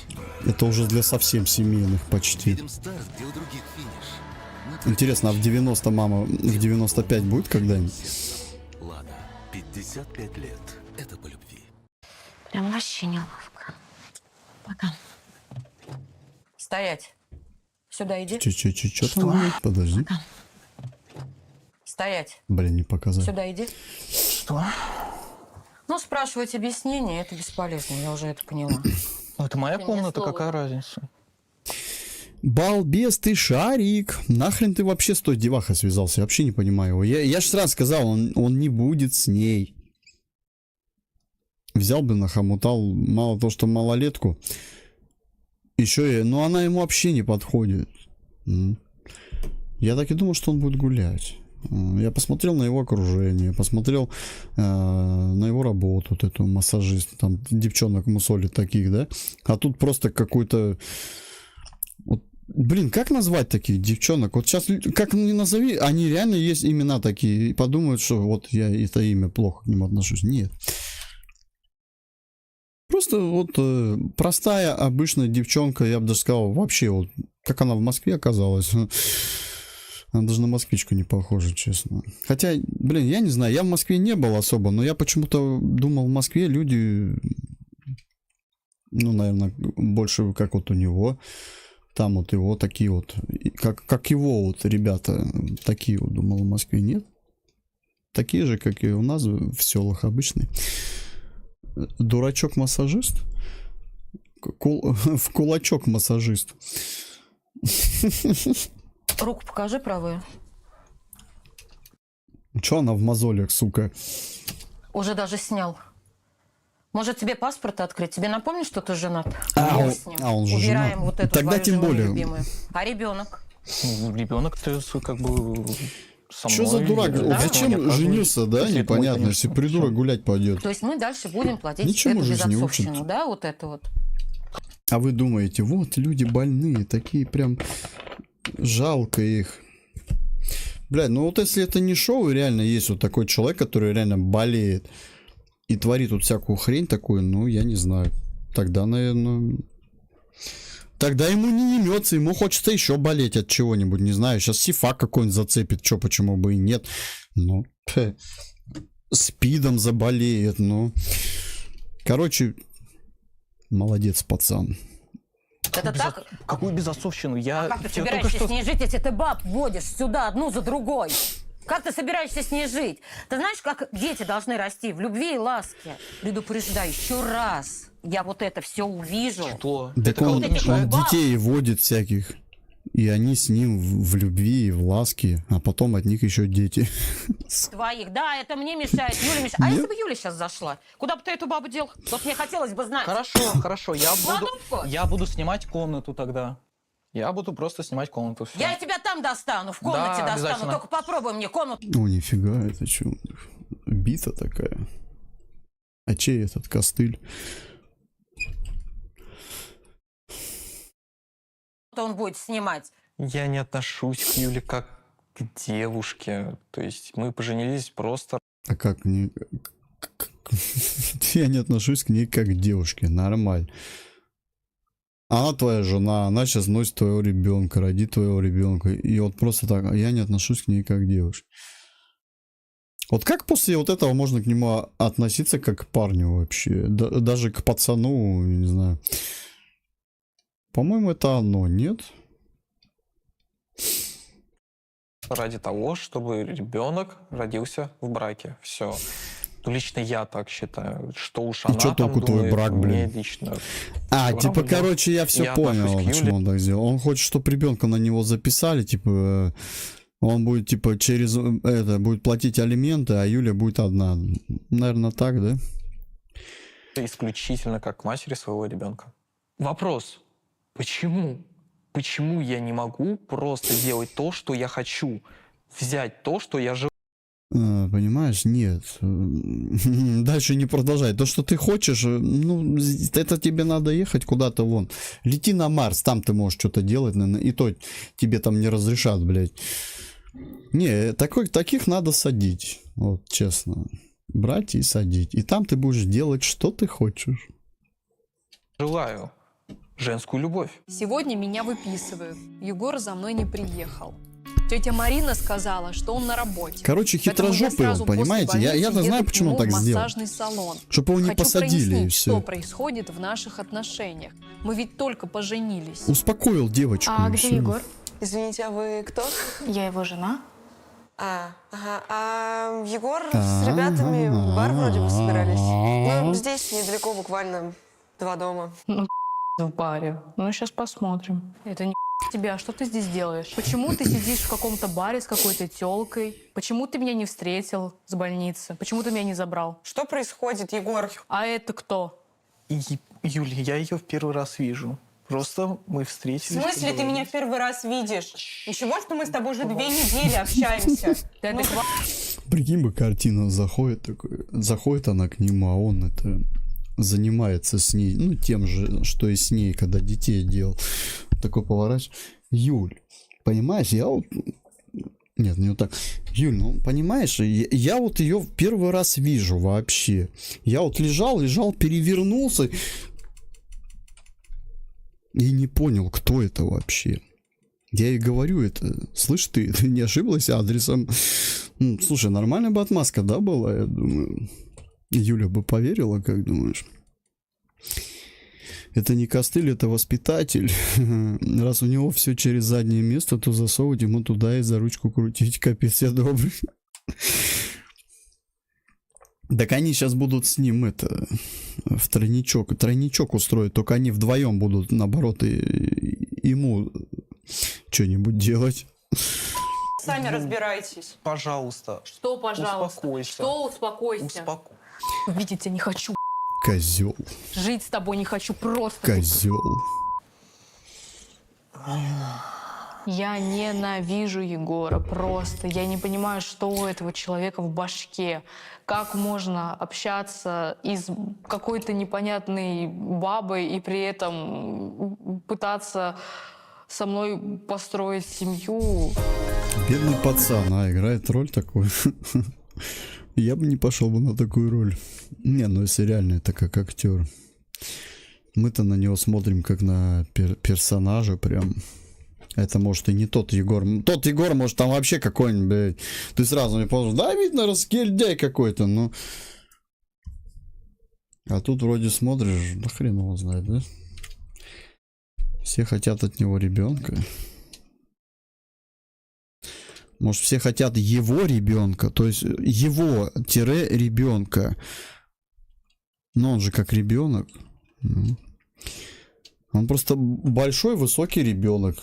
Это уже для совсем семейных почти. Видим старт, где у других финиш. Интересно, а в 90 мама в 95 будет когда-нибудь? Ладно, 55 лет. Это по любви. Прям вообще неловко. Пока. Стоять. Сюда иди. Че там? Подожди. Стоять. Блин, не показать. Сюда иди. Что? Ну, спрашивать объяснение, это бесполезно, я уже это поняла. Ну, это моя Ты мне комната, слово. какая разница? Балбес ты, Шарик. Нахрен ты вообще с той девахой связался? Я вообще не понимаю его. Я же сразу сказал, он не будет с ней. Взял бы нахомутал, мало того, что малолетку. Еще и... Ну, она ему вообще не подходит. Я так и думал, что он будет гулять. Я посмотрел на его окружение, посмотрел на его работу, вот эту массажист, там девчонок мусолит таких, да? А тут просто какой-то... Вот, Блин, как назвать таких девчонок? Вот сейчас, как ни назови, они реально есть имена такие. И подумают, что вот я это имя плохо к ним отношусь. Нет. Просто вот простая, обычная девчонка, я бы даже сказал, вообще вот, как она в Москве оказалась. Она даже на москвичку не похожа, честно. Хотя, блин, я не знаю, я в Москве не был особо, но я почему-то думал, в Москве люди, ну, наверное, больше как вот у него. Там вот его такие вот, как его вот ребята, такие вот, думал, в Москве нет. Такие же, как и у нас в селах обычные. Дурачок-массажист? В кулачок-массажист. Руку покажи правую. Чё она в мозолях, сука? Уже даже снял. Может, тебе паспорт открыть? Тебе напомнить, что ты женат? Он же Убираем женат. вот эту Тогда твою тем жену более. любимую. А ребенок? Ну, ребенок-то как бы со мной. Что за дурак? Да? Зачем женился, да? Если это мой, Непонятно, конечно, если придурок гулять пойдет. То есть мы дальше будем платить Ничему эту жизнь не безотцовщину, учат. да? Вот это вот. А вы думаете, вот люди больные, такие прям жалко их. Блядь, ну вот если это не шоу, и реально есть вот такой человек, который реально болеет и творит вот всякую хрень такую, ну, я не знаю. Тогда, наверное... Тогда ему не имется, ему хочется еще болеть от чего-нибудь, не знаю. Сейчас сифа какой-нибудь зацепит, что, почему бы и нет. Ну, спидом заболеет, ну. Короче, молодец, пацан. Это так? Какую безотцовщину? Я Как ты тебе собираешься только что... с ней жить, если ты баб водишь сюда одну за другой? Как ты собираешься с ней жить? Ты знаешь, как дети должны расти? В любви и ласке. Предупреждаю еще раз. Я вот это все увижу. Что? Так Это он кого-то мешает? детей водит всяких. И они с ним в любви и в ласке, а потом от них еще дети. Твоих. Да, это мне мешает. Юля мешает. А Нет? если бы Юля сейчас зашла? Куда бы ты эту бабу дел? Вот мне хотелось бы знать. Хорошо, Кладовку? я буду снимать комнату тогда. Я буду просто снимать комнату. Всё. Я тебя там достану, в комнате Да, достану. обязательно. Только попробуй мне комнату. О, нифига, это что? Бита такая. А чей этот костыль? Он будет снимать. Я не отношусь к Юле как к девушке. То есть мы поженились просто... А как не... Я не отношусь к ней как к девушке. Нормально. Она твоя жена, она сейчас носит твоего ребенка, родит твоего ребенка. И вот просто так, я не отношусь к ней как к девушке. Вот как после вот этого можно к нему относиться как к парню вообще? Даже к пацану, не знаю. По-моему, это оно, нет? ради того, чтобы ребенок родился в браке. Все. Ну, лично я так считаю. Что уж она что там толку твой думает, брак, мне блин? лично... А, всё типа, равно. короче, я все понял, отношусь к почему Юле. он так сделал. Он хочет, чтобы ребенка на него записали, типа, он будет, типа, через это, будет платить алименты, а Юля будет одна. Наверное, так, да? Исключительно как к матери своего ребенка. Вопрос. Почему? Почему я не могу просто делать то, что я хочу? Взять то, что я живу? Понимаешь, нет. Дальше не продолжай. То, что ты хочешь, ну, это тебе надо ехать куда-то вон. Лети на Марс, там ты можешь что-то делать, наверное, и то тебе там не разрешат, блядь. Не, таких надо садить, вот честно. Брать и садить. И там ты будешь делать, что ты хочешь. Желаю женскую любовь. Сегодня меня выписывают. Егор за мной не приехал. Тетя Марина сказала, что он на работе. Короче, Поэтому я хитрожопый он, сразу после понимаете? больницы Я-то еду знаю, к почему нему он так в сделал. массажный салон. Чтобы его не Хочу посадили, и прояснить, все. что происходит в наших отношениях. Мы ведь только поженились. Успокоил девочку. А и где всё. Егор? Извините, а вы кто? Я его жена. А Егор с ребятами в бар вроде бы собирались. Ну, здесь недалеко, буквально 2 дома. Ну, в баре. Ну, сейчас посмотрим. Это не тебя. Что ты здесь делаешь? Почему ты сидишь в каком-то баре с какой-то тёлкой? Почему ты меня не встретил с больницы? Почему ты меня не забрал? Что происходит, Егор? А это кто? Юля, я ее в первый раз вижу. Просто мы В встретились. смысле ты меня поговорили. в первый раз видишь? Ничего, что мы с тобой уже 2 недели общаемся. Ну, Прикинь бы, картина заходит она к нему, а он это занимается с ней, ну, тем же, что и с ней, когда детей делал. Такой поворачивается. Юль, понимаешь, я вот... Нет, не вот так. Юль, ну, понимаешь, я вот ее в первый раз вижу вообще. Я вот лежал, перевернулся и не понял, кто это вообще. Я ей говорю это. Слышь, ты не ошиблась адресом? Ну, слушай, нормальная бы отмазка, да, была, я думаю. Юля бы поверила, как думаешь? Это не костыль, это воспитатель. Раз у него все через заднее место, то засовывать ему туда и за ручку крутить. Капец, я добрый. Так они сейчас будут с ним это в тройничок устроить, только они вдвоем будут, наоборот, и ему что-нибудь делать. Сами разбирайтесь. Пожалуйста. Что, пожалуйста? Успокойся. Что успокойся? Видеть тебя не хочу. Козел. Жить с тобой не хочу просто. Козел. Я ненавижу Егора просто. Я не понимаю, что у этого человека в башке. Как можно общаться из какой-то непонятной бабой и при этом пытаться со мной построить семью. Бедный пацан, играет роль такую. Я бы не пошел бы на такую роль. Не, ну если реально это как актер. Мы-то на него смотрим как на персонажа прям. Это может и не тот Егор. Тот Егор, может, там вообще какой-нибудь, блядь. Ты сразу не понял, да, видно, раскильдяй какой-то, ну. А тут вроде смотришь, да хрен его знает, да? Все хотят от него ребенка. Может, все хотят его ребенка, то есть его-ребенка. Но он же как ребенок. Он просто большой, высокий ребенок.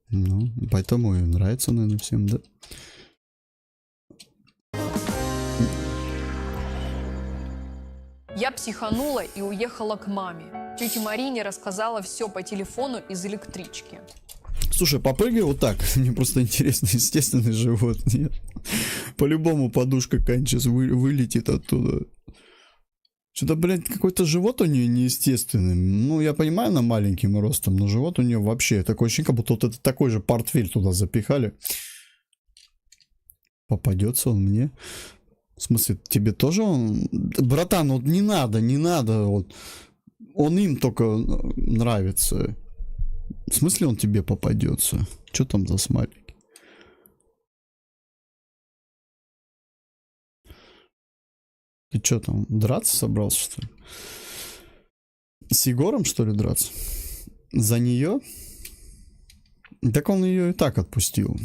Ну, поэтому и нравится, наверное, всем, да? Я психанула и уехала к маме. Тете Марине рассказала все по телефону из электрички. Слушай, попрыгай вот так. Мне просто интересно, естественный живот. Нет. По-любому подушка какая-нибудь сейчас вылетит оттуда. Что-то, блядь, какой-то живот у нее неестественный. Ну, я понимаю, она маленьким ростом, но живот у нее вообще такое ощущение, как будто вот это такой же портфель туда запихали. Попадется он мне. В смысле, тебе тоже он... Братан, вот не надо. Вот. Он им только нравится. В смысле он тебе попадется? Что там за смайлик? Ты что там, драться собрался, что ли? С Егором, что ли, драться? За нее? Так он ее и так отпустил.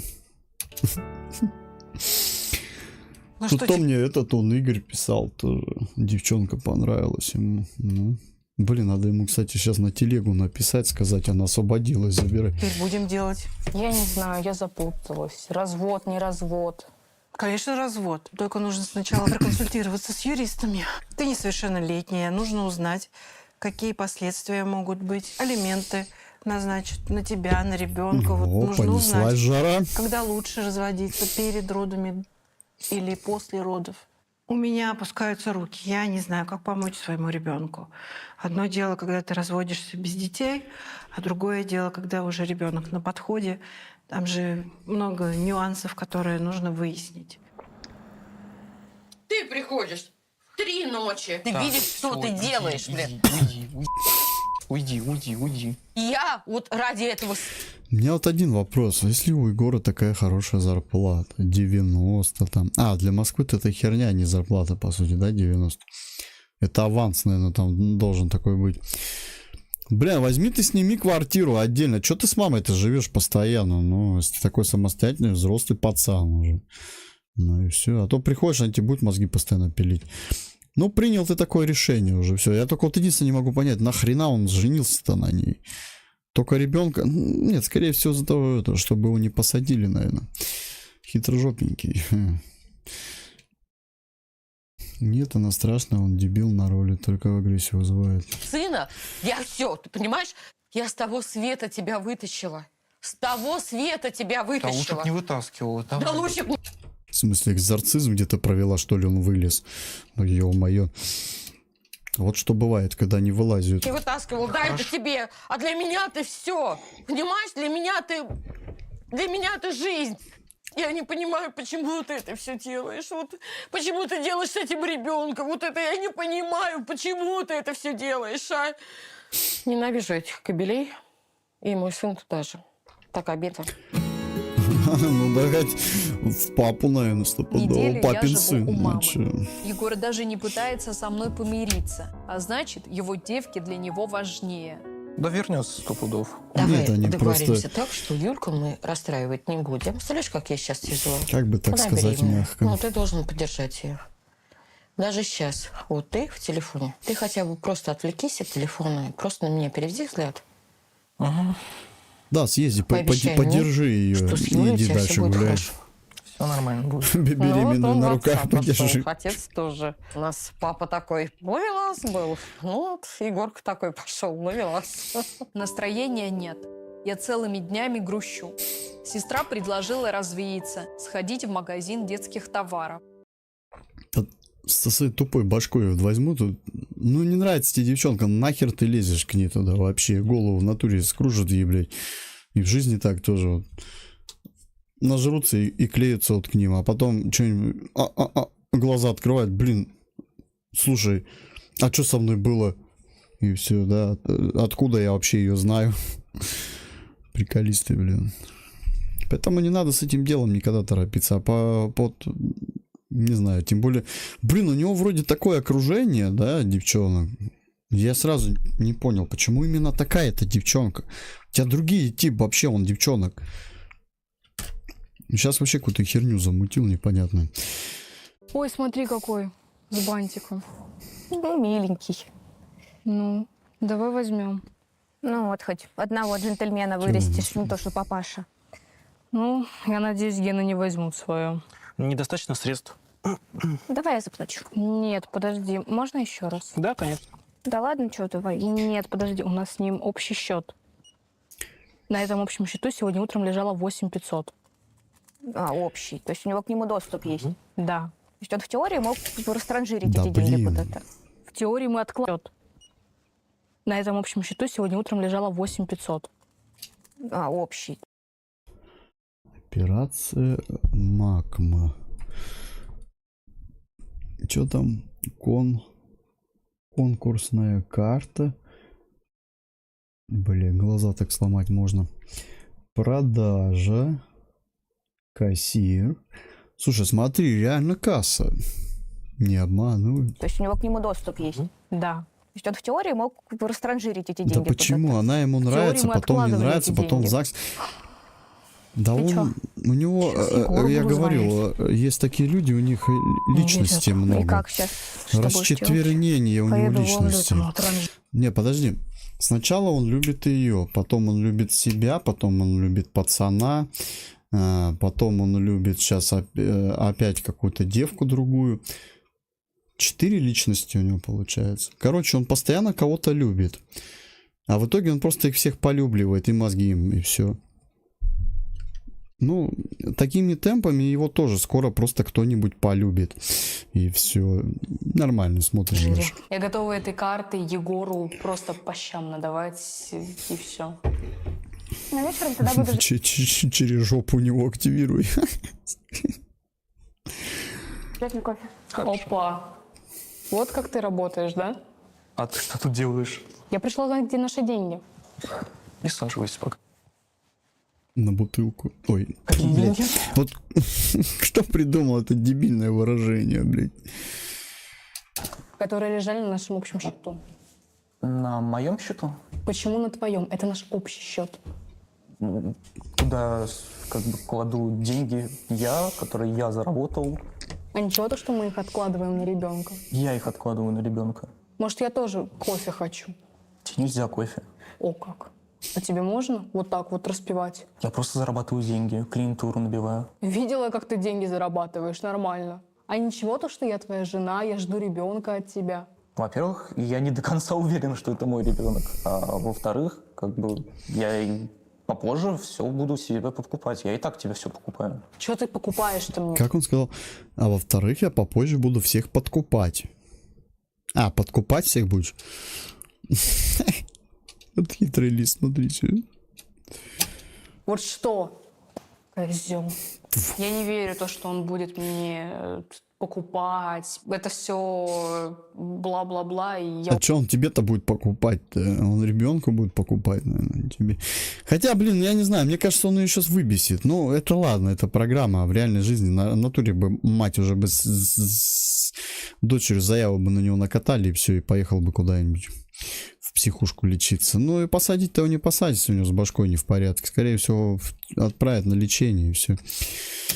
Что мне он Игорь писал тоже. Девчонка понравилась ему. Ну. Блин, надо ему, кстати, сейчас на телегу написать, сказать, она освободилась, забирай. Теперь будем делать. Я не знаю, я запуталась. Развод, не развод. Конечно, развод. Только нужно сначала проконсультироваться с юристами. Ты несовершеннолетняя, нужно узнать, какие последствия могут быть. Алименты назначат на тебя, на ребенка. Вот нужно узнать, жара. когда лучше разводиться, перед родами или после родов. У меня опускаются руки. Я не знаю, как помочь своему ребенку. Одно дело, когда ты разводишься без детей, а другое дело, когда уже ребенок на подходе. Там же много нюансов, которые нужно выяснить. Ты приходишь 3 ночи. Ты видишь, что ты делаешь, блин. Уйди. Я вот ради этого... У меня вот один вопрос. Если у Егора такая хорошая зарплата, 90 там... А, для Москвы-то это херня, а не зарплата, по сути, да, 90? Это аванс, наверное, там должен такой быть. Бля, возьми ты, сними квартиру отдельно. Че ты с мамой-то живешь постоянно? Ну, если ты такой самостоятельный, взрослый пацан уже. Ну и все. А то приходишь, они тебе будут мозги постоянно пилить. Ну, принял ты такое решение уже. Все. Я только вот единственное не могу понять, нахрена он женился-то на ней? Только ребенка... Нет, скорее всего, за того, чтобы его не посадили, наверное. Хитрожопенький. Нет, она страшная, он дебил на роли, только агрессию вызывает. Сына, я все, ты понимаешь? Я с того света тебя вытащила. С того света тебя вытащила. Да лучше б не вытаскивала. Да лучше б... В смысле, экзорцизм где-то провела, что ли, он вылез? Ну, ё-моё. Вот что бывает, когда они вылазят. И вытаскивал, да, это тебе, а для меня ты все. Понимаешь, для меня ты жизнь. Я не понимаю, почему ты это все делаешь. Вот почему ты делаешь с этим ребенком. Вот это я не понимаю, почему ты это все делаешь, а? Ненавижу этих кобелей. И мой сын туда же. Так обидно. Ну да, в папу, наверное, Неделю папин я живу сын. у мамы. Значит. Егор даже не пытается со мной помириться, а значит, его девки для него важнее. Да вернется 100 пудов. Давай Нет, они договоримся просто- так, что Юльку мы расстраивать не будем. Представляешь, как я сейчас тяжело? Как бы так Она сказать беременная. мягко. Ну, ты должен поддержать ее. Даже сейчас, вот ты в телефоне, ты хотя бы просто отвлекись от телефона и просто на меня переведи взгляд. Да, съезди, Пообещай подержи мне, ее что с и Юлей у иди тебя дальше всё будет гуляй. хорошо. Все нормально будет. Беременную он на в руках отца пошел. подержи. Отец тоже. У нас папа такой ловелас был. Ну вот, Егорка такой пошел ловелас. Настроения нет. Я целыми днями грущу. Сестра предложила развеяться, сходить в магазин детских товаров. Со своей тупой башкой вот возьму тут. Ну, не нравится тебе девчонка, нахер ты лезешь к ней туда вообще. Голову в натуре скружит ей, блядь. И в жизни так тоже вот. Нажрутся и клеятся вот к ним, а потом что-нибудь... глаза открывают, блин, слушай, а что со мной было? И все, да, откуда я вообще ее знаю? Приколисты, блин. Поэтому не надо с этим делом никогда торопиться, не знаю, тем более, блин, у него вроде такое окружение, да, девчонок. Я сразу не понял, почему именно такая-то девчонка. У тебя другие тип вообще, он девчонок. Сейчас вообще какую-то херню замутил, непонятно. Ой, смотри какой, с бантиком. Ну, миленький. Ну, давай возьмем. Ну вот, хоть одного джентльмена вырастешь, не то что папаша. Ну, я надеюсь, Гена не возьмут свое. Недостаточно средств. Давай я заплачу. Нет, подожди, можно еще раз? Да, конечно. Да ладно, что давай. Нет, подожди, у нас с ним общий счет. На этом общем счету сегодня утром лежало 8500. А, общий. То есть у него к нему доступ есть? Да. То есть он в теории мог растранжирить Да, эти деньги блин. В куда-то? теории мы откладываем. На этом общем счету сегодня утром лежало 8500. А, общий. Операция Макма. Что там? Конкурсная карта. Блин, глаза так сломать можно. Продажа. Кассир. Слушай, смотри, реально касса. Не обманывай. То есть у него к нему доступ есть? Да. То есть он в теории мог растранжирить эти деньги Да почему? куда-то? Она ему нравится, мы потом не откладывали нравится, эти потом в деньги. ЗАГС. Да Ты чё? у него, Сейчас Егору я буду говорил, есть такие люди, у них личности И много. как сейчас? Что будешь делать? Расчетвернение у него Поеду ловлю личности. там транж. Не, подожди. Сначала он любит ее, потом он любит себя, потом он любит пацана, потом он любит сейчас опять какую-то девку другую. 4 личности у него получается. Короче, он постоянно кого-то любит. А в итоге он просто их всех полюбливает, и мозги им, и все. Ну, такими темпами его тоже скоро просто кто-нибудь полюбит. И все. Нормально смотришь. дальше. Я готова этой картой Егору просто по щам надавать, и все. На вечером тогда буду... Через жопу у него активируй. Взять мне кофе. Опа. Вот как ты работаешь, да? А ты что тут делаешь? Я пришла узнать, где наши деньги. Присаживайся пока. На бутылку. Ой. Какие блядь. деньги? Вот кто придумал это дебильное выражение, блядь? Которые лежали на нашем общем счету. На моем счету? Почему на твоем? Это наш общий счет. Куда как бы кладу деньги я, которые я заработал. А ничего то, что мы их откладываем на ребенка. Я их откладываю на ребенка. Может, я тоже кофе хочу? Тебе нельзя кофе. О, как. А тебе можно вот так вот распевать? Я просто зарабатываю деньги, клиентуру набиваю. Видела, как ты деньги зарабатываешь, нормально. А ничего то, что я твоя жена, я жду ребенка от тебя. Во-первых, я не до конца уверен, что это мой ребенок. А во-вторых, как бы я и попозже все буду себе покупать. Я и так тебе все покупаю. Чего ты покупаешь-то мне? Как он сказал? А во-вторых, я попозже буду всех подкупать. А, подкупать всех будешь? Вот хитрый лист, смотрите. Вот что, козел. Я не верю в то, что он будет мне покупать. Это все бла-бла-бла. И я... А что он тебе-то будет покупать-то? Он ребенку будет покупать, наверное, тебе. Хотя, блин, я не знаю, мне кажется, он ее сейчас выбесит. Ну, это ладно, это программа. А в реальной жизни на натуре бы мать уже бы с дочерью заяву бы на него накатали, и все, и поехал бы куда-нибудь в психушку лечиться. Ну и посадить-то его не посадится, у него с башкой не в порядке. Скорее всего, отправят на лечение, и все.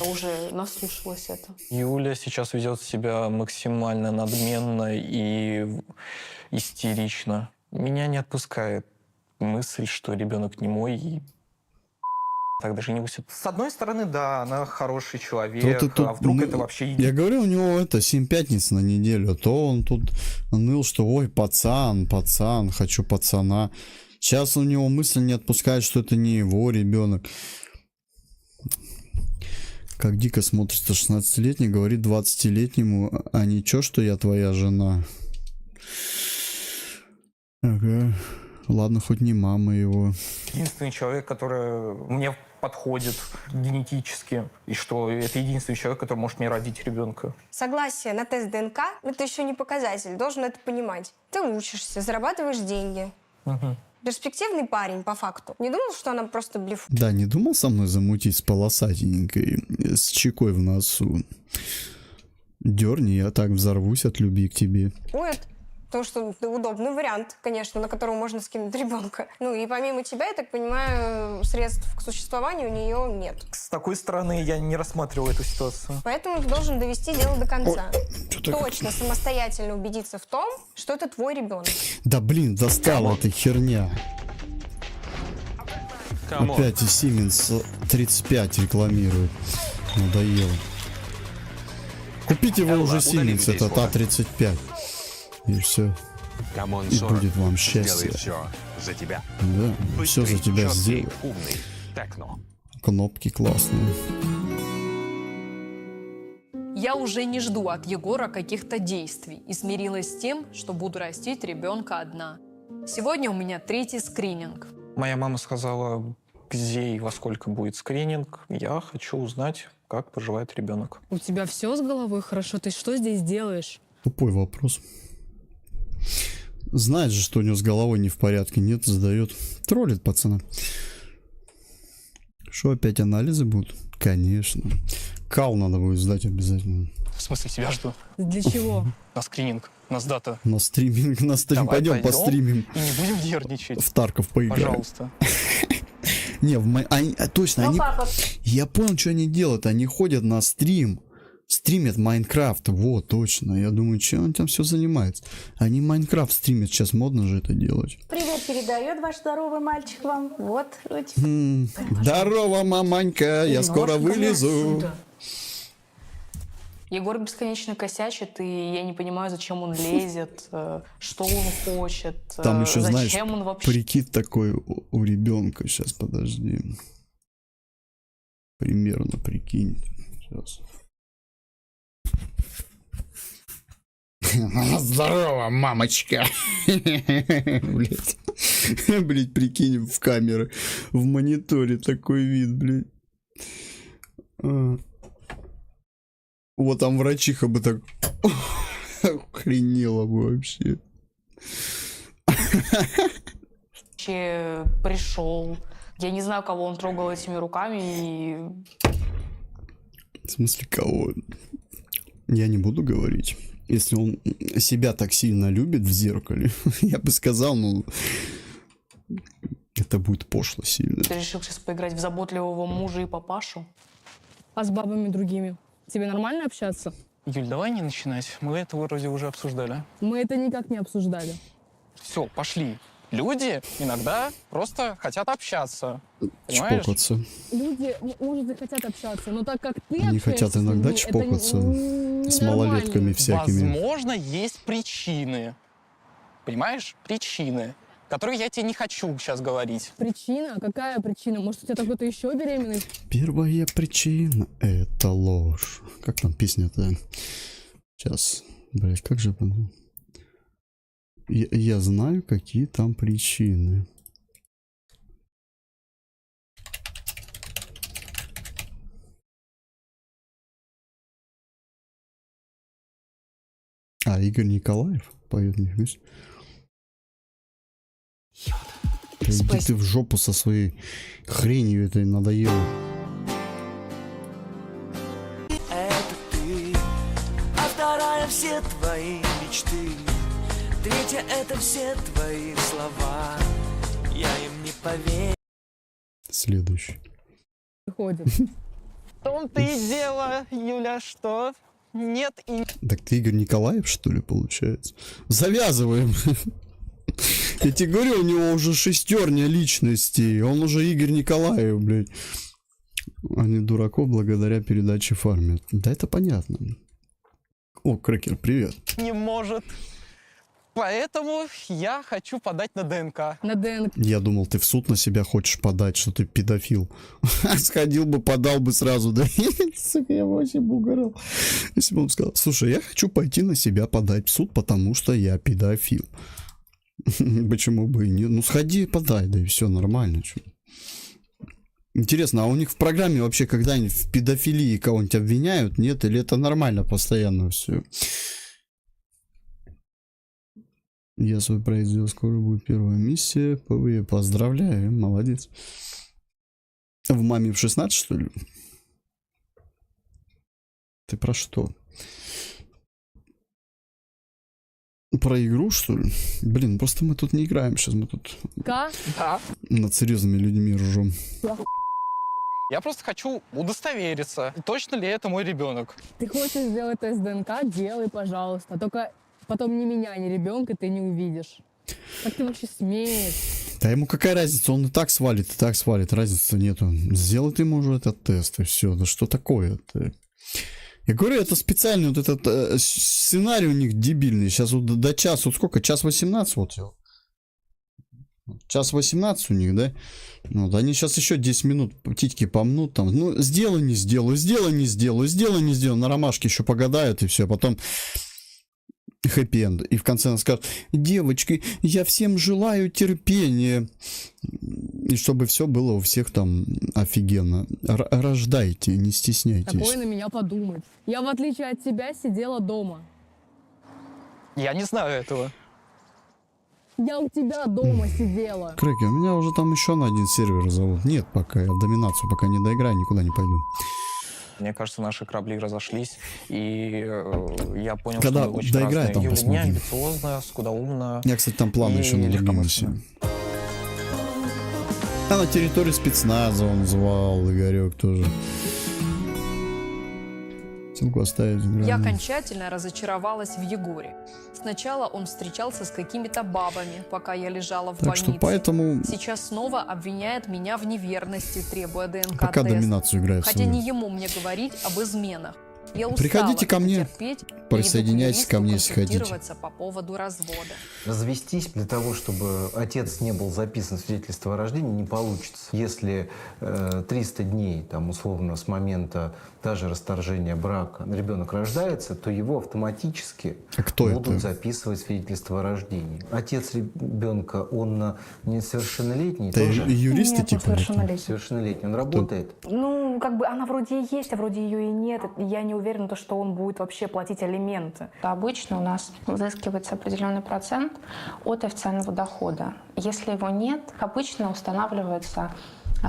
Я уже наслушалась это. Юля сейчас ведет себя максимально надменно и истерично. Меня не отпускает мысль, что ребенок не мой, и так даже не усит. С одной стороны, да, она хороший человек, а вдруг это вообще... Я говорю, у него это 7 пятниц на неделю, а то он тут ныл, что ой, пацан, хочу пацана. Сейчас у него мысль не отпускает, что это не его ребенок. Как дико смотрится 16-летний, говорит 20-летнему, а ничего, что я твоя жена. Ага. Ладно, хоть не мама его. Единственный человек, который мне подходит генетически, и что это единственный человек, который может мне родить ребенка. Согласие на тест ДНК – это еще не показатель, должен это понимать. Ты учишься, зарабатываешь деньги. Угу. Перспективный парень, по факту. Не думал, что она просто блеф? Да, не думал со мной замутить с полосатенькой, с чекой в носу. Дерни, я так взорвусь от любви к тебе. Будет. Потому что это удобный вариант, конечно, на которого можно скинуть ребенка. Ну и помимо тебя, я так понимаю, средств к существованию у нее нет. С такой стороны я не рассматривал эту ситуацию. Поэтому ты должен довести дело до конца. Точно, самостоятельно убедиться в том, что это твой ребенок. Да блин, достала эта херня. Опять и Siemens 35 рекламирует. Надоело. Купите его уже Siemens, это А35. И все. И будет вам счастье. За тебя. Да, все за тебя сделаю. Кнопки классные. Я уже не жду от Егора каких-то действий и смирилась с тем, что буду растить ребенка одна. Сегодня у меня 3-й скрининг. Моя мама сказала, где и во сколько будет скрининг. Я хочу узнать, как поживает ребенок. У тебя все с головой хорошо? Ты что здесь делаешь? Тупой вопрос. Знает же, что у него с головой не в порядке. Нет, задает. Троллит пацана. Что, опять анализы будут? Конечно. Кал надо будет сдать обязательно. В смысле, тебя жду? Для чего? На скрининг. У нас дата. На стриминг. На стрим. Пойдем постримим. И не будем нервничать. В Тарков поиграем. Пожалуйста. Не, точно, они... Я понял, что они делают. Они ходят на стрим. Стримят Майнкрафт. Вот, точно. Я думаю, чем он там все занимается. Они Майнкрафт стримят. Сейчас модно же это делать. Привет передает ваш здоровый мальчик вам. Вот. Здорово, маманька. Я скоро вылезу. Егор бесконечно косячит, и я не понимаю, зачем он лезет, что он хочет, там еще, зачем знаешь, он вообще... прикид такой у ребенка. Сейчас, подожди. Примерно прикинь. Сейчас. Здорово, мамочка. Блять. Блять, прикинь, в камеры. В мониторе такой вид, блять. Вот там врачиха бы так охренела бы вообще. Вообще пришел. Я не знаю, кого он трогал этими руками. И... В смысле, кого? Я не буду говорить. Если он себя так сильно любит в зеркале, я бы сказал, ну, это будет пошло сильно. Ты решил сейчас поиграть в заботливого мужа и папашу? А с бабами другими? Тебе нормально общаться? Юль, давай не начинать. Мы это вроде уже обсуждали. Мы это никак не обсуждали. Все, пошли. Люди иногда просто хотят общаться. Понимаешь? Чпокаться. Люди, может, захотят общаться, но так как ты Они хотят иногда чпокаться с малолетками всякими. Возможно, есть причины. Понимаешь? Причины, которые я тебе не хочу сейчас говорить. Причина? Какая причина? Может, у тебя там кто-то еще беременный? Первая причина — это ложь. Как там песня-то? Сейчас. Блять, как же... Я знаю, какие там причины. А, Игорь Николаев поет не вместе. Иди ты в жопу со своей хренью этой надоело. Это ты, а вторая все твои мечты, третья это все твои слова, я им не поверю. Следующий. Выходит. В том-то и дело, Юля, что нет и... Так ты Игорь Николаев, что ли, получается? Завязываем. Я тебе говорю, у него уже шестерня личностей. Он уже Игорь Николаев, блядь. А не дураков благодаря передаче фармят. Да это понятно. О, Крекер, привет. Не может. Поэтому я хочу подать на ДНК. На ДНК. Я думал, ты в суд на себя хочешь подать, что ты педофил. Сходил бы, подал бы сразу, да? Сука, я вообще бы угорал. Если бы он сказал, слушай, я хочу пойти на себя подать в суд, потому что я педофил. Почему бы и нет? Ну, сходи, подай, да и все нормально. Чё. Интересно, а у них в программе вообще когда-нибудь в педофилии кого-нибудь обвиняют? Нет? Или это нормально постоянно все? Я свой проект сделал, скоро будет первая миссия. ПВЕ, поздравляю, молодец. В маме в 16, что ли? Ты про что? Про игру, что ли? Блин, просто мы тут не играем сейчас, мы тут Да. над серьезными людьми ржем. Я просто хочу удостовериться, точно ли это мой ребенок. Ты хочешь сделать тест ДНК, делай, пожалуйста. Только потом ни меня, ни ребенка ты не увидишь. Как ты вообще смеешь? Да ему какая разница, он и так свалит, разницы нету. Сделай ты ему уже этот тест, и все. Да что такое-то? Я говорю, это специальный вот этот сценарий у них дебильный. Сейчас вот до часа, вот сколько? Час 18 вот. Час 18 у них, да? Вот, они сейчас еще 10 минут титьки помнут там. Ну, сделай, не сделаю, сделай, не сделаю, сделай, не сделаю. На ромашке еще погадают и все. Потом хэппи-энд. И в конце она скажет, девочки, я всем желаю терпения. И чтобы все было у всех там офигенно. Рождайте, не стесняйтесь. Такое на меня подумать. Я, в отличие от тебя, сидела дома. Я не знаю этого. Я у тебя дома сидела. Крэки, у меня уже там еще на один сервер зовут. Нет, пока я в доминацию пока не доиграю, никуда не пойду. Мне кажется, наши корабли разошлись, и я понял, когда что мы очень доиграю, разные. там Юля не посмотрим. амбициозная, скудоумная. Я, кстати, там планы еще на другие миссии. А на территории спецназа он звал, Игорек тоже. Ссылку оставить. Я окончательно разочаровалась в Егоре. Сначала он встречался с какими-то бабами, пока я лежала в Так больнице. что поэтому... Сейчас снова обвиняет меня в неверности, требуя ДНК-тест. Пока доминацию играет Хотя свою. не ему мне говорить об изменах. Я устала Приходите ко мне, терпеть и присоединяйтесь иду к ко мне, юристу если хотите. консультироваться по поводу развода. Развестись для того, чтобы отец не был записан в свидетельство о рождении, не получится. Если 300 дней, там, условно, с момента даже расторжения брака ребенок рождается, то его автоматически будут записывать в свидетельство о рождении. Отец ребенка, он несовершеннолетний Да тоже? юристы Нет, типа? Совершеннолетний. Он работает? Ну, как бы она вроде и есть, а вроде ее и нет. Я не уверена, что он будет вообще платить алименты. Обычно у нас взыскивается определенный процент от официального дохода. Если его нет, обычно устанавливается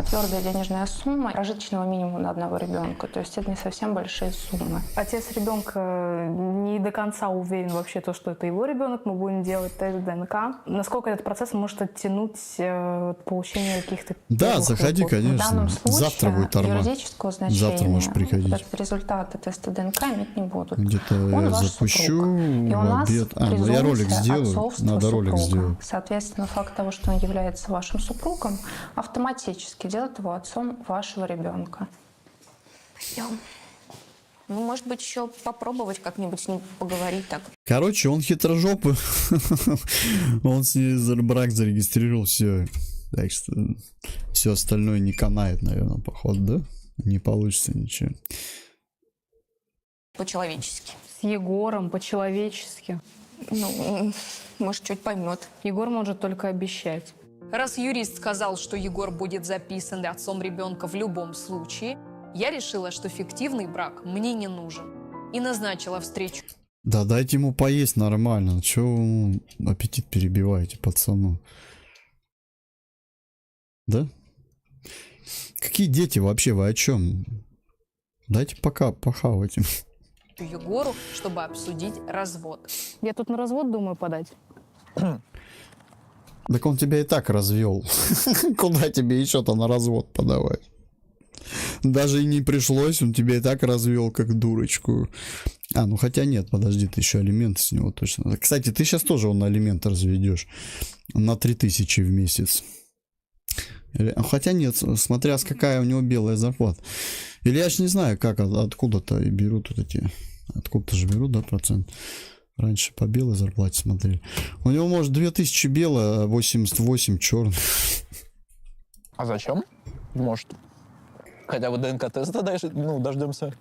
твердая денежная сумма прожиточного минимума на одного ребенка. То есть это не совсем большие суммы. Отец ребенка не до конца уверен вообще, то, что это его ребенок. Мы будем делать тест ДНК. Насколько этот процесс может оттянуть получение каких-то... Да, заходи, выплат. конечно. В данном случае Завтра будет нормально. юридического значения Завтра можешь приходить. результаты теста ДНК иметь не будут. Где-то Он я ваш запущу супруг. И у в нас обед. А, ну я ролик сделаю. отцовство Надо ролик супруга. сделать. Соответственно, факт того, что он является вашим супругом, автоматически делает его отцом вашего ребенка. Пойдем. Ну, может быть, еще попробовать как-нибудь с ним поговорить так. Короче, он хитрожопый. Он с ней брак зарегистрировал, все. Так что все остальное не канает, наверное, походу, да? Не получится ничего. По-человечески. С Егором по-человечески. Ну, может, чуть поймет. Егор может только обещать. Раз юрист сказал, что Егор будет записан отцом ребенка в любом случае, я решила, что фиктивный брак мне не нужен. И назначила встречу. Да дайте ему поесть нормально. Чего вы аппетит перебиваете, пацану? Да? Какие дети вообще? Вы о чем? Дайте пока похавать. Егору, чтобы обсудить развод. Я тут на развод думаю подать. Так он тебя и так развел. Куда тебе еще-то на развод подавать? Даже и не пришлось, он тебя и так развел, как дурочку. А, ну хотя нет, подожди, ты еще алименты с него точно. Кстати, ты сейчас тоже он на алименты разведешь. На 3000 в месяц. Хотя нет, смотря с какая у него белая зарплата. Или я ж не знаю, как откуда-то и берут вот эти. Откуда-то же берут, да, процент. Раньше по белой зарплате смотрели. У него, может, 2000 белая, 88 черная. А зачем? Может. Хотя бы ДНК-теста дождемся.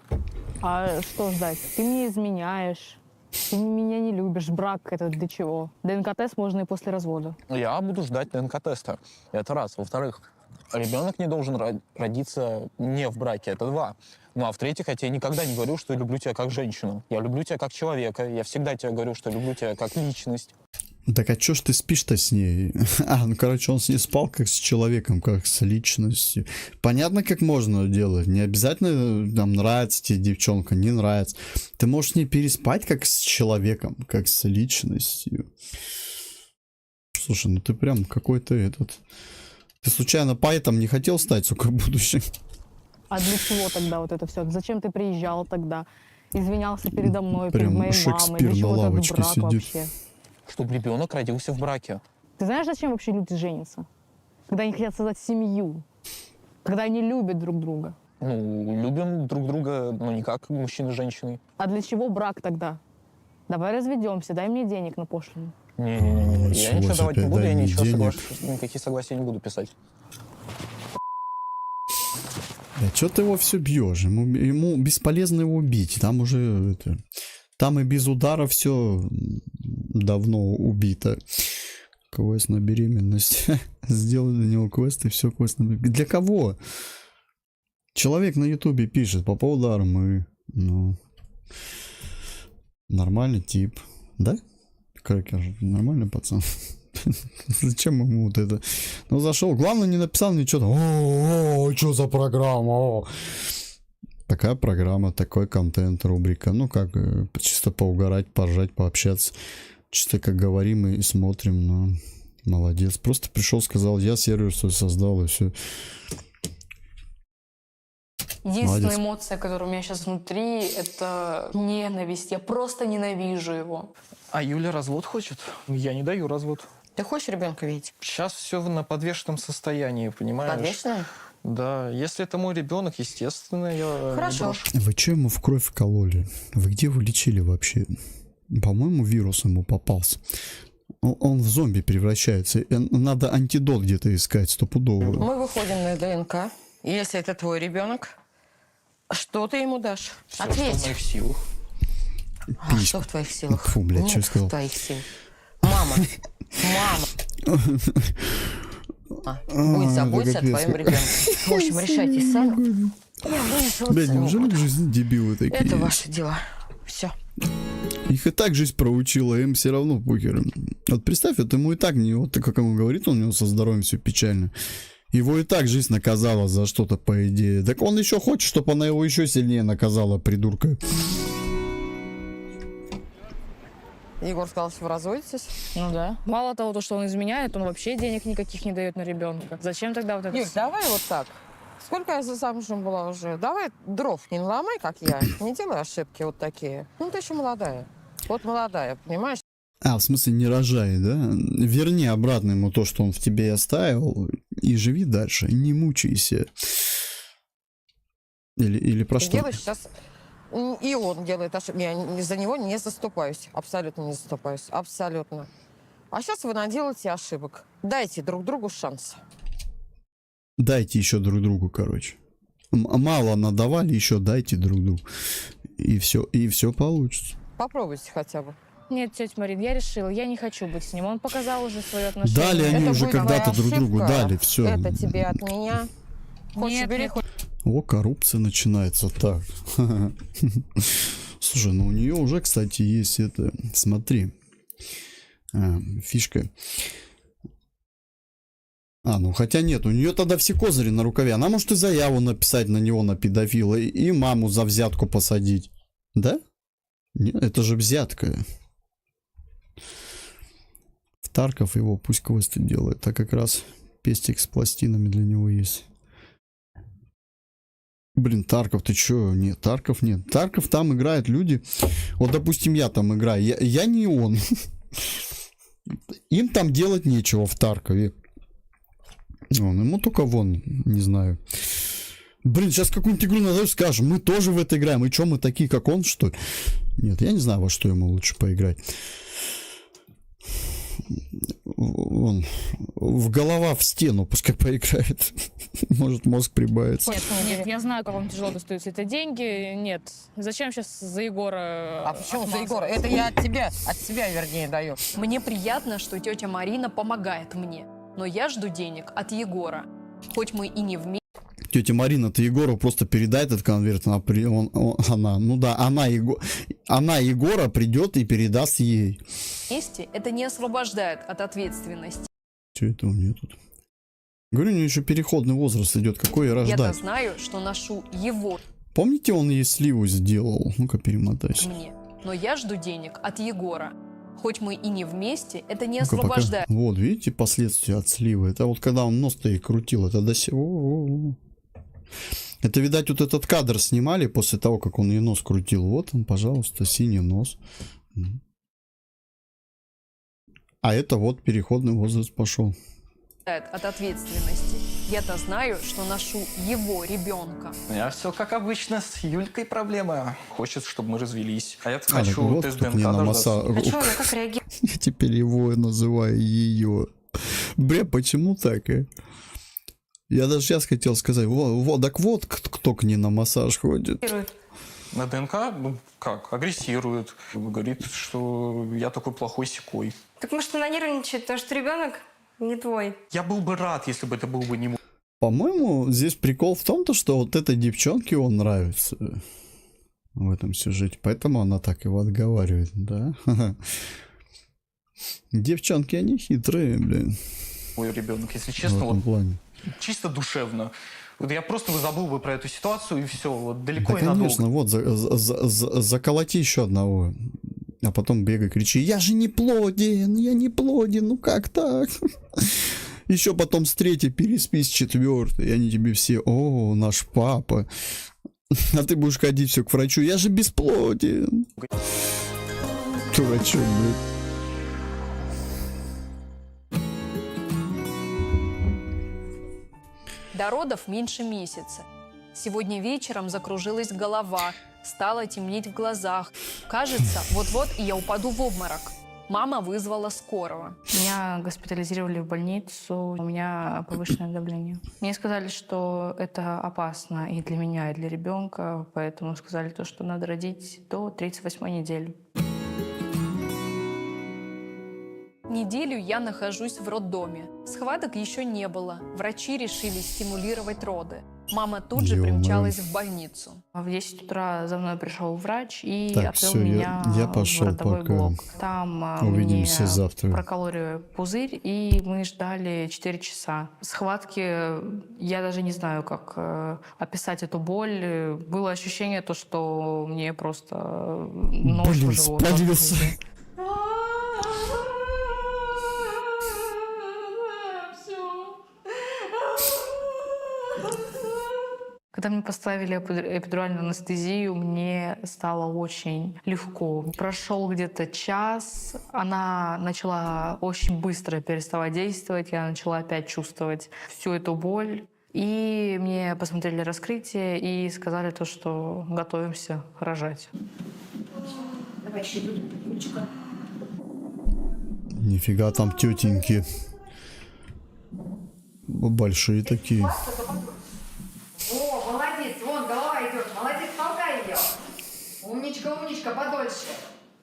А что ждать? Ты мне изменяешь. Ты меня не любишь. Брак это для чего? ДНК-тест можно и после развода. Я буду ждать ДНК-теста. Это раз. Во-вторых, ребенок не должен родиться не в браке. Это два. Ну а в-третьих, я тебе никогда не говорю, что я люблю тебя как женщину. Я люблю тебя как человека. Я всегда тебе говорю, что люблю тебя как личность. Так а чё ж ты спишь-то с ней? А, ну короче, он с ней спал как с человеком, как с личностью. Понятно, как можно делать. Не обязательно там нравится тебе девчонка, не нравится. Ты можешь с ней переспать как с человеком, как с личностью. Слушай, ну ты прям какой-то этот... Ты случайно поэтом не хотел стать, сука, в будущем? А для чего тогда вот это все? Зачем ты приезжал тогда? Извинялся передо мной, перед Прям моей мамой. Шекспир Для чего на этот лавочке брак сидит. вообще? Чтобы ребенок родился в браке. Ты знаешь, зачем вообще люди женятся? Когда они хотят создать семью. Когда они любят друг друга. Ну, любим друг друга, но не как мужчина с женщиной. А для чего брак тогда? Давай разведемся, дай мне денег на пошлину. Не-не-не, я ничего давать не буду, я ничего денег. никакие согласия не буду писать. Да чё ты его все бьешь? Ему бесполезно его бить. Там уже это... Там и без удара все давно убито. Квест на беременность. Сделай для него квест и все, квест на беременность. Для кого? Человек на ютубе пишет по поводу армы. Ну, нормальный тип. Да? Крекер, нормальный пацан. Зачем ему вот это? Ну, зашел. Главное, не написал ничего. О, что за программа? Такая программа, такой контент, рубрика. Ну, как, чисто поугарать, поржать, пообщаться. Чисто как говорим и смотрим. Ну, молодец. Просто пришел, сказал, я сервер свой создал, и все. Единственная Молодец. эмоция, которая у меня сейчас внутри, это ненависть. Я просто ненавижу его. А Юля развод хочет? Я не даю развод. Ты хочешь ребенка видеть? Сейчас все на подвешенном состоянии, понимаешь? Подвешенном? Да, если это мой ребенок, естественно, я... Хорошо. Вы что ему в кровь кололи? Вы где его лечили вообще? По-моему, вирус ему попался. Он в зомби превращается. Надо антидот где-то искать, стопудово. Мы выходим на ДНК. Если это твой ребенок, что ты ему дашь? Всё, Ответь. что в моих силах. А что в твоих силах? Фу, блядь, что я Нет сказал? в твоих силах. Мама. Будь заботься о твоем ребенке. В общем, решайте сами. Я вынесу Блядь, своему неужели буду. в жизни дебилы такие? Это ваши дела. Все. Их и так жизнь проучила, им все равно похер. Вот представь, это ему и так не... Вот как он говорит, у него со здоровьем все печально. Его и так жизнь наказала за что-то, по идее. Так он еще хочет, чтобы она его еще сильнее наказала, придурка. Егор сказал, что вы разводитесь? Ну да. Мало того, что он изменяет, он вообще денег никаких не дает на ребенка. Зачем тогда вот это? Юль, давай вот так. Сколько я за замужем была уже? Давай дров не ломай, как я. Не делай ошибки вот такие. Ну, ты еще молодая. Вот молодая, понимаешь? А, в смысле, не рожай, да? Верни обратно ему то, что он в тебе оставил, и живи дальше, не мучайся. Или про Ты что? делаешь сейчас... И он делает ошибки. Я за него не заступаюсь. Абсолютно не заступаюсь. Абсолютно. А сейчас вы наделаете ошибок. Дайте друг другу шанс. Дайте еще друг другу, короче. Мало надавали, еще дайте друг другу. И все получится. Попробуйте хотя бы. Нет, тетя Марин, я решила, я не хочу быть с ним. Он показал уже свое отношение. Дали они уже когда-то друг другу, дали, все. Это тебе от меня. Хочешь, Нет, бери, О, коррупция начинается. Так. Слушай, ну у нее уже, кстати, есть это. Смотри. Фишка. Ну хотя нет, у нее тогда все козыри на рукаве. Она может и заяву написать на него, на педофила, и маму за взятку посадить. Да? Нет, это же взятка. В Тарков его пусть квесты делает. А как раз пестик с пластинами для него есть. Блин, Тарков, ты чё? Нет, Тарков нет. Тарков там играют люди. Вот, допустим, я там играю. Я не он. Им там делать нечего в Таркове. Ему только вон, не знаю. Блин, сейчас какую-нибудь игру назовешь, скажем, мы тоже в это играем. И чё, мы такие, как он, что ли? Нет, я не знаю, во что ему лучше поиграть. Он в голова в стену пускай поиграет. Может, мозг прибавится. Нет, я знаю, как вам тяжело достаются это деньги. Нет. Зачем сейчас за Егора? А почему за Егора? Это я от себя, вернее, даю. Мне приятно, что тетя Марина помогает мне. Но я жду денег от Егора. Хоть мы и не вместе. Тетя Марина, ты Егору просто передай этот конверт. Она Егора придет и передаст ей. Это не освобождает от ответственности. Что это у нее тут? Говорю, у нее еще переходный возраст идет. Какой ей рождать? Я-то знаю, что ношу его. Помните, он ей сливу сделал? Ну-ка, перемотайся. Мне. Но я жду денег от Егора. Хоть мы и не вместе, это не освобождает. Вот, видите, последствия от сливы. Это вот когда он нос-то и крутил. Это до сего. Это, видать, вот этот кадр снимали после того, как он ей нос крутил. Вот он, пожалуйста, синий нос. А это вот переходный возраст пошел. От ответственности. Я-то знаю, что ношу его ребенка. У меня все как обычно, с Юлькой проблема. Хочет, чтобы мы развелись. А я так хочу вот, тест как ДНК мне на дождаться. масса- А что, она как реагирует? Я теперь его называю ее. Бля, почему так, а? Я даже сейчас хотел сказать, так вот кто к ней на массаж ходит. На ДНК, ну как, агрессирует. Говорит, что я такой плохой секой. Так может она нервничает, потому что ребенок не твой. Я был бы рад, если бы это был бы не мой. По-моему, здесь прикол в том, что вот этой девчонке он нравится в этом сюжете. Поэтому она так его отговаривает, да? Девчонки, они хитрые, блин. Мой ребенок, если В честно, этом вот плане. чисто душевно. Вот я просто забыл бы про эту ситуацию и все, вот далеко Да, и надолго. конечно, вот, заколоти еще одного. А потом бегай, кричи, я же не плоден, ну как так? Еще потом с третьей переспись с четвертой, и они тебе все, о, наш папа. А ты будешь ходить все к врачу, я же бесплоден. К врачу, блядь. До родов меньше месяца. Сегодня вечером закружилась голова, стало темнеть в глазах. Кажется, вот-вот и я упаду в обморок. Мама вызвала скорого. Меня госпитализировали в больницу, у меня повышенное давление. Мне сказали, что это опасно и для меня, и для ребенка, поэтому сказали то, что надо родить до 38-й недели. Неделю я нахожусь в роддоме. Схваток еще не было. Врачи решили стимулировать роды. Мама тут же примчалась в больницу. В 10 утра за мной пришел врач и Так, отвел всё, меня я пошел в родовой пока. блок. Там Увидимся мне завтра. прокололи пузырь, и мы ждали 4 часа. Схватки, я даже не знаю, как описать эту боль. Было ощущение, то, что мне просто нож в живот. спалился. Когда мне поставили эпидуральную анестезию, мне стало очень легко. Прошел где-то час, она начала очень быстро переставать действовать, я начала опять чувствовать всю эту боль. И мне посмотрели раскрытие и сказали то, что готовимся рожать. Нифига там тетеньки. Большие такие. О, молодец, вон голова идет, молодец, толкай ее. Умничка, умничка, подольше.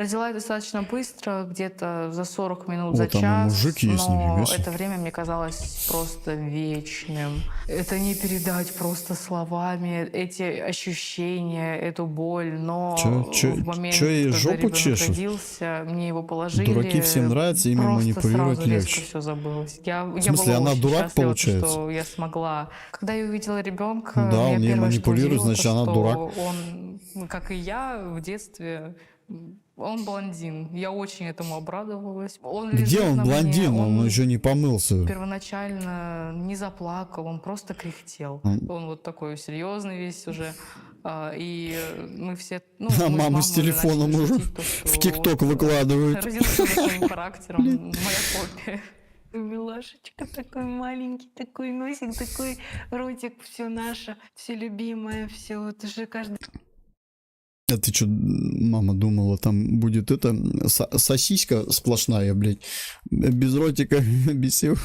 Родила я достаточно быстро, где-то за 40 минут, О, за там и час, мужик есть, но нифига себе. это время мне казалось просто вечным. Это не передать просто словами эти ощущения, эту боль, но в момент, чё ей когда жопу ребенок чешут? родился, мне его положили. Дураки всем нравится, ими просто манипулировать сразу резко легче. все забылось. Я В смысле, была она очень дурак, счастлива, получается? что я смогла. Когда я увидела ребенка, Да, меня он ей первое, что манипулирует, удивило, значит, то, она что дурак. Он, как и я в детстве, он блондин. Я очень этому обрадовалась. Он Где лежит он на блондин? мне, Он еще не помылся. первоначально не заплакал, он просто кряхтел. Он вот такой серьезный весь уже. И мы все... Ну, А мы мама с мамой уже телефоном начали уже шутить, то, что в ТикТок вот, выкладывает. родился со своим характером, моя копия. Милашечка такой маленький, такой носик, такой ротик, все наше, все любимое, все вот уже каждый... А ты что, мама думала, там будет это сосиска сплошная, блядь, без ротика, без всего.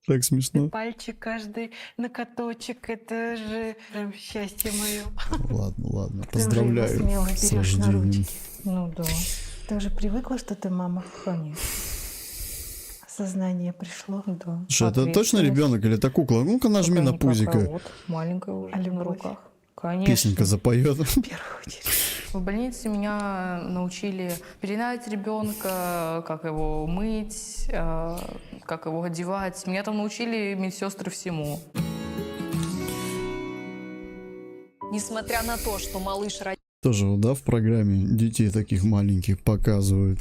Так смешно. Пальчик каждый, ноготочек, это же прям счастье мое. Ладно, поздравляю Смело с берешь на рождением. ручки. Ну да. Ты уже привыкла, что ты мама? Конечно. Осознание пришло. Да. Что, это точно ребенок или это кукла? Ну-ка нажми на пузико. Вот, маленькая уже А на любовь? руках. Конечно. Песенка запоет. В больнице меня научили пеленать ребенка, как его мыть, как его одевать. Меня там научили медсестры всему. Несмотря на то, что малыш родился... Тоже, да, в программе детей таких маленьких показывают.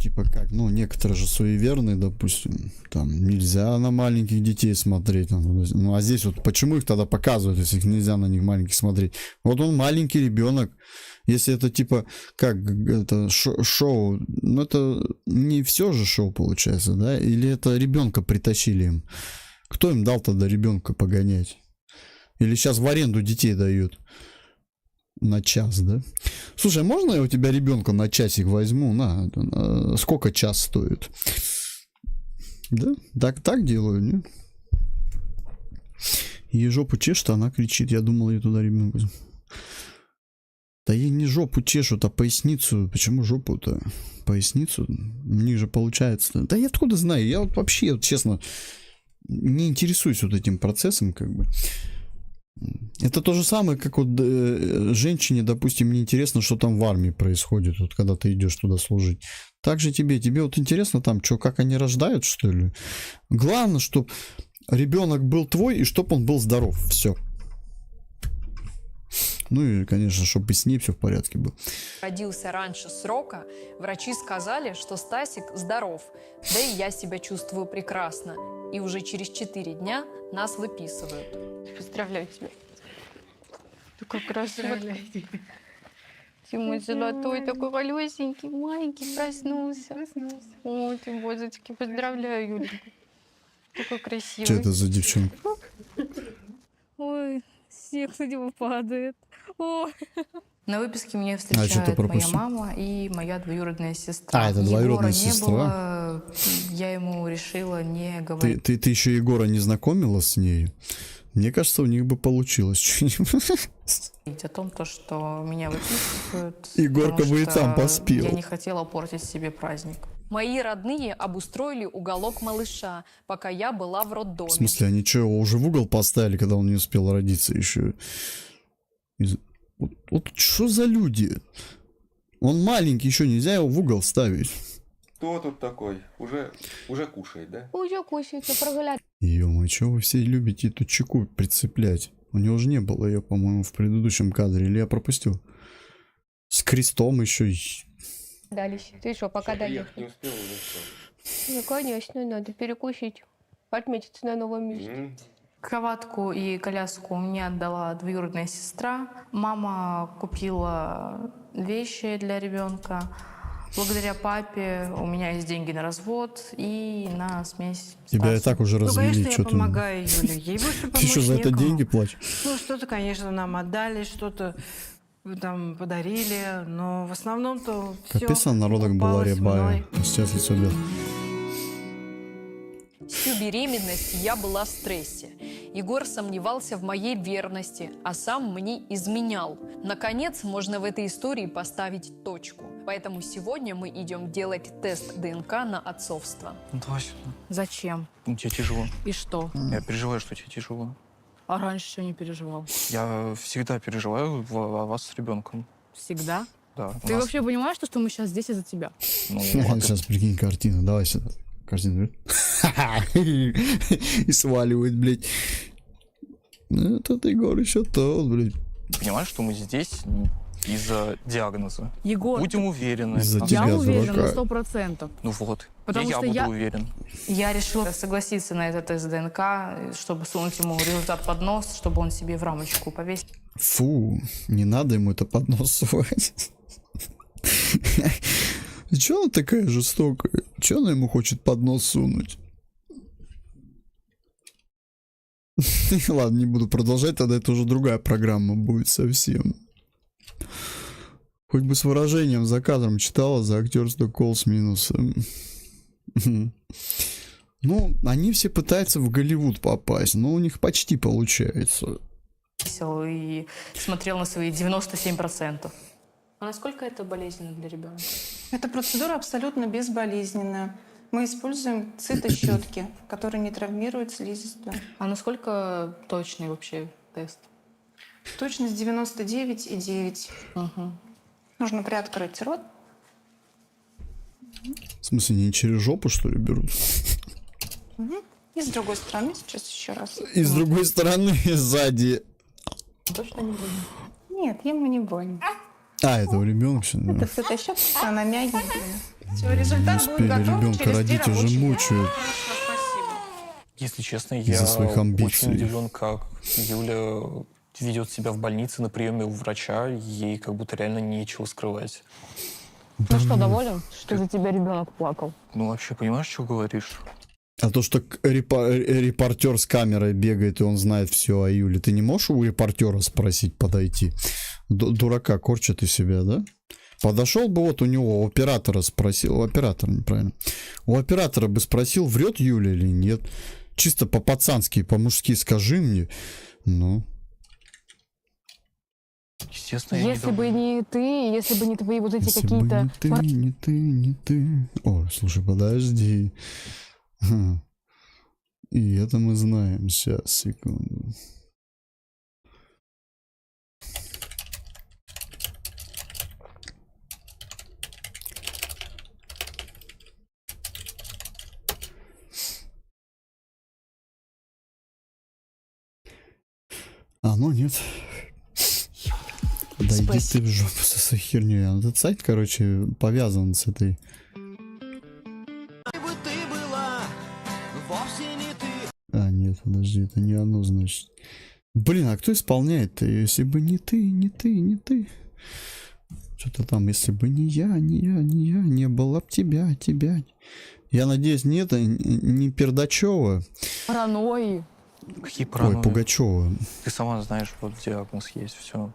Типа как, ну, некоторые же суеверные, допустим, там нельзя на маленьких детей смотреть. Ну, а здесь вот почему их тогда показывают, если их нельзя на них маленьких смотреть? Вот он маленький ребенок. Если это типа, как это шоу, ну это не все же шоу получается, да? Или это ребенка притащили им? Кто им дал тогда ребенка погонять? Или сейчас в аренду детей дают? На час, да? Слушай, можно я у тебя ребенка на часик возьму? Сколько час стоит? Да? Так делаю, не? Ей жопу чешет, а она кричит. Я думал, я туда ребенка. Да ей не жопу чешут, а поясницу. Почему жопу-то? Поясницу? У них же получается. Да я откуда знаю? Я вот вообще, вот, честно, не интересуюсь вот этим процессом, как бы. Это то же самое, как вот женщине, допустим, не интересно, что там в армии происходит, вот когда ты идешь туда служить. Так же тебе вот интересно там, что, как они рождают, что ли? Главное, чтобы ребенок был твой и чтобы он был здоров. Все. Ну и, конечно, чтобы с ней все в порядке было. Родился раньше срока, врачи сказали, что Стасик здоров, да и я себя чувствую прекрасно. И уже через 4 дня нас выписывают. Поздравляю тебя. Ты как красивый. Ты мой золотой, такой малюсенький, маленький, проснулся. Ой, ты, божечки, поздравляю, Юля. Такой красивый. Что это за девчонка? Ой, снег на него падает. Ой. На выписке меня что-то встречает моя пропустил. мама и моя двоюродная сестра. А, это двоюродная Егора сестра. не было, я ему решила не говорить. Ты еще Егора не знакомила с ней? Мне кажется, у них бы получилось что-нибудь. О том, что меня выписывают. Егорка потому бы и что там поспел. Я не хотела портить себе праздник. Мои родные обустроили уголок малыша, пока я была в роддоме. В смысле, они что, его уже в угол поставили, когда он не успел родиться еще? Вот что за люди? Он маленький, еще нельзя его в угол ставить. Кто тут такой? Уже кушает, да? Уже кушайте, прогуляться. Ё-моё, что вы все любите эту чеку прицеплять? У него же не было ее, по-моему, в предыдущем кадре. Или я пропустил? С крестом еще. Дальше. Ты что, пока доехал? Не успел, уже все. Ну, конечно, надо перекусить. Отметиться на новом месте. Кроватку и коляску мне отдала двоюродная сестра. Мама купила вещи для ребенка. Благодаря папе у меня есть деньги на развод и на смесь. Тебя и так уже развели. конечно, я что ты- помогаю Юле. Ей больше Ты помочь еще за это некому. деньги платишь? Ну, что-то, конечно, нам отдали, что-то там подарили, но в основном-то все Капец, она народок была рябая. Сейчас лицо бед. Всю беременность я была в стрессе. Егор сомневался в моей верности, а сам мне изменял. Наконец, можно в этой истории поставить точку. Поэтому сегодня мы идем делать тест ДНК на отцовство. Ну, давай сюда. Зачем? Тебе тяжело. И что? Я переживаю, что тебе тяжело. А раньше что не переживал? Я всегда переживаю о вас с ребенком. Всегда? Да. Ты вообще понимаешь, что мы сейчас здесь из-за тебя? Ну, Сейчас прикинь картину. Давай сюда. Картину. И сваливает, блядь. Ну, этот Егор еще тот, блядь. Понимаешь, что мы здесь из-за диагноза. Егор, Будем уверены. Из-за я тебя, уверена на дурака. 100%. Ну вот. Потому я что буду уверен. Я решила согласиться на этот тест ДНК, чтобы сунуть ему результат под нос, чтобы он себе в рамочку повесил. Фу, не надо ему это под нос сувать. Чё она такая жестокая? Чё она ему хочет под нос сунуть? Ладно, не буду продолжать, тогда это уже другая программа будет совсем. Хоть бы с выражением за кадром читала за актерство кол с минусом. Ну, они все пытаются в Голливуд попасть, но у них почти получается. И смотрел на свои 97%. А насколько это болезненно для ребенка? Эта процедура абсолютно безболезненная. Мы используем цитощетки, которые не травмируют слизистую. А насколько точный вообще тест? Точность 99,9. Угу. Нужно приоткрыть рот. В смысле, не через жопу, что ли, берут? Угу. И с другой стороны сейчас еще раз. И с другой стороны, сзади. Точно не больно? Нет, ему не больно. А, это у ребенка все. Это цитощетка, она мягенькая. Все, результат будет Успели готов ребенка через 2 родить, уже рабочих дня. мучают. Если честно, Из-за я своих амбиций. очень удивлен, как Юля ведет себя в больнице на приеме у врача. Ей как будто реально нечего скрывать. Ну что, доволен, что за тебя ребенок плакал? Ну вообще, понимаешь, что говоришь? А то, что репортер с камерой бегает, и он знает все о Юле, ты не можешь у репортера спросить, подойти? Дурака корчат из себя, да? Подошел бы вот у него, у оператора спросил, у оператора, неправильно. У оператора бы спросил, врет Юля или нет. Чисто по-пацански, по-мужски скажи мне. Ну. Естественно, Если бы не ты, если бы не твои вот эти Если бы какие-то... не ты. О, слушай, подожди. И это мы знаем. Сейчас, секунду. А, ну нет. Да иди ты в жопу со своей херней. А этот сайт, короче, повязан с этой... А, нет, подожди, это не оно, значит. Блин, а кто исполняет-то? Если бы не ты, не ты, не ты. Что-то там, если бы не я, не было б тебя. Я надеюсь, не это, не Пердачева. Паранойи. Какие паранойи? Ой, Пугачева. Ты сама знаешь, вот диагноз есть, все.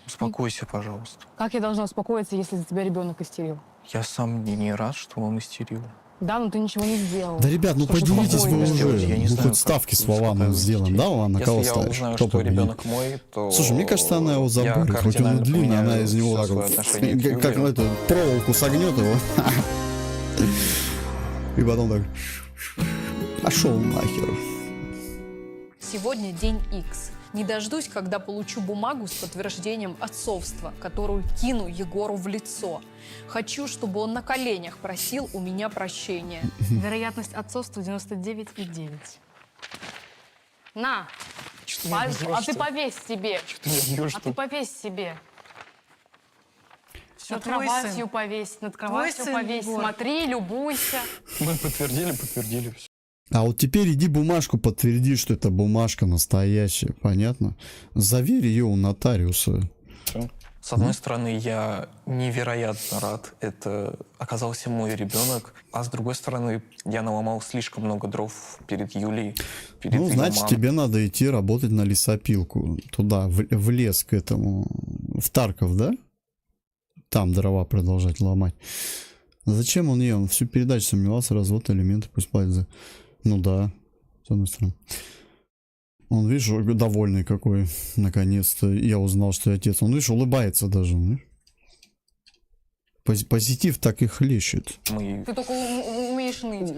Успокойся, пожалуйста. Как я должна успокоиться, если за тебя ребенок истерил? Я сам не рад, что он истерил. Да, но ты ничего не сделал. Да, ребят, ну поделитесь вы уже. Я не Ну, знаю, хоть ставки с Вованом сделаем, да, Вован, на Если кого я ставишь? узнаю, Кто что победит? ребенок мой, то... Слушай, мне кажется, она его заборет. Хоть он и кардинально длинный, она поменяю из него всё так своё вот, отношение к как Юле. эту проволоку согнет его. И потом так... Пошел нахер. Сегодня день X. Не дождусь, когда получу бумагу с подтверждением отцовства, которую кину Егору в лицо. Хочу, чтобы он на коленях просил у меня прощения. Вероятность отцовства 99,9. На! А ты повесь себе. А ты повесь себе. Над кроватью повесь, над кроватью повесь. Смотри, любуйся. Мы подтвердили. А вот теперь иди бумажку подтверди, что это бумажка настоящая, понятно? Заверь ее у нотариуса. С одной стороны, я невероятно рад. Это оказался мой ребенок. А с другой стороны, я наломал слишком много дров перед Юлей. Перед Ну, ее значит, мамой. тебе надо идти работать на лесопилку. Туда, в лес к этому. В Тарков, да? Там дрова продолжать ломать. Зачем он ей? Он всю передачу сомневался, развод элементы, пусть платят за... Ну да, с одной стороны. Он, видишь, довольный какой. Наконец-то я узнал, что я отец. Он, видишь, улыбается даже. Видишь? Позитив так и хлещет. Мы... Ты только умеешь ныть.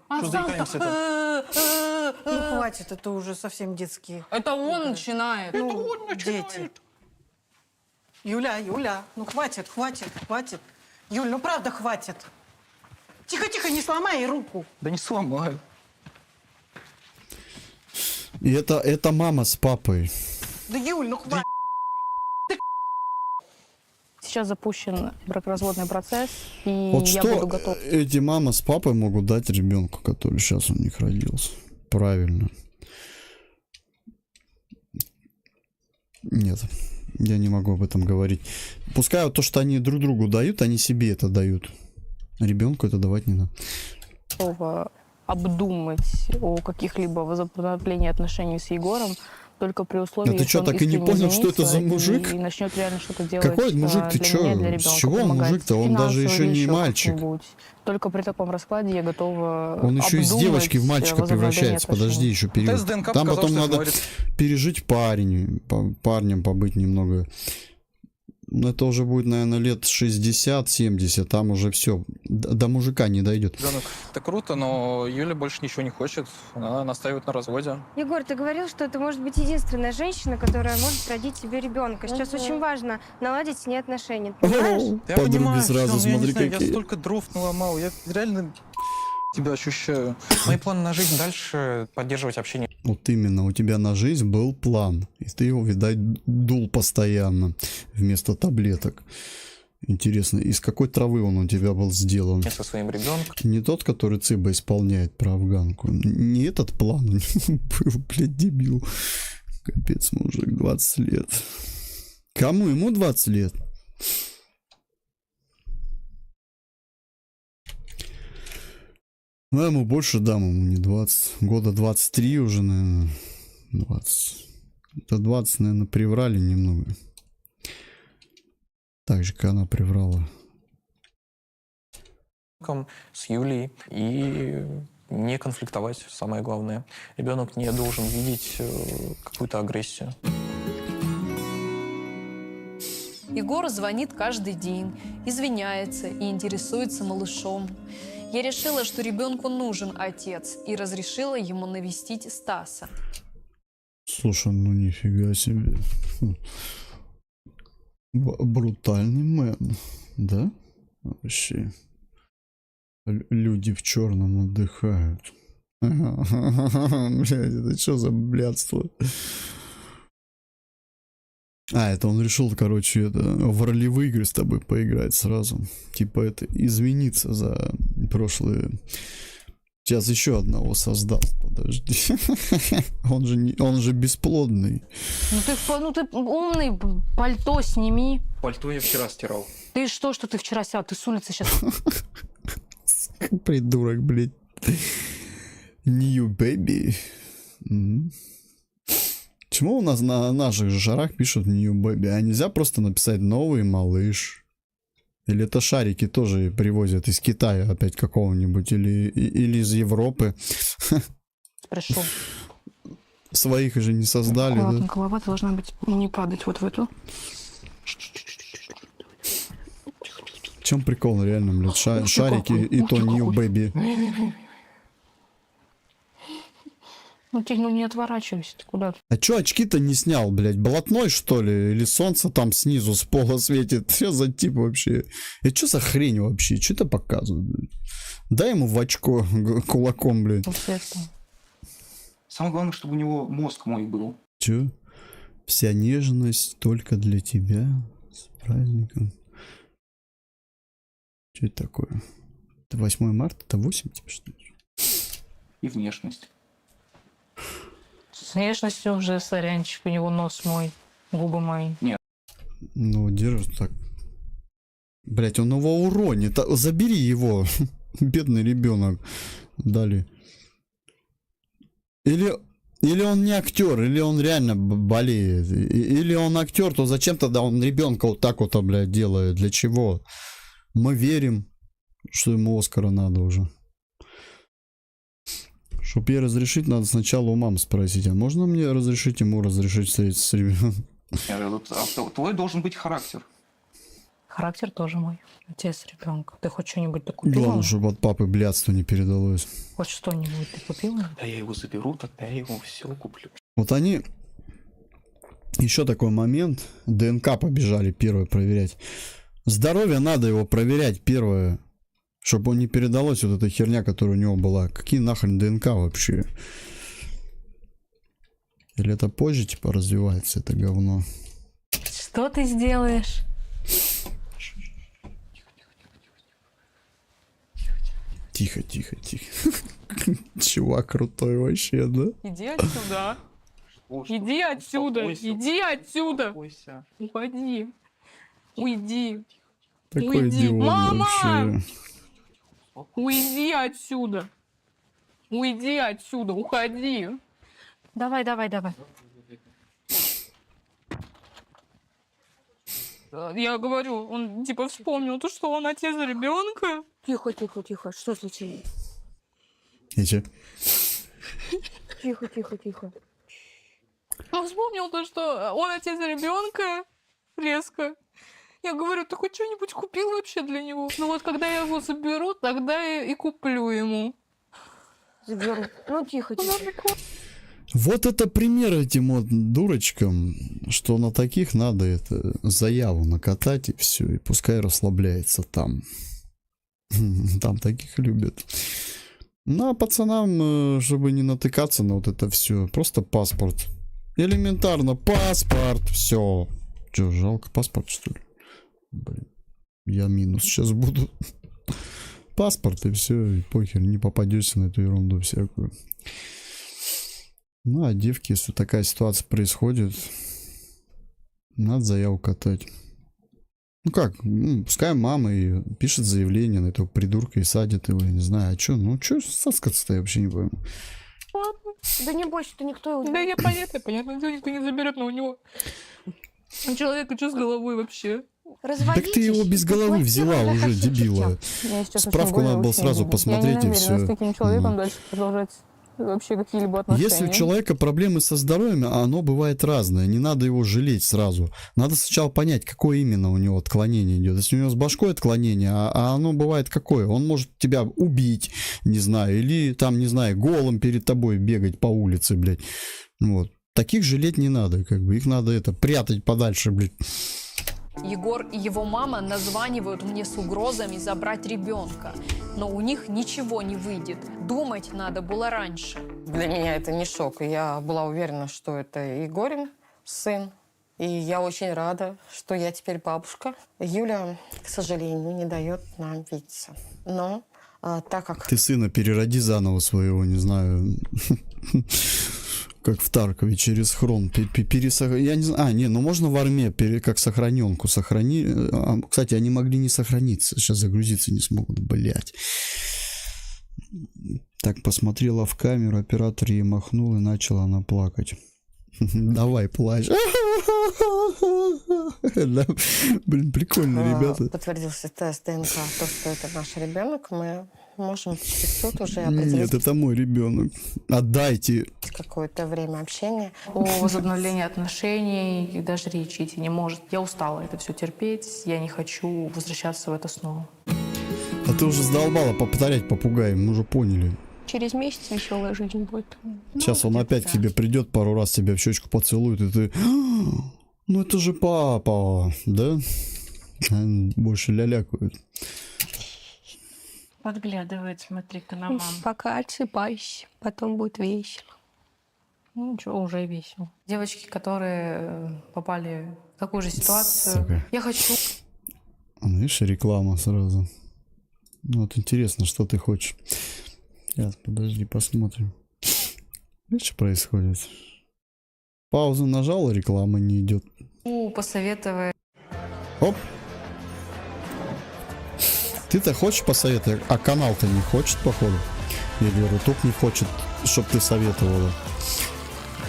А Что сам-то... Ну, хватит, это уже совсем детские. Это он начинает. Ну, он начинает. Дети. Юля, ну хватит. Юль, ну правда хватит. Тихо, не сломай руку. Да не сломаю. И это мама с папой. Да, Юль, ну хватит. Сейчас запущен бракоразводный процесс, и Вот я что буду готова. эти мама с папой могут дать ребенку, который сейчас у них родился? Правильно. Нет, я не могу об этом говорить. Пускай вот то, что они друг другу дают, они себе это дают. Ребенку это давать не надо. Готова обдумать о каких-либо возобновлении отношений с Егором только при условии, А ты что, он так и не искренне понял, что это за изменится мужик? и начнет реально что-то делать. Какой мужик? Ты для что? меня, для С ребенка, чего он помогать мужик-то? Он даже финансово еще или не еще мальчик. как-нибудь. Только при таком раскладе я готова Он еще из обдумать девочки в мальчика возобновление превращается. отношений. Подожди, еще период. Тест ДНК Там показал, потом что надо говорит. пережить парнем побыть немного. Ну, это уже будет, наверное, лет 60-70. Там уже все. До мужика не дойдет. Ребенок, это круто, но Юля больше ничего не хочет. Она настаивает на разводе. Егор, ты говорил, что это может быть единственная женщина, которая может родить себе ребенка. Сейчас очень важно наладить с ней отношения. Ты понимаешь? Я Подруги понимаю, сразу, что, я не смотри, знаю, какие. я столько дров наломал, я реально тебя ощущаю. Мои планы на жизнь дальше поддерживать общение. Вот именно, у тебя на жизнь был план. И ты его, видать, дул постоянно вместо таблеток. Интересно, из какой травы он у тебя был сделан? Со своим ребенком. Не тот, который Цыба исполняет про афганку. Не этот план у него был, блядь, дебил. Капец, мужик, 20 лет. Кому? Ему 20 лет? Ну, ему больше дам, ему не 20. Года 23 уже, наверное. 20. Это 20, наверное, приврали немного. Так же, как она приврала. С Юлей и не конфликтовать, самое главное. Ребенок не должен видеть какую-то агрессию. Егор звонит каждый день, извиняется и интересуется малышом. Я решила, что ребенку нужен отец, и разрешила ему навестить Стаса. Слушай, ну нифига себе. Брутальный мэн, да? Вообще. Люди в черном отдыхают. Блядь, это что за блядство? А, это он решил, короче, в ролевые игры с тобой поиграть сразу. Типа это извиниться за прошлые. Сейчас еще одного создал. Подожди. Он же бесплодный. Ну ты умный, пальто сними. Пальто я вчера стирал. Ты что ты вчера снял? Ты с улицы сейчас... Придурок, блядь. New baby. Почему у нас на наших же шарах пишут New baby? А нельзя просто написать новый малыш? Или это шарики тоже привозят из Китая опять какого-нибудь? Или из Европы? Пришел. Своих же не создали, Аккуратно, да? голова должна быть не падать вот в эту. В чем прикол, реально, блядь? Шарики и то New baby. Ну не отворачивайся, ты куда? А чё очки-то не снял, блядь? Блатной, что ли? Или солнце там снизу с пола светит? Что за тип вообще? Это что за хрень вообще? Что это показывает, блядь? Дай ему в очко кулаком, блядь. Самое главное, чтобы у него мозг мой был. Чё? Вся нежность только для тебя. С праздником. Что это такое? Это 8 марта? Это 8 типа, что ли? И внешность. С внешностью уже сорянчик, у него нос мой, губы мои. Нет. Ну, держит так. Блять, он его уронит. Забери его. Бедный ребенок. Дали. Или он не актер, или он реально болеет. Или он актер, то зачем тогда он ребенка вот так вот, блядь, делает? Для чего? Мы верим, что ему Оскара надо уже. Чтобы ей разрешить, надо сначала у мамы спросить, а можно мне разрешить ему разрешить встретиться с ребенком? Твой должен быть характер. Характер тоже мой. Отец ребенка. Ты хоть что-нибудь докупила? Главное, чтобы от папы блядство не передалось. Хоть что-нибудь ты купила? Да я его заберу, тогда я ему все куплю. Вот они... Еще такой момент. ДНК побежали первое проверять. Здоровье надо его проверять первое. Чтобы он не передалось, вот эта херня, которая у него была. Какие нахрен ДНК вообще? Или это позже, типа, развивается, это говно? Что ты сделаешь? Тихо, тихо, тихо. Чувак крутой вообще, да? Иди отсюда. Иди отсюда. Иди отсюда. Уходи. Уйди. Такой идиот вообще. Уйди отсюда. Уйди отсюда. Уходи. Давай, давай, давай. Я говорю, он типа вспомнил то, что он отец ребенка. Тихо, тихо, тихо. Что случилось? Эти. Тихо, тихо, тихо. Он вспомнил то, что он отец ребенка. Резко. Я говорю, ты хоть что-нибудь купил вообще для него? Ну вот когда я его заберу, тогда я и куплю ему. Заберу. Ну тихо, тихо. Вот это пример этим вот дурочкам, что на таких надо это заяву накатать и все, и пускай расслабляется там. Там таких любят. Ну а пацанам, чтобы не натыкаться на вот это все, просто паспорт. Элементарно, паспорт, все. Че, жалко паспорт, что ли? Блин, я минус сейчас буду. Паспорт и все, и похер, не попадешься на эту ерунду всякую. Ну, а девки, если такая ситуация происходит, надо заяву катать. Ну как, пускай мама и пишет заявление на этого придурка и садит его, я не знаю. А что, ну что соскаться-то, я вообще не пойму. Ладно. Да не бойся, ты никто его... Да я понятно, никто не заберет, но у него... У человека что с головой вообще? Так ты его без головы взяла уже, дебила. Справку надо было сразу посмотреть и все. Я не намерена с таким человеком дальше продолжать вообще какие-либо отношения. Если у человека проблемы со здоровьем, а оно бывает разное, не надо его жалеть сразу. Надо сначала понять, какое именно у него отклонение идет. Если у него с башкой отклонение, а оно бывает какое? Он может тебя убить, не знаю, или там, не знаю, голым перед тобой бегать по улице, блядь. Вот. Таких жалеть не надо, как бы. Их надо это прятать подальше, блядь. Егор и его мама названивают мне с угрозами забрать ребенка. Но у них ничего не выйдет. Думать надо было раньше. Для меня это не шок. Я была уверена, что это Егорин сын. И я очень рада, что я теперь бабушка. Юля, к сожалению, не дает нам видеться. Но так как... Ты сына перероди заново своего, не знаю... Как в Таркове, через хрон. Я не знаю. Ну можно в армии как сохраненку сохрани. Кстати, они могли не сохраниться. Сейчас загрузиться не смогут, блять. Так, посмотрела в камеру, оператор ей махнул, и начала она плакать. Давай, плачь. Блин, прикольно, ребята. Подтвердился тест ДНК, то, что это наш ребенок, мы можем через суд уже определить. Нет, это мой ребенок. Отдайте. Какое-то время общения. О возобновлении отношений даже речи идти не может. Я устала это все терпеть. Я не хочу возвращаться в это снова. А ты уже задолбала повторять попугай, мы уже поняли. Через месяц веселая жизнь будет. Сейчас он опять к тебе придет, пару раз тебя в щечку поцелует, и ты... Ну это же папа, да? Больше лялякают. Подглядывает, смотри-ка на маму. Пока отсыпайся, потом будет весело. Ну ничего, уже весело. Девочки, которые попали в такую же ситуацию, Сука. я хочу... Видишь, реклама сразу. Ну вот интересно, что ты хочешь. Сейчас, подожди, посмотрим. Видишь, что происходит? Паузу нажал, реклама не идет. Посоветовать. Оп. Ты-то хочешь посоветовать, а канал-то не хочет, походу. Или Рутуб не хочет, чтоб ты советовала.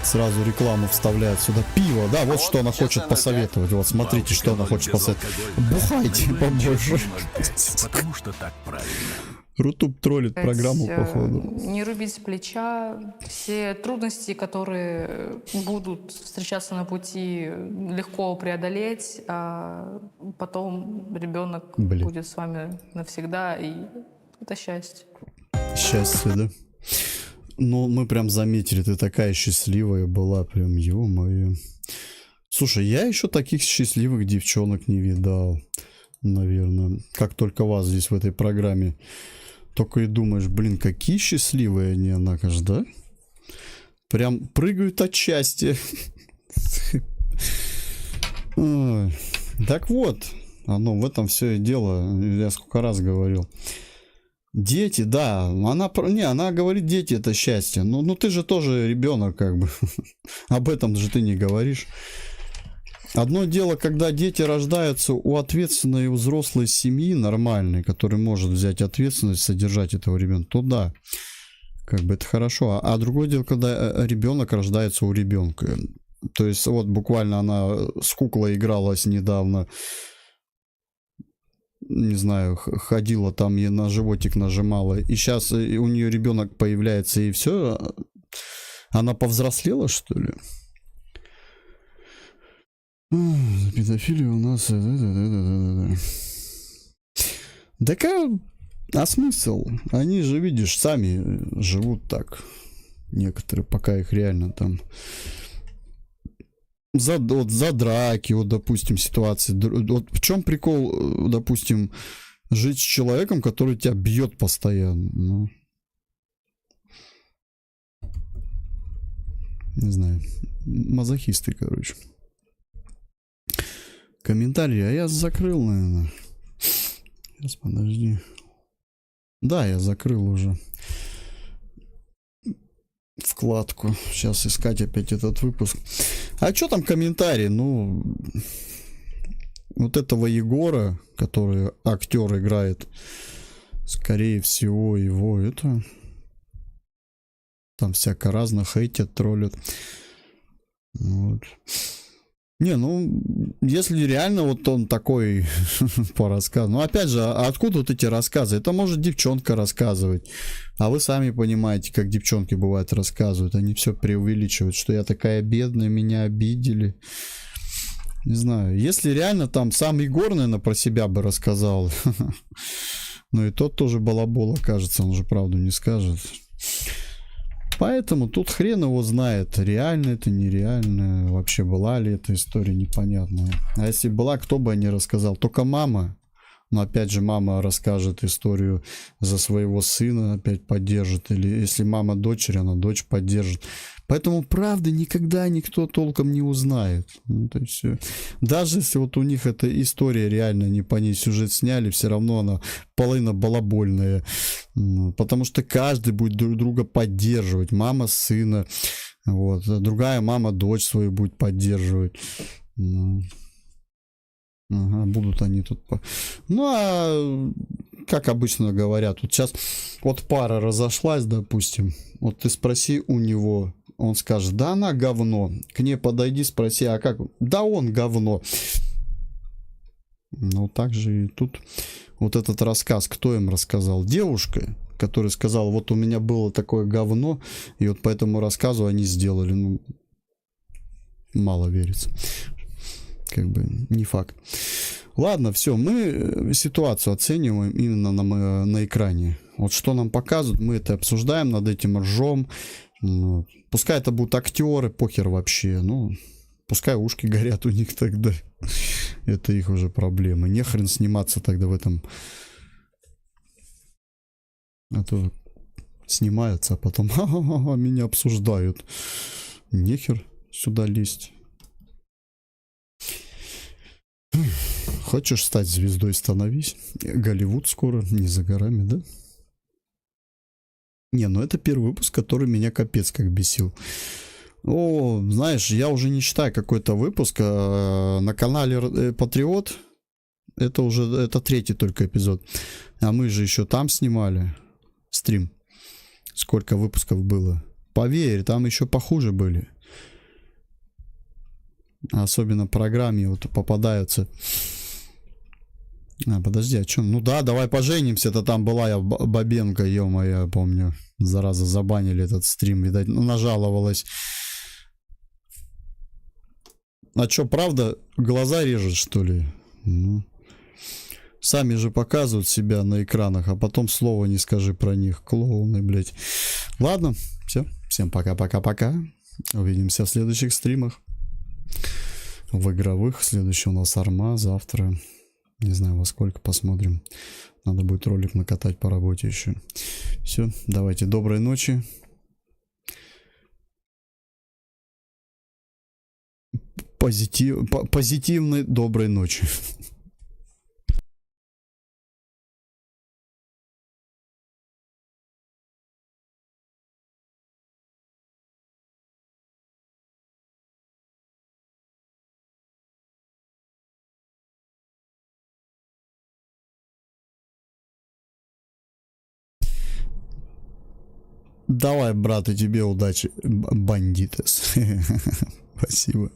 Сразу рекламу вставляет сюда. Пиво, да, вот что она хочет посоветовать. Вот смотрите, что она хочет посоветовать. Бухайте побольше. Потому что так правильно. Рутуб троллит программу, Э, походу. Не рубить с плеча. Все трудности, которые будут встречаться на пути, легко преодолеть, а потом ребенок Блин. будет с вами навсегда, и это счастье. Счастье, да? Ну, мы прям заметили, ты такая счастливая была, прям, ё-моё. Слушай, я еще таких счастливых девчонок не видал, наверное. Как только вас здесь в этой программе. Только и думаешь, блин, какие счастливые они, однако ж, да? Прям прыгают от счастья. Ой. Так вот, оно в этом все и дело. Я сколько раз говорил. Дети, да, она говорит, дети это счастье. Ну ты же тоже ребенок, как бы. Об этом же ты не говоришь. Одно дело, когда дети рождаются у ответственной и взрослой семьи, нормальной, которая может взять ответственность, содержать этого ребенка, то да, как бы это хорошо. А другое дело, когда ребенок рождается у ребенка. То есть вот буквально она с куклой игралась недавно, не знаю, ходила там, ей на животик нажимала, и сейчас у нее ребенок появляется, и все, она повзрослела, что ли? За педофилию у нас... Так а смысл? Они же, видишь, сами живут так. Некоторые, пока их реально там... За драки, вот, допустим, ситуации. Вот в чем прикол, допустим, жить с человеком, который тебя бьет постоянно? Ну, не знаю. Мазохисты, короче. Комментарии. А я закрыл, наверное. Сейчас, подожди. Да, я закрыл уже вкладку. Сейчас искать опять этот выпуск. А что там комментарии? Ну, вот этого Егора, который актер играет, скорее всего, его это... Там всяко разно хейтят, троллят. Вот. Не, ну, если реально вот он такой по рассказу. Ну, опять же, а откуда вот эти рассказы? Это может девчонка рассказывать. А вы сами понимаете, как девчонки бывают рассказывают. Они все преувеличивают, что я такая бедная, меня обидели. Не знаю. Если реально там сам Егор, наверное, про себя бы рассказал. Ну, и тот тоже балабола, кажется. Он же правду не скажет. Поэтому тут хрен его знает, реально это, нереально, вообще была ли эта история, непонятная. А если была, кто бы не рассказал? Только мама. Но опять же, мама расскажет историю за своего сына, опять поддержит. Или если мама дочери, она дочь поддержит. Поэтому правды никогда никто толком не узнает. Ну, то есть, даже если вот у них эта история реально, не по ней сюжет сняли, все равно она половина балабольная. Потому что каждый будет друг друга поддерживать. Мама сына, вот. Другая мама дочь свою будет поддерживать. Ага, будут они тут... Ну, а как обычно говорят, вот сейчас вот пара разошлась, допустим, вот ты спроси у него, он скажет, да она говно. К ней подойди, спроси, а как? Да он говно. Ну, так же и тут вот этот рассказ, кто им рассказал? Девушка, которая сказала, вот у меня было такое говно, и вот по этому рассказу они сделали. Ну, мало верится. Как бы не факт. Ладно, все, мы ситуацию оцениваем именно на экране. Вот что нам показывают, мы это обсуждаем, над этим ржем. Вот. Пускай это будут актеры, похер вообще. Ну, пускай ушки горят у них тогда. Это их уже проблемы. Не хрен сниматься тогда в этом. А то снимаются, а потом меня обсуждают. Нехер сюда лезть. Хочешь стать звездой, становись. Голливуд скоро, не за горами, да? Не, ну это первый выпуск, который меня капец как бесил. О, знаешь, я уже не считаю какой-то выпуск. На канале Патриот это уже это третий только эпизод. А мы же еще там снимали стрим. Сколько выпусков было. Поверь, там еще похуже были. Особенно в программе вот попадаются Подожди, о чем? Ну да, давай поженимся. Это там была я Бабенко, ё-моё, я помню. Зараза, забанили этот стрим, видать, ну, нажаловалась. А чё, правда, глаза режет, что ли? Ну. Сами же показывают себя на экранах, а потом слова не скажи про них. Клоуны, блядь. Ладно, все. Всем пока-пока-пока. Увидимся в следующих стримах. В игровых. Следующий у нас Арма. Завтра. Не знаю во сколько, посмотрим. Надо будет ролик накатать по работе еще. Все, давайте, доброй ночи. Позитивной доброй ночи. Давай, брат, и тебе удачи, бандитес. Спасибо.